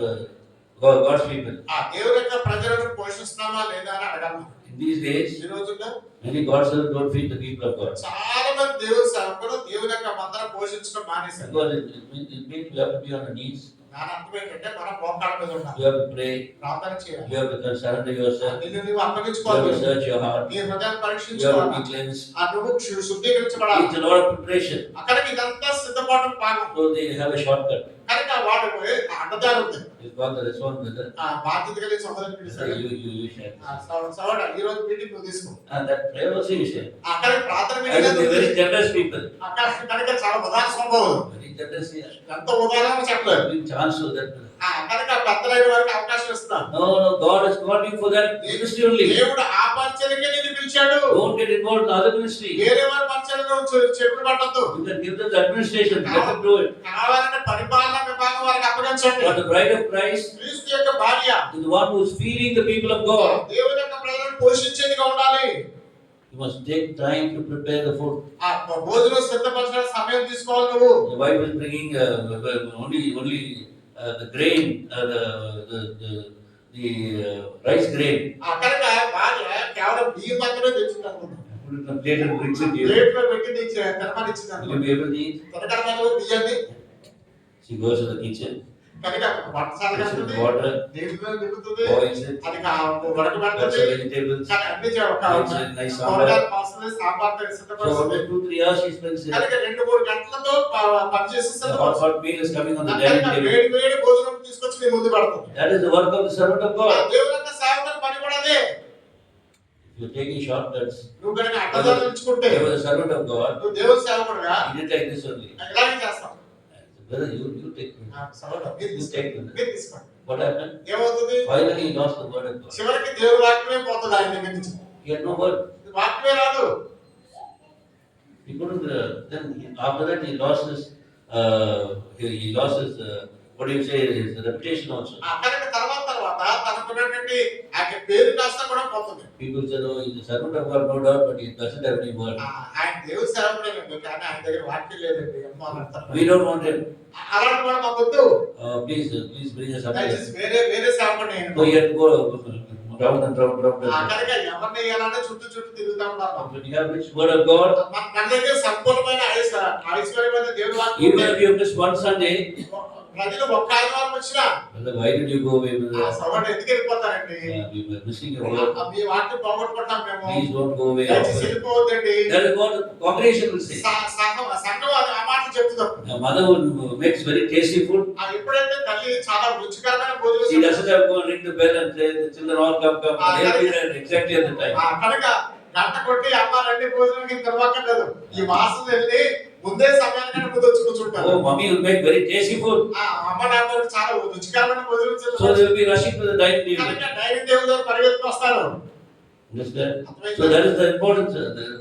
Speaker 1: people.
Speaker 2: ఆ దేవుని యొక్క ప్రజలను పోషిస్తున్నామా లేదా అని అడగాలి.
Speaker 1: In these days,
Speaker 2: ఈ రోజుల్లో
Speaker 1: many God's servants don't feed the people of God.
Speaker 2: చాలా మంది దేవుని సేవకులు దేవుని యొక్క మందను పోషించడం మానేశారు.
Speaker 1: Because it means we have to be on our knees.
Speaker 2: దాని అర్థం ఏంటంటే మనం మోకాళ్ళ మీద ఉండాలి,
Speaker 1: You have to pray.
Speaker 2: ప్రార్థన చేయాలి,
Speaker 1: You have to surrender yourself.
Speaker 2: నిన్ను నువ్వు
Speaker 1: You have
Speaker 2: అప్పగించుకోవాలి,
Speaker 1: to search your heart.
Speaker 2: నీ హృదయాన్ని
Speaker 1: You have to
Speaker 2: పరీక్షించుకోవాలి,
Speaker 1: be cleansed.
Speaker 2: ఆ నువ్వు శుద్ధీకరించబడాలి.
Speaker 1: It's a lot of preparation.
Speaker 2: అక్కడికి ఇదంతా సిద్ధపాటు భాగం.
Speaker 1: So they have a shortcut.
Speaker 2: కనుక వాడు అడ్డదారి ఉంది.
Speaker 1: It's called the responsibility.
Speaker 2: ఆ బాధ్యత కలిగి సహోదరుని పిలుస్తాడు.
Speaker 1: You share.
Speaker 2: సహోదరా ఈ రోజు మీటింగ్ నువ్వు తీసుకో.
Speaker 1: And that prayer also you share.
Speaker 2: అక్కడ ప్రార్థన
Speaker 1: And
Speaker 2: meeting
Speaker 1: they are very generous people.
Speaker 2: అక్కడ కనుక చాలా ఉదాహరణ స్వభావం,
Speaker 1: Very generous.
Speaker 2: ఎంత ఉదాహరణ చెప్పలేదు.
Speaker 1: Giving chance to that.
Speaker 2: కనుక పెద్దలైన వారికి అవకాశం ఇస్తాను.
Speaker 1: No, God has called you for that ministry only.
Speaker 2: దేవుడు ఆ పరిచర్యకే నిన్ను పిలిచాడు.
Speaker 1: Don't get involved in other ministry.
Speaker 2: వేరే వారి పరిచర్యలో చెప్పుడు పట్టద్దు.
Speaker 1: You can give them the administration. Let them do it.
Speaker 2: కావాలంటే పరిపాలన విభాగం వారికి అప్పగించండి.
Speaker 1: But the bride of Christ
Speaker 2: క్రీస్తు యొక్క భార్య
Speaker 1: is the one who is feeding the people of God.
Speaker 2: దేవుని యొక్క ప్రజలను పోషించేదిగా ఉండాలి.
Speaker 1: You must take time to prepare the food.
Speaker 2: ఆ భోజనం సిద్ధపరచడానికి సమయం తీసుకోవాలి నువ్వు.
Speaker 1: The wife is bringing only the grain, the rice grain.
Speaker 2: కనుక భార్య కేవలం బియ్యం మాత్రమే తెచ్చింది అనుకుంటా.
Speaker 1: Put it in a plate and brings it here.
Speaker 2: ప్లేట్లో పెట్టి తినమని ఇచ్చింది
Speaker 1: Will you
Speaker 2: అనుకుంటా.
Speaker 1: be able to eat?
Speaker 2: తినగలమని బియ్యాన్ని
Speaker 1: She goes to the kitchen,
Speaker 2: కనుక వంటశాల
Speaker 1: puts
Speaker 2: కడుతుంది,
Speaker 1: in water,
Speaker 2: నీటిలో నింపుతుంది,
Speaker 1: boils it,
Speaker 2: అది
Speaker 1: cuts
Speaker 2: ఉడకబెడుతుంది,
Speaker 1: the vegetables.
Speaker 2: కానీ అన్ని
Speaker 1: Makes a nice sambar.
Speaker 2: కూరగాయలు కోస్తుంది, sambar
Speaker 1: So
Speaker 2: సిద్ధపరుస్తుంది.
Speaker 1: after 2-3 hours she spends there.
Speaker 2: కనుక 2-3 గంటలతో పనిచేసి
Speaker 1: The hot meal is coming on the
Speaker 2: కనుక
Speaker 1: dining table.
Speaker 2: వేడి వేడి భోజనం తీసుకొచ్చి నీ ముందు పెడుతుంది.
Speaker 1: That is the work of the servant of God.
Speaker 2: దేవుని యొక్క సేవకుని పని కూడా అదే.
Speaker 1: If you're taking shortcuts,
Speaker 2: నువ్వు కనుక అడ్డదారులు ఎంచుకుంటే
Speaker 1: you are the servant of God.
Speaker 2: నువ్వు దేవుని సేవకుడుగా
Speaker 1: He did like this only.
Speaker 2: ఇలాగే చేస్తావు.
Speaker 1: Brother, you take me.
Speaker 2: సోదరుడు, మీరు
Speaker 1: You
Speaker 2: తీసుకోండి.
Speaker 1: take me.
Speaker 2: మీరు తీసుకోండి.
Speaker 1: What happened?
Speaker 2: ఏమవుతుంది?
Speaker 1: Finally he lost the word of God.
Speaker 2: చివరికి దేవుని వాక్యమే పోతుంది ఆయన దగ్గర నుంచి.
Speaker 1: He had no word.
Speaker 2: వాక్యమే రాదు.
Speaker 1: He couldn't. Then after that he lost his. He lost his. What do you say? His reputation also.
Speaker 2: కనుక తర్వాత తనకున్నటువంటి ఆ పేరు కాస్త కూడా పోతుంది.
Speaker 1: People said, "Oh, he's a servant of God, no doubt, but he doesn't have any word."
Speaker 2: ఆయన దేవుని సేవకుడేనండి, కానీ ఆయన దగ్గర వాక్యం లేదండి ఏమో అని అంటారు.
Speaker 1: We don't want him.
Speaker 2: అలాంటి వాడు మాకు వద్దు.
Speaker 1: Please bring us up here.
Speaker 2: దయచేసి వేరే సేవకుడిని వేయండి.
Speaker 1: So he had to go round and round.
Speaker 2: కనుక ఎవరిని వేయాలంటే చుట్టూ తిరుగుతా ఉన్నారు.
Speaker 1: When you have rich word of God,
Speaker 2: మన దగ్గర సంపూర్ణమైన ఐశ్వర్యమైన దేవుని వాక్యం
Speaker 1: even if you have missed one Sunday,
Speaker 2: ప్రజలు ఒక్క ఆదివారం వచ్చినా
Speaker 1: Brother, why did you go away,
Speaker 2: ఆ
Speaker 1: brother?
Speaker 2: సభను ఎందుకు వెళ్ళిపోతారండి?
Speaker 1: We were missing your word.
Speaker 2: మీ వాక్యం పోగొట్టుకుంటాం మేము.
Speaker 1: Please don't go away.
Speaker 2: దయచేసి వెళ్ళిపోవద్దండి.
Speaker 1: That is what the congregation will say.
Speaker 2: సంఘం ఆ మాటలు చెప్తుంది.
Speaker 1: A mother who makes very tasty food,
Speaker 2: ఎప్పుడైతే తల్లి చాలా రుచికరమైన
Speaker 1: she
Speaker 2: భోజనం
Speaker 1: doesn't have to go and ring the bell and say, the children all come. They'll be there exactly at the time.
Speaker 2: కనుక గంట కొట్టి అమ్మ రండి భోజనానికి పిలవక్కర్లేదు. ఈ వాసన వెళ్ళి ముందే సమయానికి ముందు వచ్చి కూర్చుంటారు.
Speaker 1: Oh, mommy will make very tasty food.
Speaker 2: అమ్మ నాన్న చాలా రుచికరమైన భోజనం
Speaker 1: So
Speaker 2: చేస్తారు.
Speaker 1: they will be rushing to the dining table.
Speaker 2: కనుక డైనింగ్ టేబుల్ దగ్గర పరిగెత్తుకు వస్తారు.
Speaker 1: Understand? So that is the importance.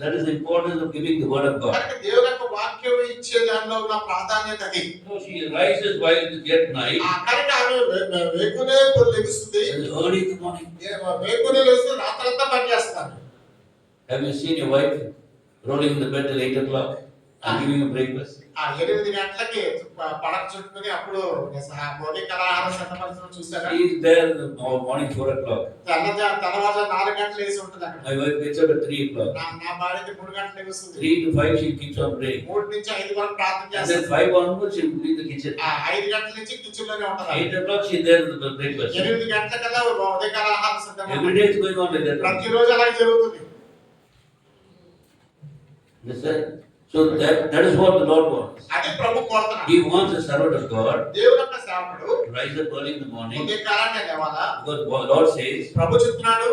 Speaker 1: That is the importance of giving the word of God.
Speaker 2: కనుక దేవుని యొక్క వాక్యం ఇచ్చే దానిలో ఉన్న ప్రాధాన్యత అది.
Speaker 1: So she rises while it is yet night.
Speaker 2: కనుక ఆమె వేకునే లెగుస్తుంది.
Speaker 1: Early in the morning.
Speaker 2: వేకునే లెగుస్తూ రాత్రంతా పనిచేస్తారు.
Speaker 1: Have you seen your wife rolling in the bed till 8 o'clock and giving you breakfast?
Speaker 2: 8 గంటలకి పడక చుట్టుకుని అప్పుడు ఉదయకాల ఆహారం సిద్ధపరచడం చూసారా?
Speaker 1: She is there in the morning 4 o'clock.
Speaker 2: తెల్లవారు 4 గంటలు వేసి ఉంటుంది అక్కడ.
Speaker 1: My wife gets up at 3 o'clock.
Speaker 2: నా భార్యకి 3 గంటలు లెగుస్తుంది.
Speaker 1: 3 to 5 she keeps on praying.
Speaker 2: 3 నుంచి 5 వరకు ప్రార్థన
Speaker 1: And then
Speaker 2: చేస్తుంది.
Speaker 1: 5 onwards she will be in the kitchen.
Speaker 2: 5 గంటల నుంచి కిచెన్ లోనే ఉంటుంది.
Speaker 1: 8 o'clock she is there with the breakfast.
Speaker 2: 8 గంటలకల్లా ఉదయకాల ఆహారం సిద్ధం.
Speaker 1: Every day is going on like that.
Speaker 2: ప్రతిరోజు అలాగే జరుగుతుంది.
Speaker 1: Understand? So that is what the Lord wants.
Speaker 2: అది ప్రభు కోరుతున్నాడు.
Speaker 1: He wants a servant of God
Speaker 2: దేవుని యొక్క సేవకుడు
Speaker 1: to rise up early in the morning.
Speaker 2: ఉదయకాలాన్నే లేవాలా?
Speaker 1: Because Lord says,
Speaker 2: ప్రభు చెప్తున్నాడు,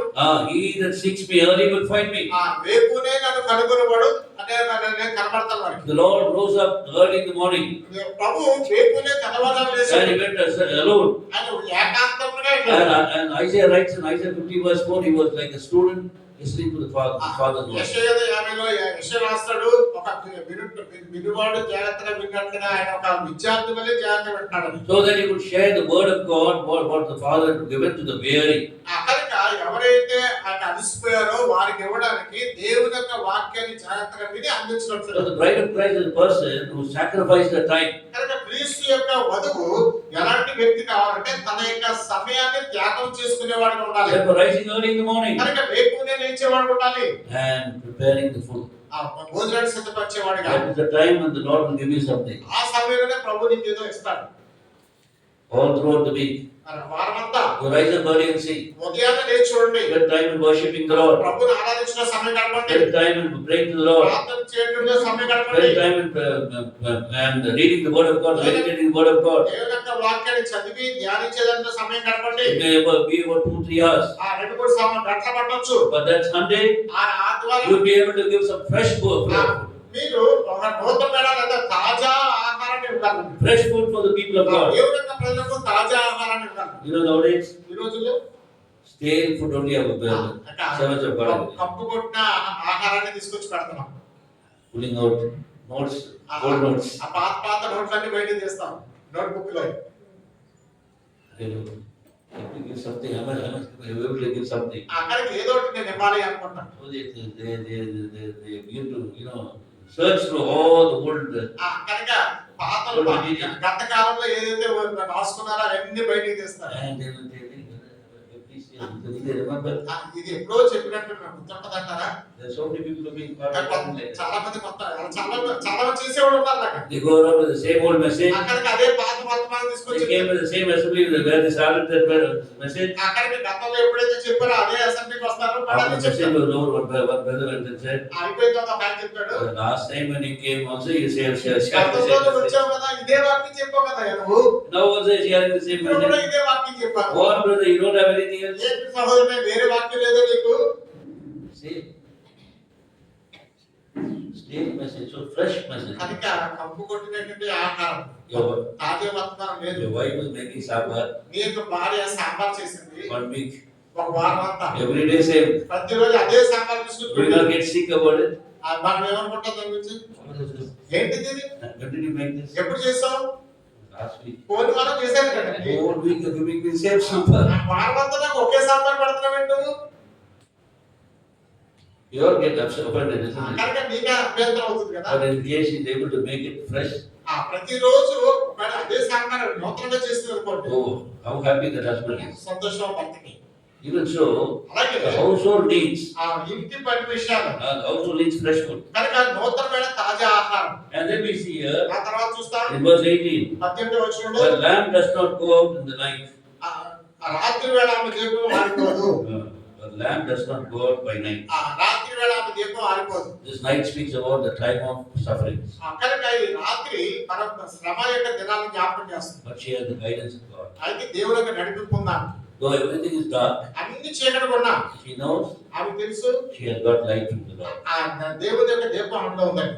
Speaker 1: he that seeks me early will find me.
Speaker 2: వేకునే నన్ను కనుగొనబడు అంటే నేను కనబడతాను వాడికి.
Speaker 1: The Lord rose up early in the morning
Speaker 2: ప్రభు వేకునే తెల్లవారుజామున
Speaker 1: and
Speaker 2: లేచాడు.
Speaker 1: he went alone.
Speaker 2: ఆయన ఏకాంతంగా వెళ్ళాడు.
Speaker 1: And Isaiah writes in Isaiah 50 verse 4, he was like a student listening to the Father's word.
Speaker 2: యెషయా 50లో యెషయా రాస్తాడు, ఒక వినువాడు జాగ్రత్తగా విన్నట్లుగా ఆయన ఒక విద్యార్థి వలె జాగ్రత్తగా వింటాడు.
Speaker 1: So that he could share the word of God, what the Father had given to the weary.
Speaker 2: కనుక ఎవరైతే ఆయన అలసిపోయారో వారికి ఇవ్వడానికి దేవుని యొక్క వాక్యాన్ని జాగ్రత్తగా విని అందించినట్లు.
Speaker 1: So the bride of Christ is a person who sacrificed her time.
Speaker 2: కనుక క్రీస్తు యొక్క వధువు ఎలాంటి వ్యక్తి కావాలంటే తన యొక్క సమయాన్ని త్యాగం చేసుకునేవాడిగా ఉండాలి.
Speaker 1: Therefore, rising early in the morning
Speaker 2: కనుక వేకునే లేచేవాడు ఉండాలి.
Speaker 1: and preparing the food.
Speaker 2: భోజనాన్ని సిద్ధపరిచేవాడిగా.
Speaker 1: That is the time when the Lord will give you something.
Speaker 2: ఆ సమయంలోనే ప్రభు నీకు ఏదో ఇస్తాడు.
Speaker 1: All throughout the week.
Speaker 2: వారమంతా
Speaker 1: You rise up early and sing.
Speaker 2: ఉదయాన్నే లేచి చూడండి.
Speaker 1: Spend time in worshiping the Lord.
Speaker 2: ప్రభువుని ఆరాధించిన సమయం గడపండి.
Speaker 1: Spend time in praying to the Lord.
Speaker 2: ప్రార్థన చేయడంలో సమయం గడపండి.
Speaker 1: Spend time in and reading the word of God, meditating the word of God.
Speaker 2: దేవుని యొక్క వాక్యాన్ని చదివి ధ్యానించేదాంట్లో సమయం గడపండి.
Speaker 1: It may be about 2-3 hours.
Speaker 2: 2-3 గంటలు పట్టొచ్చు.
Speaker 1: But that Sunday,
Speaker 2: ఆదివారం
Speaker 1: you will be able to give some fresh food.
Speaker 2: మీరు ఒక నూతనమైన లేదా తాజా ఆహారాన్ని ఇవ్వాలి.
Speaker 1: Fresh food for the people of God.
Speaker 2: దేవుని యొక్క ప్రజలకు తాజా ఆహారాన్ని ఇవ్వాలి.
Speaker 1: You know nowadays,
Speaker 2: ఈ రోజుల్లో
Speaker 1: stale food only have servants of God.
Speaker 2: Cup కొట్టిన ఆహారాన్ని తీసుకొచ్చి పెడతాం.
Speaker 1: Pulling out notes, old notes.
Speaker 2: ఆ పాత నోట్లన్నీ బయటకు తీస్తాం నోట్ బుక్ లో.
Speaker 1: You know, to give something, I must be able to give something.
Speaker 2: అక్కడికి ఏదో ఒకటి నేను ఇవ్వాలి అనుకుంటాను.
Speaker 1: So they begin to, search through all the old.
Speaker 2: కనుక పాత గత కాలంలో ఏదైతే రాసుకున్నారో అవన్నీ బయటకు తీస్తారు.
Speaker 1: And they will tell me, please, they remember.
Speaker 2: ఇది ఎప్పుడో చెప్పినట్టు గుర్తుంటదంటారా?
Speaker 1: There are so many people who being part of it.
Speaker 2: చాలా మంది చాలా మంది చేసేవాడు ఉన్నారు అక్కడ.
Speaker 1: They go around with the same old message.
Speaker 2: అక్కడికి అదే పాత వర్తమానం తీసుకొచ్చి
Speaker 1: They came with the same assembly where they started their message.
Speaker 2: అక్కడికి గతంలో ఎప్పుడైతే చెప్పారో అదే అసెంబ్లీకి వస్తారు.
Speaker 1: After the message was over, one brother went and said,
Speaker 2: అయిపోయిన తర్వాత ఒక ఆయన చెప్పాడు,
Speaker 1: the last time when you came also, you share the
Speaker 2: గతంలో
Speaker 1: same
Speaker 2: నువ్వు
Speaker 1: message.
Speaker 2: వచ్చావు కదా, ఇదే వాక్యం చెప్పావు కదా నువ్వు.
Speaker 1: Now also is hearing the same
Speaker 2: ఇప్పుడు కూడా
Speaker 1: message.
Speaker 2: ఇదే వాక్యం చెప్పాను.
Speaker 1: What brother, you don't have anything else?
Speaker 2: ఏంటి సహోదరుడే, వేరే వాక్యం లేదా నీకు?
Speaker 1: Same. Same message, so fresh message.
Speaker 2: కనుక కంపు కొట్టినటువంటి ఆహారం,
Speaker 1: Your
Speaker 2: తాజా వర్తమానం లేదు.
Speaker 1: wife was making sambar
Speaker 2: నీ యొక్క భార్య సాంబార్ చేసింది
Speaker 1: 1 week.
Speaker 2: ఒక వారం అంతా.
Speaker 1: Every day same.
Speaker 2: ప్రతిరోజు అదే సాంబార్
Speaker 1: Do you
Speaker 2: తీసుకుంటుంది.
Speaker 1: not get sick about it?
Speaker 2: మనం ఏమనుకుంటాం దాని గురించి?
Speaker 1: What is this?
Speaker 2: ఏంటిది ఇది?
Speaker 1: When did you make this?
Speaker 2: ఎప్పుడు చేసావు?
Speaker 1: Last week.
Speaker 2: పోయిన వారం చేశాను కదండి.
Speaker 1: Whole week you're giving me same sambar.
Speaker 2: వారం అంతా నాకు ఒకే సాంబార్ పెడుతున్నావు ఏంటి నువ్వు?
Speaker 1: You all get upset offended, isn't it?
Speaker 2: కనుక నీకే అభ్యంతరం అవుతుంది కదా.
Speaker 1: But in case she's able to make it fresh,
Speaker 2: ప్రతిరోజు ఒకవేళ అదే సాంబార్ నూతనంగా చేస్తుంది అనుకోండి,
Speaker 1: oh, how happy that husband is.
Speaker 2: సంతోషం భర్తకి.
Speaker 1: Even so,
Speaker 2: అలాగే
Speaker 1: the household needs,
Speaker 2: ఆ ఇంటి పని విషయాలు
Speaker 1: household needs fresh food.
Speaker 2: కనుక నూతనమైన తాజా తాజా ఆహారం.
Speaker 1: And then we see here
Speaker 2: ఆ తర్వాత చూస్తాం
Speaker 1: in verse 18,
Speaker 2: 18వ వచనంలో
Speaker 1: the lamb does not go out in the night.
Speaker 2: ఆ రాత్రి వేళ ఆమె దీపం ఆరిపోదు.
Speaker 1: The lamb does not go out by night.
Speaker 2: ఆ రాత్రి వేళ ఆమె దీపం ఆరిపోదు.
Speaker 1: This night speaks about the time of sufferings.
Speaker 2: కనుక ఈ రాత్రి మన శ్రమ యొక్క దినాలను జ్ఞాపకం చేస్తుంది.
Speaker 1: But she has the guidance of God.
Speaker 2: అయితే దేవుని యొక్క నడిపింపు ఉందాం.
Speaker 1: Though everything is dark,
Speaker 2: అన్ని చీకటి ఉన్నా
Speaker 1: she knows
Speaker 2: ఆమె తెలుసు
Speaker 1: she has got light from the Lord.
Speaker 2: ఆ దేవుని యొక్క దీపం ఆమెలో ఉందని.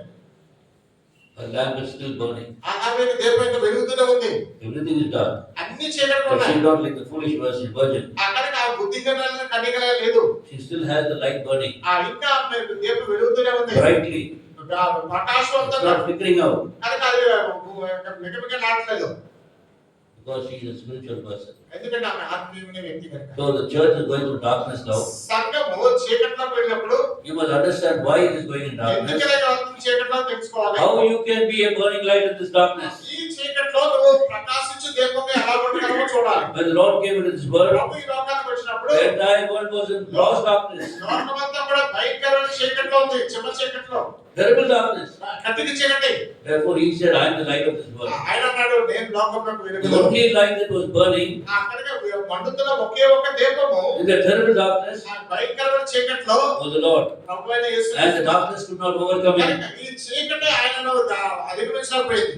Speaker 1: Her lamp is still burning.
Speaker 2: ఆమె యొక్క దీపం ఇంకా వెలుగుతూనే ఉంది.
Speaker 1: Everything is dark.
Speaker 2: అన్ని చీకటి
Speaker 1: But
Speaker 2: ఉన్నాయి.
Speaker 1: she is not like the foolish virgin.
Speaker 2: కనుక ఆ బుద్ధిగల కన్యకల లేదు.
Speaker 1: She still has the light burning
Speaker 2: ఇంకా ఆమె దీపం వెలుగుతూనే ఉంది.
Speaker 1: brightly. It's
Speaker 2: ప్రకాశవంతంగా.
Speaker 1: not flickering out
Speaker 2: కనుక అది మిగమిగ నాటలేదు.
Speaker 1: because she is a spiritual person.
Speaker 2: ఎందుకంటే ఆమె ఆత్మీయమైన వ్యక్తి కనుక.
Speaker 1: So the church is going through darkness now.
Speaker 2: సంఘము చీకట్లోకి వెళ్ళినప్పుడు
Speaker 1: You must understand why it is going in darkness.
Speaker 2: ఎందుకలా చీకట్లో తెలుసుకోవాలి.
Speaker 1: How you can be a burning light in this darkness.
Speaker 2: ఈ చీకట్లో నువ్వు ప్రకాశించు దీపంగా ఎలా ఉండగలవో చూడాలి.
Speaker 1: When the Lord came into this world,
Speaker 2: ప్రభు ఈ లోకానికి వచ్చినప్పుడు
Speaker 1: the entire world was in gross darkness.
Speaker 2: లోకమంతా కూడా భయంకరమైన చీకట్లో ఉంది. చిమ్మ చీకట్లో.
Speaker 1: Terrible darkness.
Speaker 2: కట్టిన చీకటి.
Speaker 1: Therefore he said, I am the light of this world.
Speaker 2: ఆయన అన్నాడు నేను లోకంలోకి
Speaker 1: The
Speaker 2: వెలుగును.
Speaker 1: only light that was burning
Speaker 2: అక్కడికి మండుతున్న ఒకే ఒక దీపము
Speaker 1: in the terrible darkness
Speaker 2: ఆ భయంకరమైన చీకట్లో
Speaker 1: was the Lord.
Speaker 2: ప్రభువైన యేసు.
Speaker 1: And the darkness could not overcome him.
Speaker 2: ఈ చీకటి ఆయనను అధిగమించలేకపోయింది.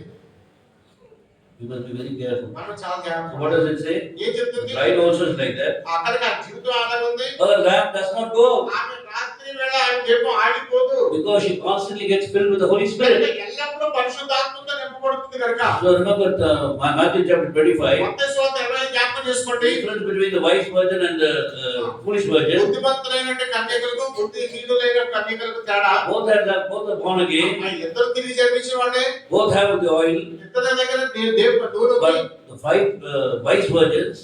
Speaker 1: You must be very careful.
Speaker 2: మనం చాలా
Speaker 1: So
Speaker 2: జాగ్రత్తగా.
Speaker 1: what does it say?
Speaker 2: ఏం చెప్తుంది?
Speaker 1: Light also is like that.
Speaker 2: అక్కడికి ఆ జీవితం ఆధారం ఉంది.
Speaker 1: Her lamp does not go
Speaker 2: ఆమె రాత్రి వేళ ఆయన దీపం ఆడిపోదు.
Speaker 1: because she constantly gets filled with the Holy
Speaker 2: కనుక
Speaker 1: Spirit.
Speaker 2: ఎల్లప్పుడూ పరిశుద్ధాత్మతో నింపబడుతుంది కనుక.
Speaker 1: So remember Matthew chapter 25,
Speaker 2: మత్తయి సువార్త 25 జ్ఞాపకం
Speaker 1: the
Speaker 2: చేసుకోండి.
Speaker 1: difference between the wise virgin and the foolish virgin.
Speaker 2: బుద్ధిమంతులైన కన్యకలకు బుద్ధిహీనులైన కన్యకలకు తేడా.
Speaker 1: Both are born again.
Speaker 2: ఆ ఇద్దరు తిరిగి జన్మించిన వాళ్ళే.
Speaker 1: Both have the oil.
Speaker 2: ఇద్దరి దగ్గర దేవుడు నూనె ఉంది.
Speaker 1: But the 5 wise virgins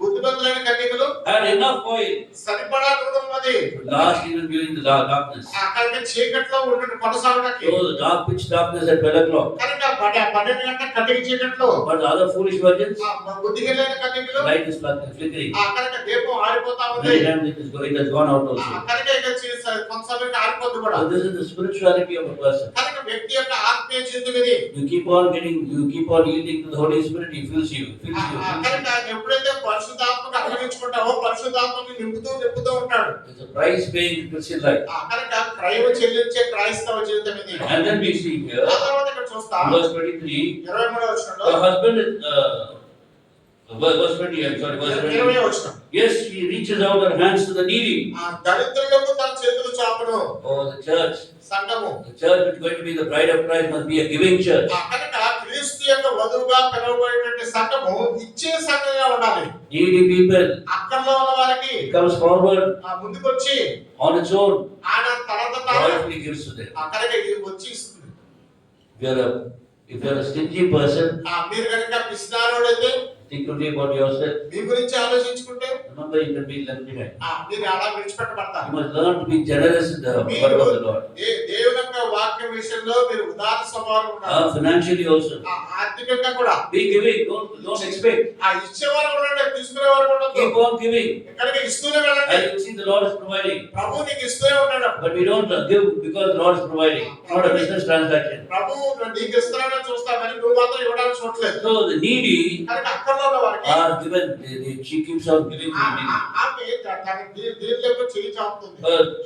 Speaker 2: బుద్ధిమంతులైన కన్యకలు
Speaker 1: had enough oil
Speaker 2: సరిపడా నూనె ఉన్నది.
Speaker 1: to last even during the darkness.
Speaker 2: అక్కడికి చీకట్లో ఉండడం కొనసాగడానికి.
Speaker 1: So the pitch darkness at 12 o'clock.
Speaker 2: కనుక 12 గంటల కటిక చీకట్లో
Speaker 1: But the other foolish virgins,
Speaker 2: బుద్ధిహీనులైన కన్యకలు
Speaker 1: the light is flickering.
Speaker 2: అక్కడికి దీపం ఆరిపోతా ఉంది.
Speaker 1: Many times it has gone out also.
Speaker 2: అక్కడికి కొంతసేపు ఆరిపోద్ది కూడా.
Speaker 1: So this is the spirituality of a person.
Speaker 2: కనుక వ్యక్తి యొక్క ఆత్మీయ జీవితం ఇది.
Speaker 1: You keep on yielding to the Holy Spirit, He fills you.
Speaker 2: కనుక ఎప్పుడైతే పరిశుద్ధాత్మకు అప్పగించుకుంటావో పరిశుద్ధాత్మని నింపుతూ ఉంటాడు.
Speaker 1: It's a price paying Christian life.
Speaker 2: కనుక క్రయము చెల్లించే క్రైస్తవ జీవితం ఇది.
Speaker 1: And then we see here,
Speaker 2: ఆ తర్వాత ఇక్కడ చూస్తాం
Speaker 1: verse 23,
Speaker 2: 23వ వచనంలో
Speaker 1: the husband is, verse 20, I'm sorry, verse 20.
Speaker 2: 20వ వచనం.
Speaker 1: Yes, he reaches out her hands to the needy.
Speaker 2: దరిద్రులకు తన చేతులు చాపును.
Speaker 1: Oh, the church.
Speaker 2: సంఘము.
Speaker 1: The church which is going to be the bride of Christ must be a giving church.
Speaker 2: కనుక క్రీస్తు యొక్క వధువుగా పిలువబడేటువంటి సంఘము ఇచ్చే సంఘంగా ఉండాలి.
Speaker 1: Needy people.
Speaker 2: అక్కడలో ఉన్న వారికి
Speaker 1: Comes forward
Speaker 2: ముందుకొచ్చి
Speaker 1: on its own.
Speaker 2: ఆయన తనతో తాను
Speaker 1: Joyfully gives to them.
Speaker 2: అక్కడికి వచ్చి ఇస్తుంది.
Speaker 1: If you're a stingy person,
Speaker 2: మీరు కనుక పిసినారోడైతే
Speaker 1: think only about yourself.
Speaker 2: మీ గురించి ఆలోచించుకుంటే
Speaker 1: Remember, you can be left behind.
Speaker 2: మీరు అలా విడిచిపెట్టబడతారు.
Speaker 1: You must learn to be generous in the word of the Lord.
Speaker 2: దేవుని యొక్క వాక్యం విషయంలో మీరు ఉదార స్వభావం ఉండాలి.
Speaker 1: Financially also.
Speaker 2: ఆర్థికంగా కూడా
Speaker 1: Be giving. Don't expect.
Speaker 2: ఇచ్చేవారు ఉండండి, తీసుకునేవారు ఉండదు.
Speaker 1: Keep on giving.
Speaker 2: ఎక్కడికి ఇస్తూనే వెళ్ళండి.
Speaker 1: And you see the Lord is providing.
Speaker 2: ప్రభు నీకు ఇస్తూనే ఉంటాడు.
Speaker 1: But we don't give because the Lord is providing. Not a business transaction.
Speaker 2: ప్రభు నీకు ఇస్తున్నాడని చూస్తామని నువ్వు మాత్రం ఇవ్వడానికి చూడలేదు.
Speaker 1: So the needy
Speaker 2: కనుక అక్కడలో ఉన్న వారికి
Speaker 1: are given. She keeps on giving to the needy.
Speaker 2: ఆమె తన దీనిలోకి చేయి చాపుతుంది.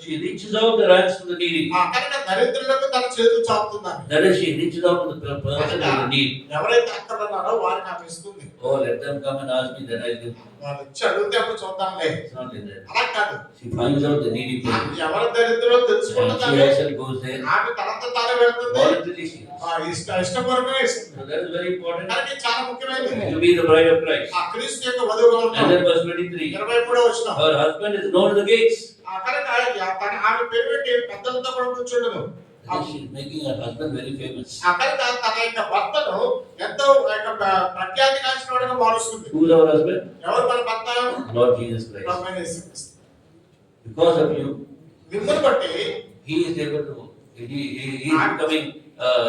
Speaker 1: She reaches out her hands to the needy.
Speaker 2: కనుక దరిద్రులకు తన చేతులు చాపుతుందని.
Speaker 1: That is, she reaches out to the person in the need.
Speaker 2: ఎవరైతే అక్కడ ఉన్నారో వారికి ఆమె ఇస్తుంది.
Speaker 1: Oh, let them come and ask me, then I give.
Speaker 2: వాళ్ళు ఇచ్చి అడిగితే అప్పుడు చూద్దాంలే.
Speaker 1: It's not like that.
Speaker 2: అలా కాదు.
Speaker 1: She finds out the needy people.
Speaker 2: ఎవరు దరిద్రులో
Speaker 1: And she
Speaker 2: తెలుసుకుంటుందని
Speaker 1: herself goes there.
Speaker 2: ఆమె తనతో తానే వెళ్తుంది.
Speaker 1: Voluntarily she.
Speaker 2: ఇష్టపూర్వకంగా ఇస్తుంది.
Speaker 1: So that is very important.
Speaker 2: కనుక ఇది చాలా ముఖ్యమైనది.
Speaker 1: To be the bride of Christ.
Speaker 2: క్రీస్తు యొక్క వధువుగా
Speaker 1: And
Speaker 2: ఉంటాం.
Speaker 1: then verse 23.
Speaker 2: 23వ వచనం.
Speaker 1: Her husband is known to the gates.
Speaker 2: కనుక ఆమె పేరు పెట్టి పెద్దలతో కూడా కూర్చుండును.
Speaker 1: And she is making her husband very famous.
Speaker 2: కనుక తన యొక్క భర్తను ఎంతో ప్రఖ్యాతి కాల్చిన వాడుగా మారుస్తుంది.
Speaker 1: Who is our husband?
Speaker 2: ఎవరు మన భర్త?
Speaker 1: Lord Jesus Christ.
Speaker 2: ప్రభువైన యేసుక్రీస్తు.
Speaker 1: Because of you,
Speaker 2: మిమ్మల్ని బట్టి
Speaker 1: He is able to he is becoming,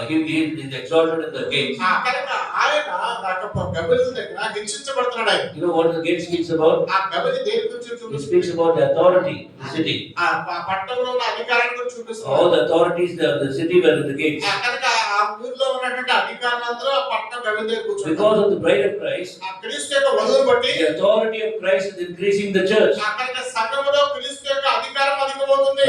Speaker 1: he is exalted in the gates.
Speaker 2: కనుక ఆయన గబలి దగ్గర హెచ్చించబడుతున్నాడు ఆయన.
Speaker 1: You know what the gate speaks about?
Speaker 2: ఆ గబలి దేని గురించి
Speaker 1: It
Speaker 2: చూపిస్తుంది?
Speaker 1: speaks about the authority, the city.
Speaker 2: ఆ పట్టణంలో ఉన్న అధికారాన్ని గురించి చూపిస్తుంది.
Speaker 1: All the authorities of the city were in the gates.
Speaker 2: కనుక ఆ ఊర్లో ఉన్నటువంటి అధికారులందరూ ఆ పట్టణం గబలి దగ్గర కూర్చున్నారు.
Speaker 1: Because of the bride of Christ,
Speaker 2: ఆ క్రీస్తు యొక్క వధువును బట్టి
Speaker 1: the authority of Christ is increasing the church.
Speaker 2: కనుక సంఘములో క్రీస్తు యొక్క అధికారం అధికమవుతుంది.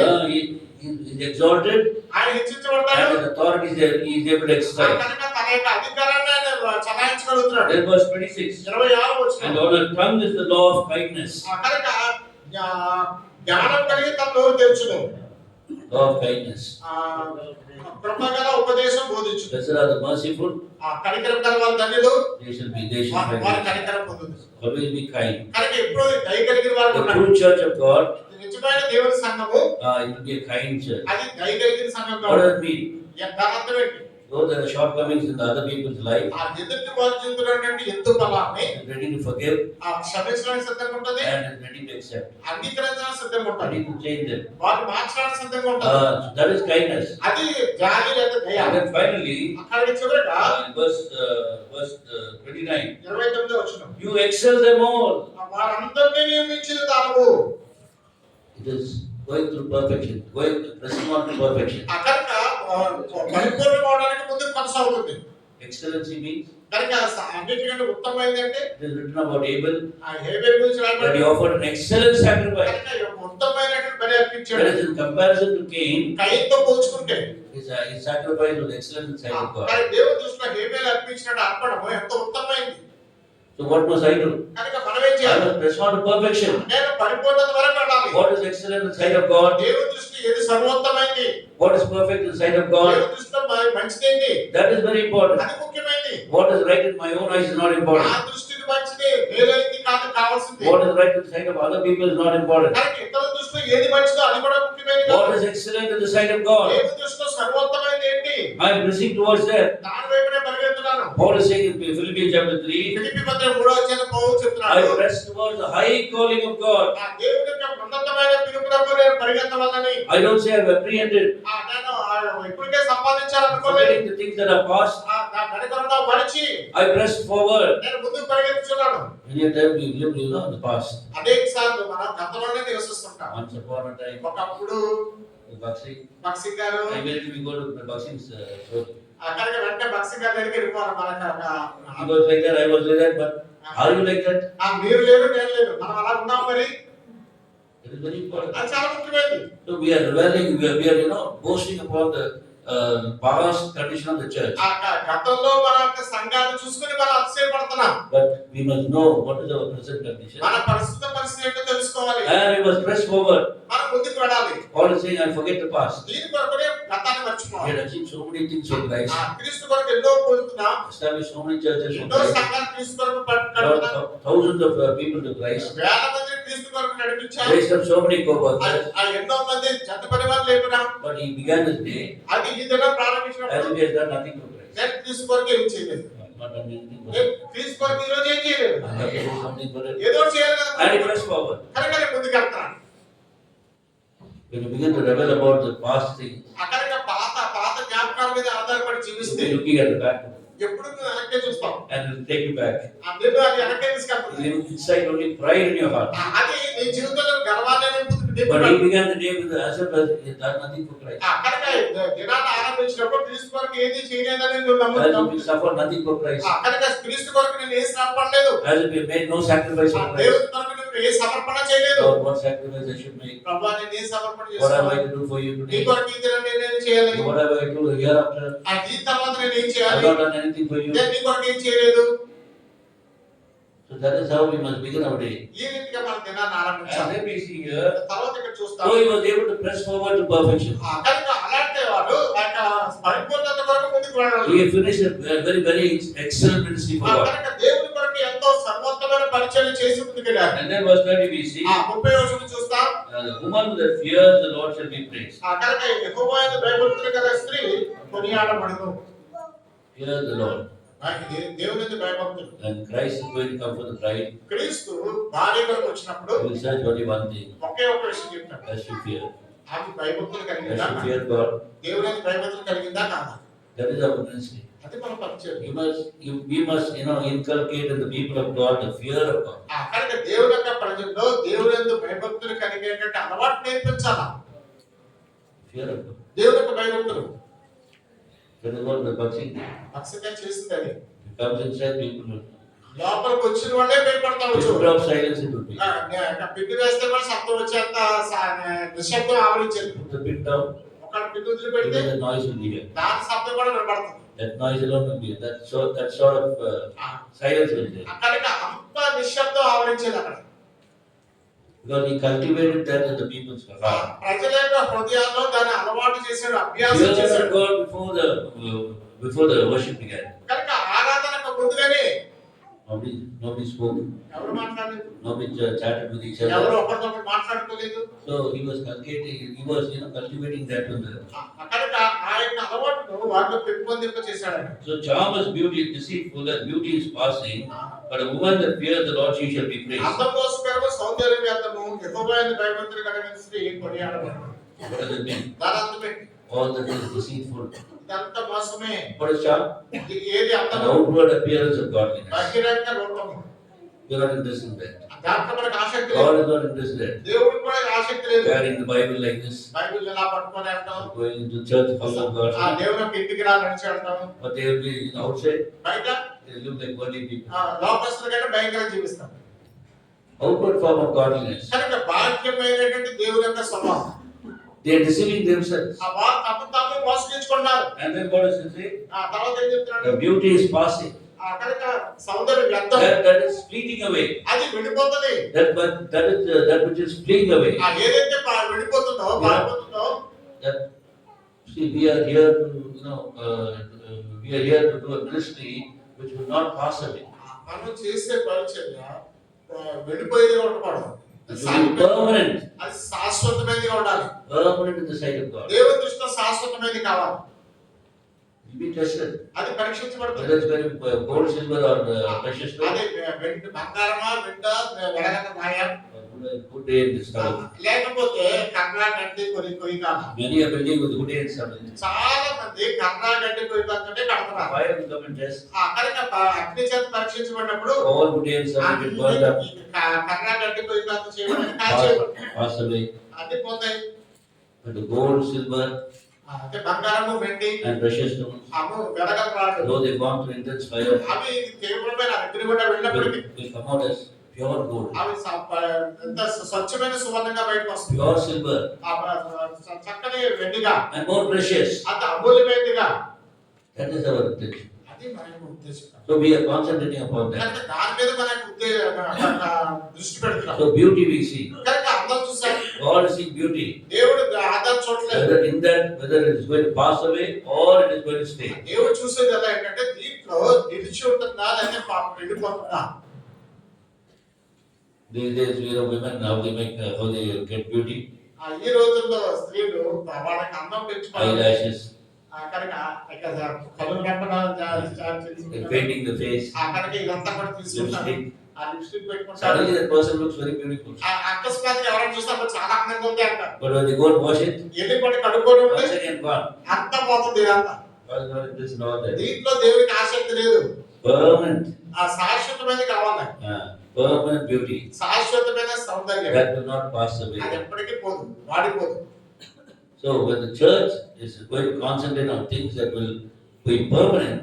Speaker 1: He is exalted,
Speaker 2: ఆయన హెచ్చించబడతాడు.
Speaker 1: and the authorities he is able to exercise.
Speaker 2: కనుక తన యొక్క అధికారాన్ని ఆయన చలాయించగలుగుతున్నాడు.
Speaker 1: Then verse 26.
Speaker 2: 26వ
Speaker 1: And
Speaker 2: వచనం.
Speaker 1: on the tongue is the law of kindness.
Speaker 2: కనుక జ్ఞానం కలిగి తన నోరు తెరుచును.
Speaker 1: Law of kindness.
Speaker 2: కృపగల ఉపదేశం బోధించు.
Speaker 1: Blessed are the merciful,
Speaker 2: కనికరం గల వారు ధన్యులు,
Speaker 1: they shall be
Speaker 2: వారి
Speaker 1: kind.
Speaker 2: కనికరం పొందుతారు.
Speaker 1: Always be kind.
Speaker 2: కనుక ఎప్పుడు దయ కలిగిన వారు
Speaker 1: The
Speaker 2: ఉన్నారు.
Speaker 1: true church of God,
Speaker 2: నిజమైన దేవుని సంఘము
Speaker 1: it will be a kind church.
Speaker 2: అది దయ కలిగిన సంఘం
Speaker 1: What
Speaker 2: కాదు.
Speaker 1: does it mean?
Speaker 2: దాని అర్థం ఏంటి?
Speaker 1: Though there are shortcomings in the other people's life,
Speaker 2: ఆ ఎదుటి వారి జీవితంలో ఎత్తు బలాన్ని
Speaker 1: is ready to forgive
Speaker 2: క్షమించడానికి సిద్ధంగా ఉంటుంది,
Speaker 1: and is ready to accept,
Speaker 2: అంగీకరించడానికి సిద్ధంగా ఉంటుంది,
Speaker 1: ready to change them.
Speaker 2: వారిని మార్చడానికి సిద్ధంగా ఉంటుంది.
Speaker 1: That is kindness.
Speaker 2: అది జాలి లేదా దయ.
Speaker 1: And then finally,
Speaker 2: అక్కడ చివరగా
Speaker 1: in verse 29,
Speaker 2: 29వ వచనం.
Speaker 1: you excel them all.
Speaker 2: వారందరినీ నియమించిన దానవు.
Speaker 1: It is going through perfection, pressing on to perfection.
Speaker 2: కనుక పరిపూర్ణం అవడానికి ముందుకు కొనసాగుతుంది.
Speaker 1: Excellency means,
Speaker 2: కనుక అన్నిటికంటే ఉత్తమమైనది అంటే
Speaker 1: it is written about Abel
Speaker 2: ఆ హేబెల్ గురించి
Speaker 1: that
Speaker 2: రాయబడింది.
Speaker 1: he offered an excellent sacrifice.
Speaker 2: కనుక ఉత్తమమైనటువంటి బలి అర్పించాడు.
Speaker 1: Whereas in comparison to Cain,
Speaker 2: కయీనుతో పోల్చుకుంటే
Speaker 1: his sacrifice was excellent in the sight of God.
Speaker 2: కానీ దేవుని దృష్టిలో హేబెల్ అర్పించిన అర్పణము ఎంతో ఉత్తమమైనది.
Speaker 1: So what must I do?
Speaker 2: కనుక మనం ఏం
Speaker 1: I
Speaker 2: చేయాలి?
Speaker 1: must press on to perfection.
Speaker 2: నేను పరిపూర్ణత వరకు వెళ్ళాలి.
Speaker 1: What is excellent in the sight of God?
Speaker 2: దేవుని దృష్టి ఏది సర్వోత్తమైంది,
Speaker 1: What is perfect in the sight of God?
Speaker 2: దేవుని దృష్టిలో మంచిదేంటి,
Speaker 1: That is very important.
Speaker 2: అది ముఖ్యమైనది.
Speaker 1: What is right in my own eyes is not
Speaker 2: ఆ
Speaker 1: important.
Speaker 2: దృష్టికి మంచిది, వేరేది కాదు కావాల్సింది.
Speaker 1: What is right in the sight of other people is not important.
Speaker 2: కనుక ఇతరుల దృష్టిలో ఏది మంచిదో అది కూడా ముఖ్యమైనది కాదు.
Speaker 1: What is excellent in the sight of God?
Speaker 2: దేవుని దృష్టిలో సర్వోత్తమైనది ఏంటి,
Speaker 1: I am pressing towards that.
Speaker 2: దాని వైపునే పరిగెత్తుతున్నాను.
Speaker 1: Paul is saying in Philippians chapter 3,
Speaker 2: Philippi పత్రిక 3వ అధ్యాయం పౌలు
Speaker 1: I
Speaker 2: చెప్తున్నాడు,
Speaker 1: press towards the high calling of God.
Speaker 2: ఆ దేవుని యొక్క ఉన్నతమైన పిలుపునకు నేను పరిగెత్తవాలని.
Speaker 1: I don't say I have apprehended,
Speaker 2: నేను ఇప్పటికే సంపాదించాలనుకోలేదు.
Speaker 1: forgetting the things that are past.
Speaker 2: నా వెనకనున్న మరిచి
Speaker 1: I press forward.
Speaker 2: నేను ముందుకు పరిగెత్తుచున్నాను.
Speaker 1: Many a time we live in the past.
Speaker 2: అనేక సార్లు మనం గతంలోనే నివసిస్తుంటాం.
Speaker 1: Once upon a time,
Speaker 2: ఒకప్పుడు
Speaker 1: Bakshi,
Speaker 2: బక్సింగ్ గారు
Speaker 1: immediately we go to the Bakshi's show.
Speaker 2: అక్కడికి వెంటనే బక్సింగ్ గారి దగ్గరికి వెళ్ళిపోవాలి.
Speaker 1: He was like that, I was like that, but are you like that?
Speaker 2: మీరు లేరు నేను లేరు, మనం అలా ఉన్నాం. మరి
Speaker 1: It is very important.
Speaker 2: అది చాలా ముఖ్యమైనది.
Speaker 1: So we are reveling, we are boasting upon the past condition of the church.
Speaker 2: గతంలో మన యొక్క సంఘాన్ని చూసుకుని మనం అతిశయపడుతున్నాం.
Speaker 1: But we must know what is our present condition.
Speaker 2: మన ప్రస్తుత పరిస్థితి ఏంటో తెలుసుకోవాలి.
Speaker 1: And we must press forward.
Speaker 2: మనం ముందుకు వెళ్ళాలి.
Speaker 1: Paul is saying, I forget the past.
Speaker 2: దీని కొరకునే గతాన్ని
Speaker 1: We
Speaker 2: మర్చిపోవాలి.
Speaker 1: had achieved so many things for Christ.
Speaker 2: క్రీస్తు కొరకు ఎన్నో పొందుతున్నాం,
Speaker 1: Established so many churches for
Speaker 2: ఎన్నో
Speaker 1: Christ.
Speaker 2: సంఘాలు క్రీస్తు కొరకు కడుతున్నాం,
Speaker 1: Brought thousands of people to Christ.
Speaker 2: వేల మందిని క్రీస్తు కొరకు నడిపించాం,
Speaker 1: Raised up so many co-workers.
Speaker 2: ఎన్నో మంది జత పని వాళ్ళు లేపినాం.
Speaker 1: But he began his day
Speaker 2: అది ఈ దినం
Speaker 1: as
Speaker 2: ప్రారంభించినప్పుడు
Speaker 1: if he has done nothing for Christ.
Speaker 2: నేను క్రీస్తు కొరకు ఏం చేయలేదు,
Speaker 1: Not done anything for
Speaker 2: నేను
Speaker 1: it.
Speaker 2: క్రీస్తు కొరకు ఈ రోజు ఏం చేయలేదు,
Speaker 1: I have to do something for it.
Speaker 2: ఏదో చేయాలి
Speaker 1: And he
Speaker 2: కదా.
Speaker 1: pressed forward.
Speaker 2: కనుక నేను ముందుకు వెళ్తున్నాను.
Speaker 1: When you begin to revel about the past things,
Speaker 2: అక్కడ పాత జ్ఞాపకాల మీద ఆధారపడి
Speaker 1: you'll
Speaker 2: జీవిస్తే
Speaker 1: be looking at the back
Speaker 2: ఎప్పుడు నువ్వు వెనక్కే చూస్తావు.
Speaker 1: and it will take you back.
Speaker 2: నేను అది వెనక్కే తీసుకెళ్తాను.
Speaker 1: You inside only pride in your heart.
Speaker 2: అది నీ జీవితంలో గర్వాన్ని
Speaker 1: But he began the day with the as if he had done nothing for Christ.
Speaker 2: కనుక దినాన్ని ఆరంభించినప్పుడు క్రీస్తు కొరకు ఏది చేయలేదని నువ్వు
Speaker 1: As if
Speaker 2: నమ్ముతున్నావు.
Speaker 1: he suffered nothing for Christ.
Speaker 2: కనుక క్రీస్తు కొరకు నేను ఏ శ్రమ పడలేదు,
Speaker 1: As if he made no sacrifice for Christ.
Speaker 2: దేవుని కొరకు నేను ఏ సమర్పణ చేయలేదు.
Speaker 1: Lord, what sacrifice I should make?
Speaker 2: ప్రభువా నేను ఏ సమర్పణ
Speaker 1: What have I
Speaker 2: చేస్తాను,
Speaker 1: to do for you
Speaker 2: నీ
Speaker 1: today?
Speaker 2: కొరకు ఈ దినం నేనేం చేయాలి,
Speaker 1: What have I to do hereafter?
Speaker 2: ఈ తర్వాత నేను ఏం
Speaker 1: I
Speaker 2: చేయాలి,
Speaker 1: have not done anything for you.
Speaker 2: నేను నీ కొరకు ఏం చేయలేదు.
Speaker 1: So that is how we must begin our day.
Speaker 2: ఈ రీతిగా మన దినాన్ని
Speaker 1: And
Speaker 2: ఆరంభించాలి.
Speaker 1: then we see here,
Speaker 2: తర్వాత ఇక్కడ చూస్తాం,
Speaker 1: so he was able to press forward to perfection.
Speaker 2: కనుక అలాంటి వాడు ఆ యొక్క పరిపూర్ణత కొరకు ముందుకు వెళ్ళాలి.
Speaker 1: He finished a very excellent ministry for God.
Speaker 2: కనుక దేవుని కొరకు ఎంతో సర్వోత్తమైన పరిచయం చేసి ముందుకెళ్ళారు.
Speaker 1: And then verse 30 we see,
Speaker 2: 30వ వచనం చూస్తాం,
Speaker 1: the woman that fears the Lord shall be praised.
Speaker 2: కనుక యెహోవా యందు భయభక్తులు గల స్త్రీ కొనియాడబడును.
Speaker 1: Fear the Lord.
Speaker 2: దేవుని యందు భయభక్తులు.
Speaker 1: And Christ is going to come for the bride.
Speaker 2: క్రీస్తు భార్య కొరకు వచ్చినప్పుడు
Speaker 1: He will search only one thing,
Speaker 2: ఒకే ఒక విషయం చెప్తాడు,
Speaker 1: as you fear.
Speaker 2: ఆమె భయభక్తులు
Speaker 1: Does
Speaker 2: కలిగిందా?
Speaker 1: she fear God?
Speaker 2: దేవుని భయభక్తులు కలిగిందా కాదా?
Speaker 1: That is our ministry.
Speaker 2: అది మన పరిచయం.
Speaker 1: We must, inculcate in the people of God the fear of God.
Speaker 2: కనుక దేవుని యొక్క ప్రజల్లో దేవుని యందు భయభక్తులు కలిగేటువంటి అలవాటు నేర్పించాలా.
Speaker 1: Fear of God.
Speaker 2: దేవుని యొక్క భయభక్తులు
Speaker 1: That is what the Bhakti
Speaker 2: అక్షంగా చేసింది అది.
Speaker 1: comes inside people.
Speaker 2: లోపలికి వచ్చిన వాళ్ళే భయపడతావచ్చు.
Speaker 1: Picture of silence it will be.
Speaker 2: పిట్టు వేస్తే కూడా శబ్దం వచ్చేంత నిశ్శబ్దం ఆవరించేది.
Speaker 1: Put the pit down,
Speaker 2: ఒక పిట్టు వదిలిపెడితే
Speaker 1: even the noise will be here.
Speaker 2: దాని శబ్దం కూడా వినపడుతుంది.
Speaker 1: That noise alone will be here. That sort of silence will be there.
Speaker 2: అక్కడికి అంత నిశ్శబ్దం ఆవరించేది అక్కడ.
Speaker 1: Because he cultivated that in the people's heart.
Speaker 2: ప్రజల యొక్క హృదయాల్లో దాన్ని అలవాటు చేశాడు, అభ్యాసం
Speaker 1: Fear of
Speaker 2: చేశాడు.
Speaker 1: God before the worship began.
Speaker 2: కనుక ఆరాధనకు ముందుగానే
Speaker 1: Nobody spoke.
Speaker 2: ఎవరు మాట్లాడలేదు,
Speaker 1: Nobody chatted with each
Speaker 2: ఎవరు
Speaker 1: other.
Speaker 2: ఒకరికొకరు మాట్లాడుకోలేదు.
Speaker 1: So he was cultivating that in the.
Speaker 2: కనుక ఆయన అలవాటును వాటిలో పెంపొందింప చేశాడు ఆయన.
Speaker 1: So charm beauty is deceitful, that beauty is passing, but a woman that fears the Lord, she shall be praised.
Speaker 2: అందం కోసమేమో సౌందర్యం వ్యర్థము, యెహోవాయందు భయభక్తులు కలిగిన స్త్రీ కొనియాడబడును.
Speaker 1: What does it mean?
Speaker 2: దాని అర్థం ఏంటి?
Speaker 1: All that is deceitful.
Speaker 2: ఇదంతా మోసమే.
Speaker 1: What is charm?
Speaker 2: ఇది ఏది
Speaker 1: An
Speaker 2: అందము?
Speaker 1: outward appearance of godliness.
Speaker 2: బహిరంగ రూపము.
Speaker 1: You are not interested in that.
Speaker 2: దాంట్లో మనకు ఆసక్తి
Speaker 1: God
Speaker 2: లేదు.
Speaker 1: is not interested in that.
Speaker 2: దేవుడికి కూడా ఆసక్తి లేదు.
Speaker 1: Carrying the Bible like this,
Speaker 2: Bible ఎలా పట్టుకొని వెళ్తాం,
Speaker 1: going into church, house of God,
Speaker 2: దేవుని యొక్క ఇంటికి రా నడిచి వెళ్తాం.
Speaker 1: but they will be outside,
Speaker 2: బయట
Speaker 1: they look like worldly people.
Speaker 2: లోకస్తుల కంటే భయంకరంగా జీవిస్తాం.
Speaker 1: Outward form of godliness.
Speaker 2: కనుక బాహ్యమైనటువంటి దేవుని యొక్క స్వభావం.
Speaker 1: They are deceiving themselves.
Speaker 2: వారు తమ తాము మోసగించుకున్నారు.
Speaker 1: And then what does it say?
Speaker 2: తర్వాత ఏం చెప్తున్నాడు?
Speaker 1: The beauty is passing.
Speaker 2: కనుక సౌందర్యం వ్యర్థం,
Speaker 1: That is fleeting away.
Speaker 2: అది విడిపోతుంది.
Speaker 1: That which is fleeing away.
Speaker 2: ఏదైతే విడిపోతుందో పారిపోతుందో,
Speaker 1: That see, we are here to do a ministry which will not pass away.
Speaker 2: మనం చేసే పరిచర్య విడిపోయేది ఉండకూడదు.
Speaker 1: It should be permanent.
Speaker 2: అది శాశ్వతమైనదిగా ఉండాలి.
Speaker 1: Permanent in the sight of God.
Speaker 2: దేవుని దృష్టిలో శాశ్వతమైనది కావాలి.
Speaker 1: You be tested.
Speaker 2: అది పరీక్షించబడుతుంది.
Speaker 1: Whether it's going to be gold, silver, or precious stone.
Speaker 2: అదే బంగారమా, వెంట, వెలగల మాయ,
Speaker 1: Good day in this town.
Speaker 2: లేకపోతే కర్రా గడ్డి కొయ్యి కాదు.
Speaker 1: Many are building with good day and something.
Speaker 2: చాలా మంది కర్రా గడ్డి కొయ్యి కాదంటే కడతారు.
Speaker 1: Fire will come and test.
Speaker 2: కనుక అగ్ని చేత పరీక్షించబడినప్పుడు
Speaker 1: All good day and something get burned up,
Speaker 2: కర్రా గడ్డి కొయ్యి కాదు చేయడానికి కాల్చేయబడతాయి.
Speaker 1: pass away.
Speaker 2: అన్ని పోతాయి.
Speaker 1: But the gold, silver,
Speaker 2: అంటే బంగారము, వెండి,
Speaker 1: and precious stones,
Speaker 2: వెలగల రాళ్ళు,
Speaker 1: though they gone through intense fire,
Speaker 2: అవి తీవ్రమైన అగ్ని గుండా వెళ్ళినప్పటికీ
Speaker 1: will come out as pure gold,
Speaker 2: అవి ఎంత స్వచ్ఛమైన సువర్ణంగా బయటకు వస్తుంది.
Speaker 1: pure silver,
Speaker 2: చక్కని వెండిగా,
Speaker 1: and more precious.
Speaker 2: అంత అమూల్యమైనదిగా.
Speaker 1: That is our intention.
Speaker 2: అది మన యొక్క ఉద్దేశం.
Speaker 1: So we are concentrating upon that.
Speaker 2: కనుక దాని మీద మన దృష్టి పెడుతున్నాం.
Speaker 1: So beauty we see.
Speaker 2: కనుక అందరూ చూసారు,
Speaker 1: God is seeing beauty.
Speaker 2: దేవుడు ఆధార చూడలేదు.
Speaker 1: Whether it is going to pass away or it is going to stay.
Speaker 2: దేవుడు చూసేది ఎలా ఏంటంటే దీంట్లో నిలిచి ఉంటుందా లేదా వెళ్ళిపోతుందా.
Speaker 1: These days, women how they get beauty,
Speaker 2: ఈ రోజుల్లో స్త్రీలు వాళ్ళకి అందం పెంచుకోవాలి.
Speaker 1: eyelashes,
Speaker 2: కనుక కళ్ళు కట్టడం,
Speaker 1: painting the face,
Speaker 2: కనుక ఇదంతా కూడా తీసుకుంటారు.
Speaker 1: lipstick.
Speaker 2: ఆ లిప్స్టిక్ పెట్టుకుంటారు.
Speaker 1: Suddenly that person looks very beautiful.
Speaker 2: అకస్మాత్తుగా ఎవరైనా చూస్తే అప్పుడు చాలా అందంగా ఉంది అంటారు.
Speaker 1: But when they go and wash it,
Speaker 2: ఎన్ని పడి కడుక్కోవడం ఉంటే
Speaker 1: once again gone.
Speaker 2: అంతా పోతుంది ఇదంతా.
Speaker 1: God is not interested in all that.
Speaker 2: దీంట్లో దేవునికి ఆసక్తి లేదు.
Speaker 1: Permanent,
Speaker 2: శాశ్వతమైనది కావాలి.
Speaker 1: permanent beauty
Speaker 2: శాశ్వతమైన సౌందర్యం
Speaker 1: that will not pass away.
Speaker 2: అది ఎప్పటికీ పోదు, వాడిపోదు.
Speaker 1: So when the church is going to concentrate on things that will be permanent,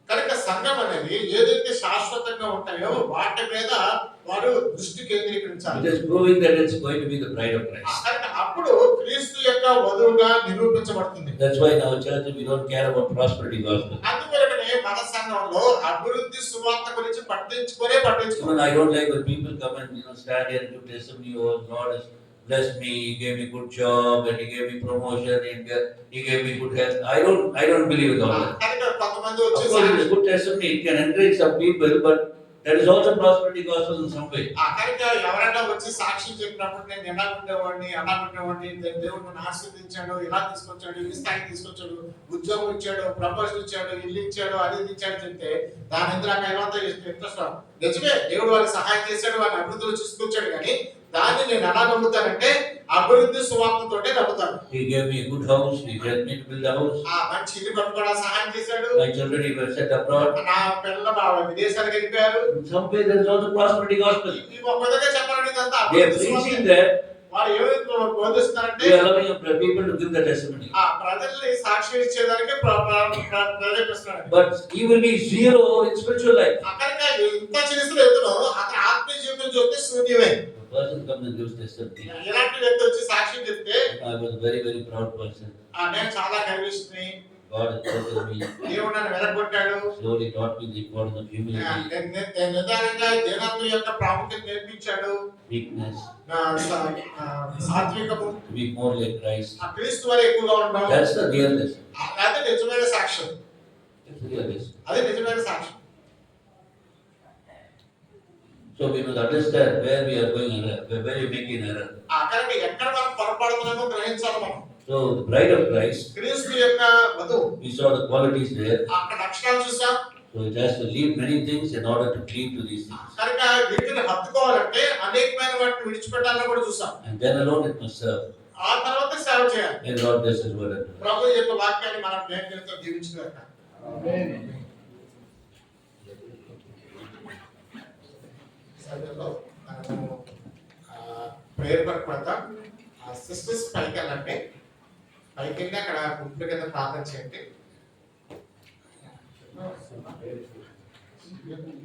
Speaker 2: కనుక సంఘం అనేది ఏదైతే శాశ్వతంగా ఉంటాయో వాటి మీద వారు దృష్టి కేంద్రీకరించాలి.
Speaker 1: it is proving that it's going to be the bride of Christ.
Speaker 2: కనుక అప్పుడు క్రీస్తు యొక్క వధువుగా నిరూపించబడుతుంది.
Speaker 1: That's why in our church we don't care about prosperity gospel.
Speaker 2: అందువలనే మన సంఘంలో అభివృద్ధి సువార్త గురించి పట్టించుకోనే పట్టించుకో.
Speaker 1: Even I don't like when people come and stand here and give testimony. Oh, God has blessed me, He gave me good job, and He gave me promotion, and He gave me good health. I don't believe in all that.
Speaker 2: కనుక కొంతమంది
Speaker 1: Of
Speaker 2: వచ్చి
Speaker 1: course, it is good testimony. It can encourage some people, but that is also prosperity gospel in some way.
Speaker 2: కనుక ఎవరైనా వచ్చి సాక్ష్యం చెప్పినప్పుడు నేను ఎలా ఉండేవాడిని, అలా ఉండేవాడిని, దేవుడు నన్ను ఆశీర్వదించాడు, ఇలా తీసుకొచ్చాడు, ఈ స్థాయికి తీసుకొచ్చాడు, ఉద్యోగం ఇచ్చాడు, ప్రమోషన్ ఇచ్చాడు, ఇల్లు ఇచ్చాడు, అది ఇచ్చాడు చెప్తే దాని మీద నాకు ఏమంతా ఇంట్రెస్ట్. నిజమే, దేవుడు వాళ్ళకి సహాయం చేశాడు, వాళ్ళని అభివృద్ధిలో తీసుకొచ్చాడు, కానీ దాన్ని నేను ఎలా నమ్ముతానంటే అభివృద్ధి సువార్తతోటే నమ్ముతారు.
Speaker 1: He gave me a good house. He helped me to build a house.
Speaker 2: ఆ మంచి ఇల్లు కట్టుకోవడానికి సహాయం చేశాడు.
Speaker 1: My children were set abroad.
Speaker 2: నా పిల్లలు విదేశాలకు వెళ్ళిపోయారు.
Speaker 1: In some way, there is also prosperity gospel.
Speaker 2: ఈ ఒక విధంగా చెప్పాలంటే ఇదంతా
Speaker 1: They are
Speaker 2: అభివృద్ధి సువార్త.
Speaker 1: preaching that.
Speaker 2: వారు ఏమైతే బోధిస్తున్నారంటే
Speaker 1: We are allowing people to give the testimony.
Speaker 2: ఆ ప్రజల్ని సాక్ష్యం ఇచ్చేదానికి ప్రేరేపిస్తున్నాడు.
Speaker 1: But he will be zero in spiritual life.
Speaker 2: అక్కడికి ఎంత చేసిన ఎత్తులో అతని ఆత్మీయ జీవితం చూస్తే శూన్యమే.
Speaker 1: The person comes and gives testimony.
Speaker 2: ఇలాంటి వ్యక్తి వచ్చి సాక్ష్యం చెప్తే
Speaker 1: I was a very, very proud person.
Speaker 2: నేను చాలా గర్విస్తుంది.
Speaker 1: God has taught me.
Speaker 2: దేవుడు నన్ను వెలగొట్టాడు.
Speaker 1: Slowly taught me the importance of humility,
Speaker 2: నిదానంగా దేనత్వం యొక్క ప్రాముఖ్యత నేర్పించాడు.
Speaker 1: weakness,
Speaker 2: సాత్వికము,
Speaker 1: to be more like Christ.
Speaker 2: ఆ క్రీస్తు వలె ఎక్కువగా ఉండడం.
Speaker 1: That's the real lesson.
Speaker 2: అదే నిజమైన సాక్ష్యం.
Speaker 1: That's the real lesson.
Speaker 2: అదే నిజమైన సాక్ష్యం.
Speaker 1: So we must understand where we are going error, where we are making error.
Speaker 2: అక్కడికి ఎక్కడ మనం పొరపాడుతున్నామో గ్రహించాలి మనం.
Speaker 1: So the bride of Christ,
Speaker 2: క్రీస్తు యొక్క వధువు,
Speaker 1: we saw the qualities there.
Speaker 2: అక్కడ లక్షణాలు చూసాం.
Speaker 1: So it has to leave many things in order to cleave to these things.
Speaker 2: కనుక వీటిని హత్తుకోవాలంటే అనేకమైన వాటిని విడిచిపెట్టాలని కూడా చూసాం.
Speaker 1: And then alone it must serve.
Speaker 2: ఆ తర్వాత సేవ చేయాలి.
Speaker 1: May God bless His word.
Speaker 2: ప్రభు యొక్క వాక్యాన్ని మనం నేర్చుకుంటూ జీవించగలగాలి. సమయంలో మనము ప్రేయర్ వర్క్ పెడతాం. సిస్టర్స్ పైకి వెళ్ళండి. పైకి వెళ్ళి అక్కడ గుంపుల కింద ప్రార్థన చేయండి.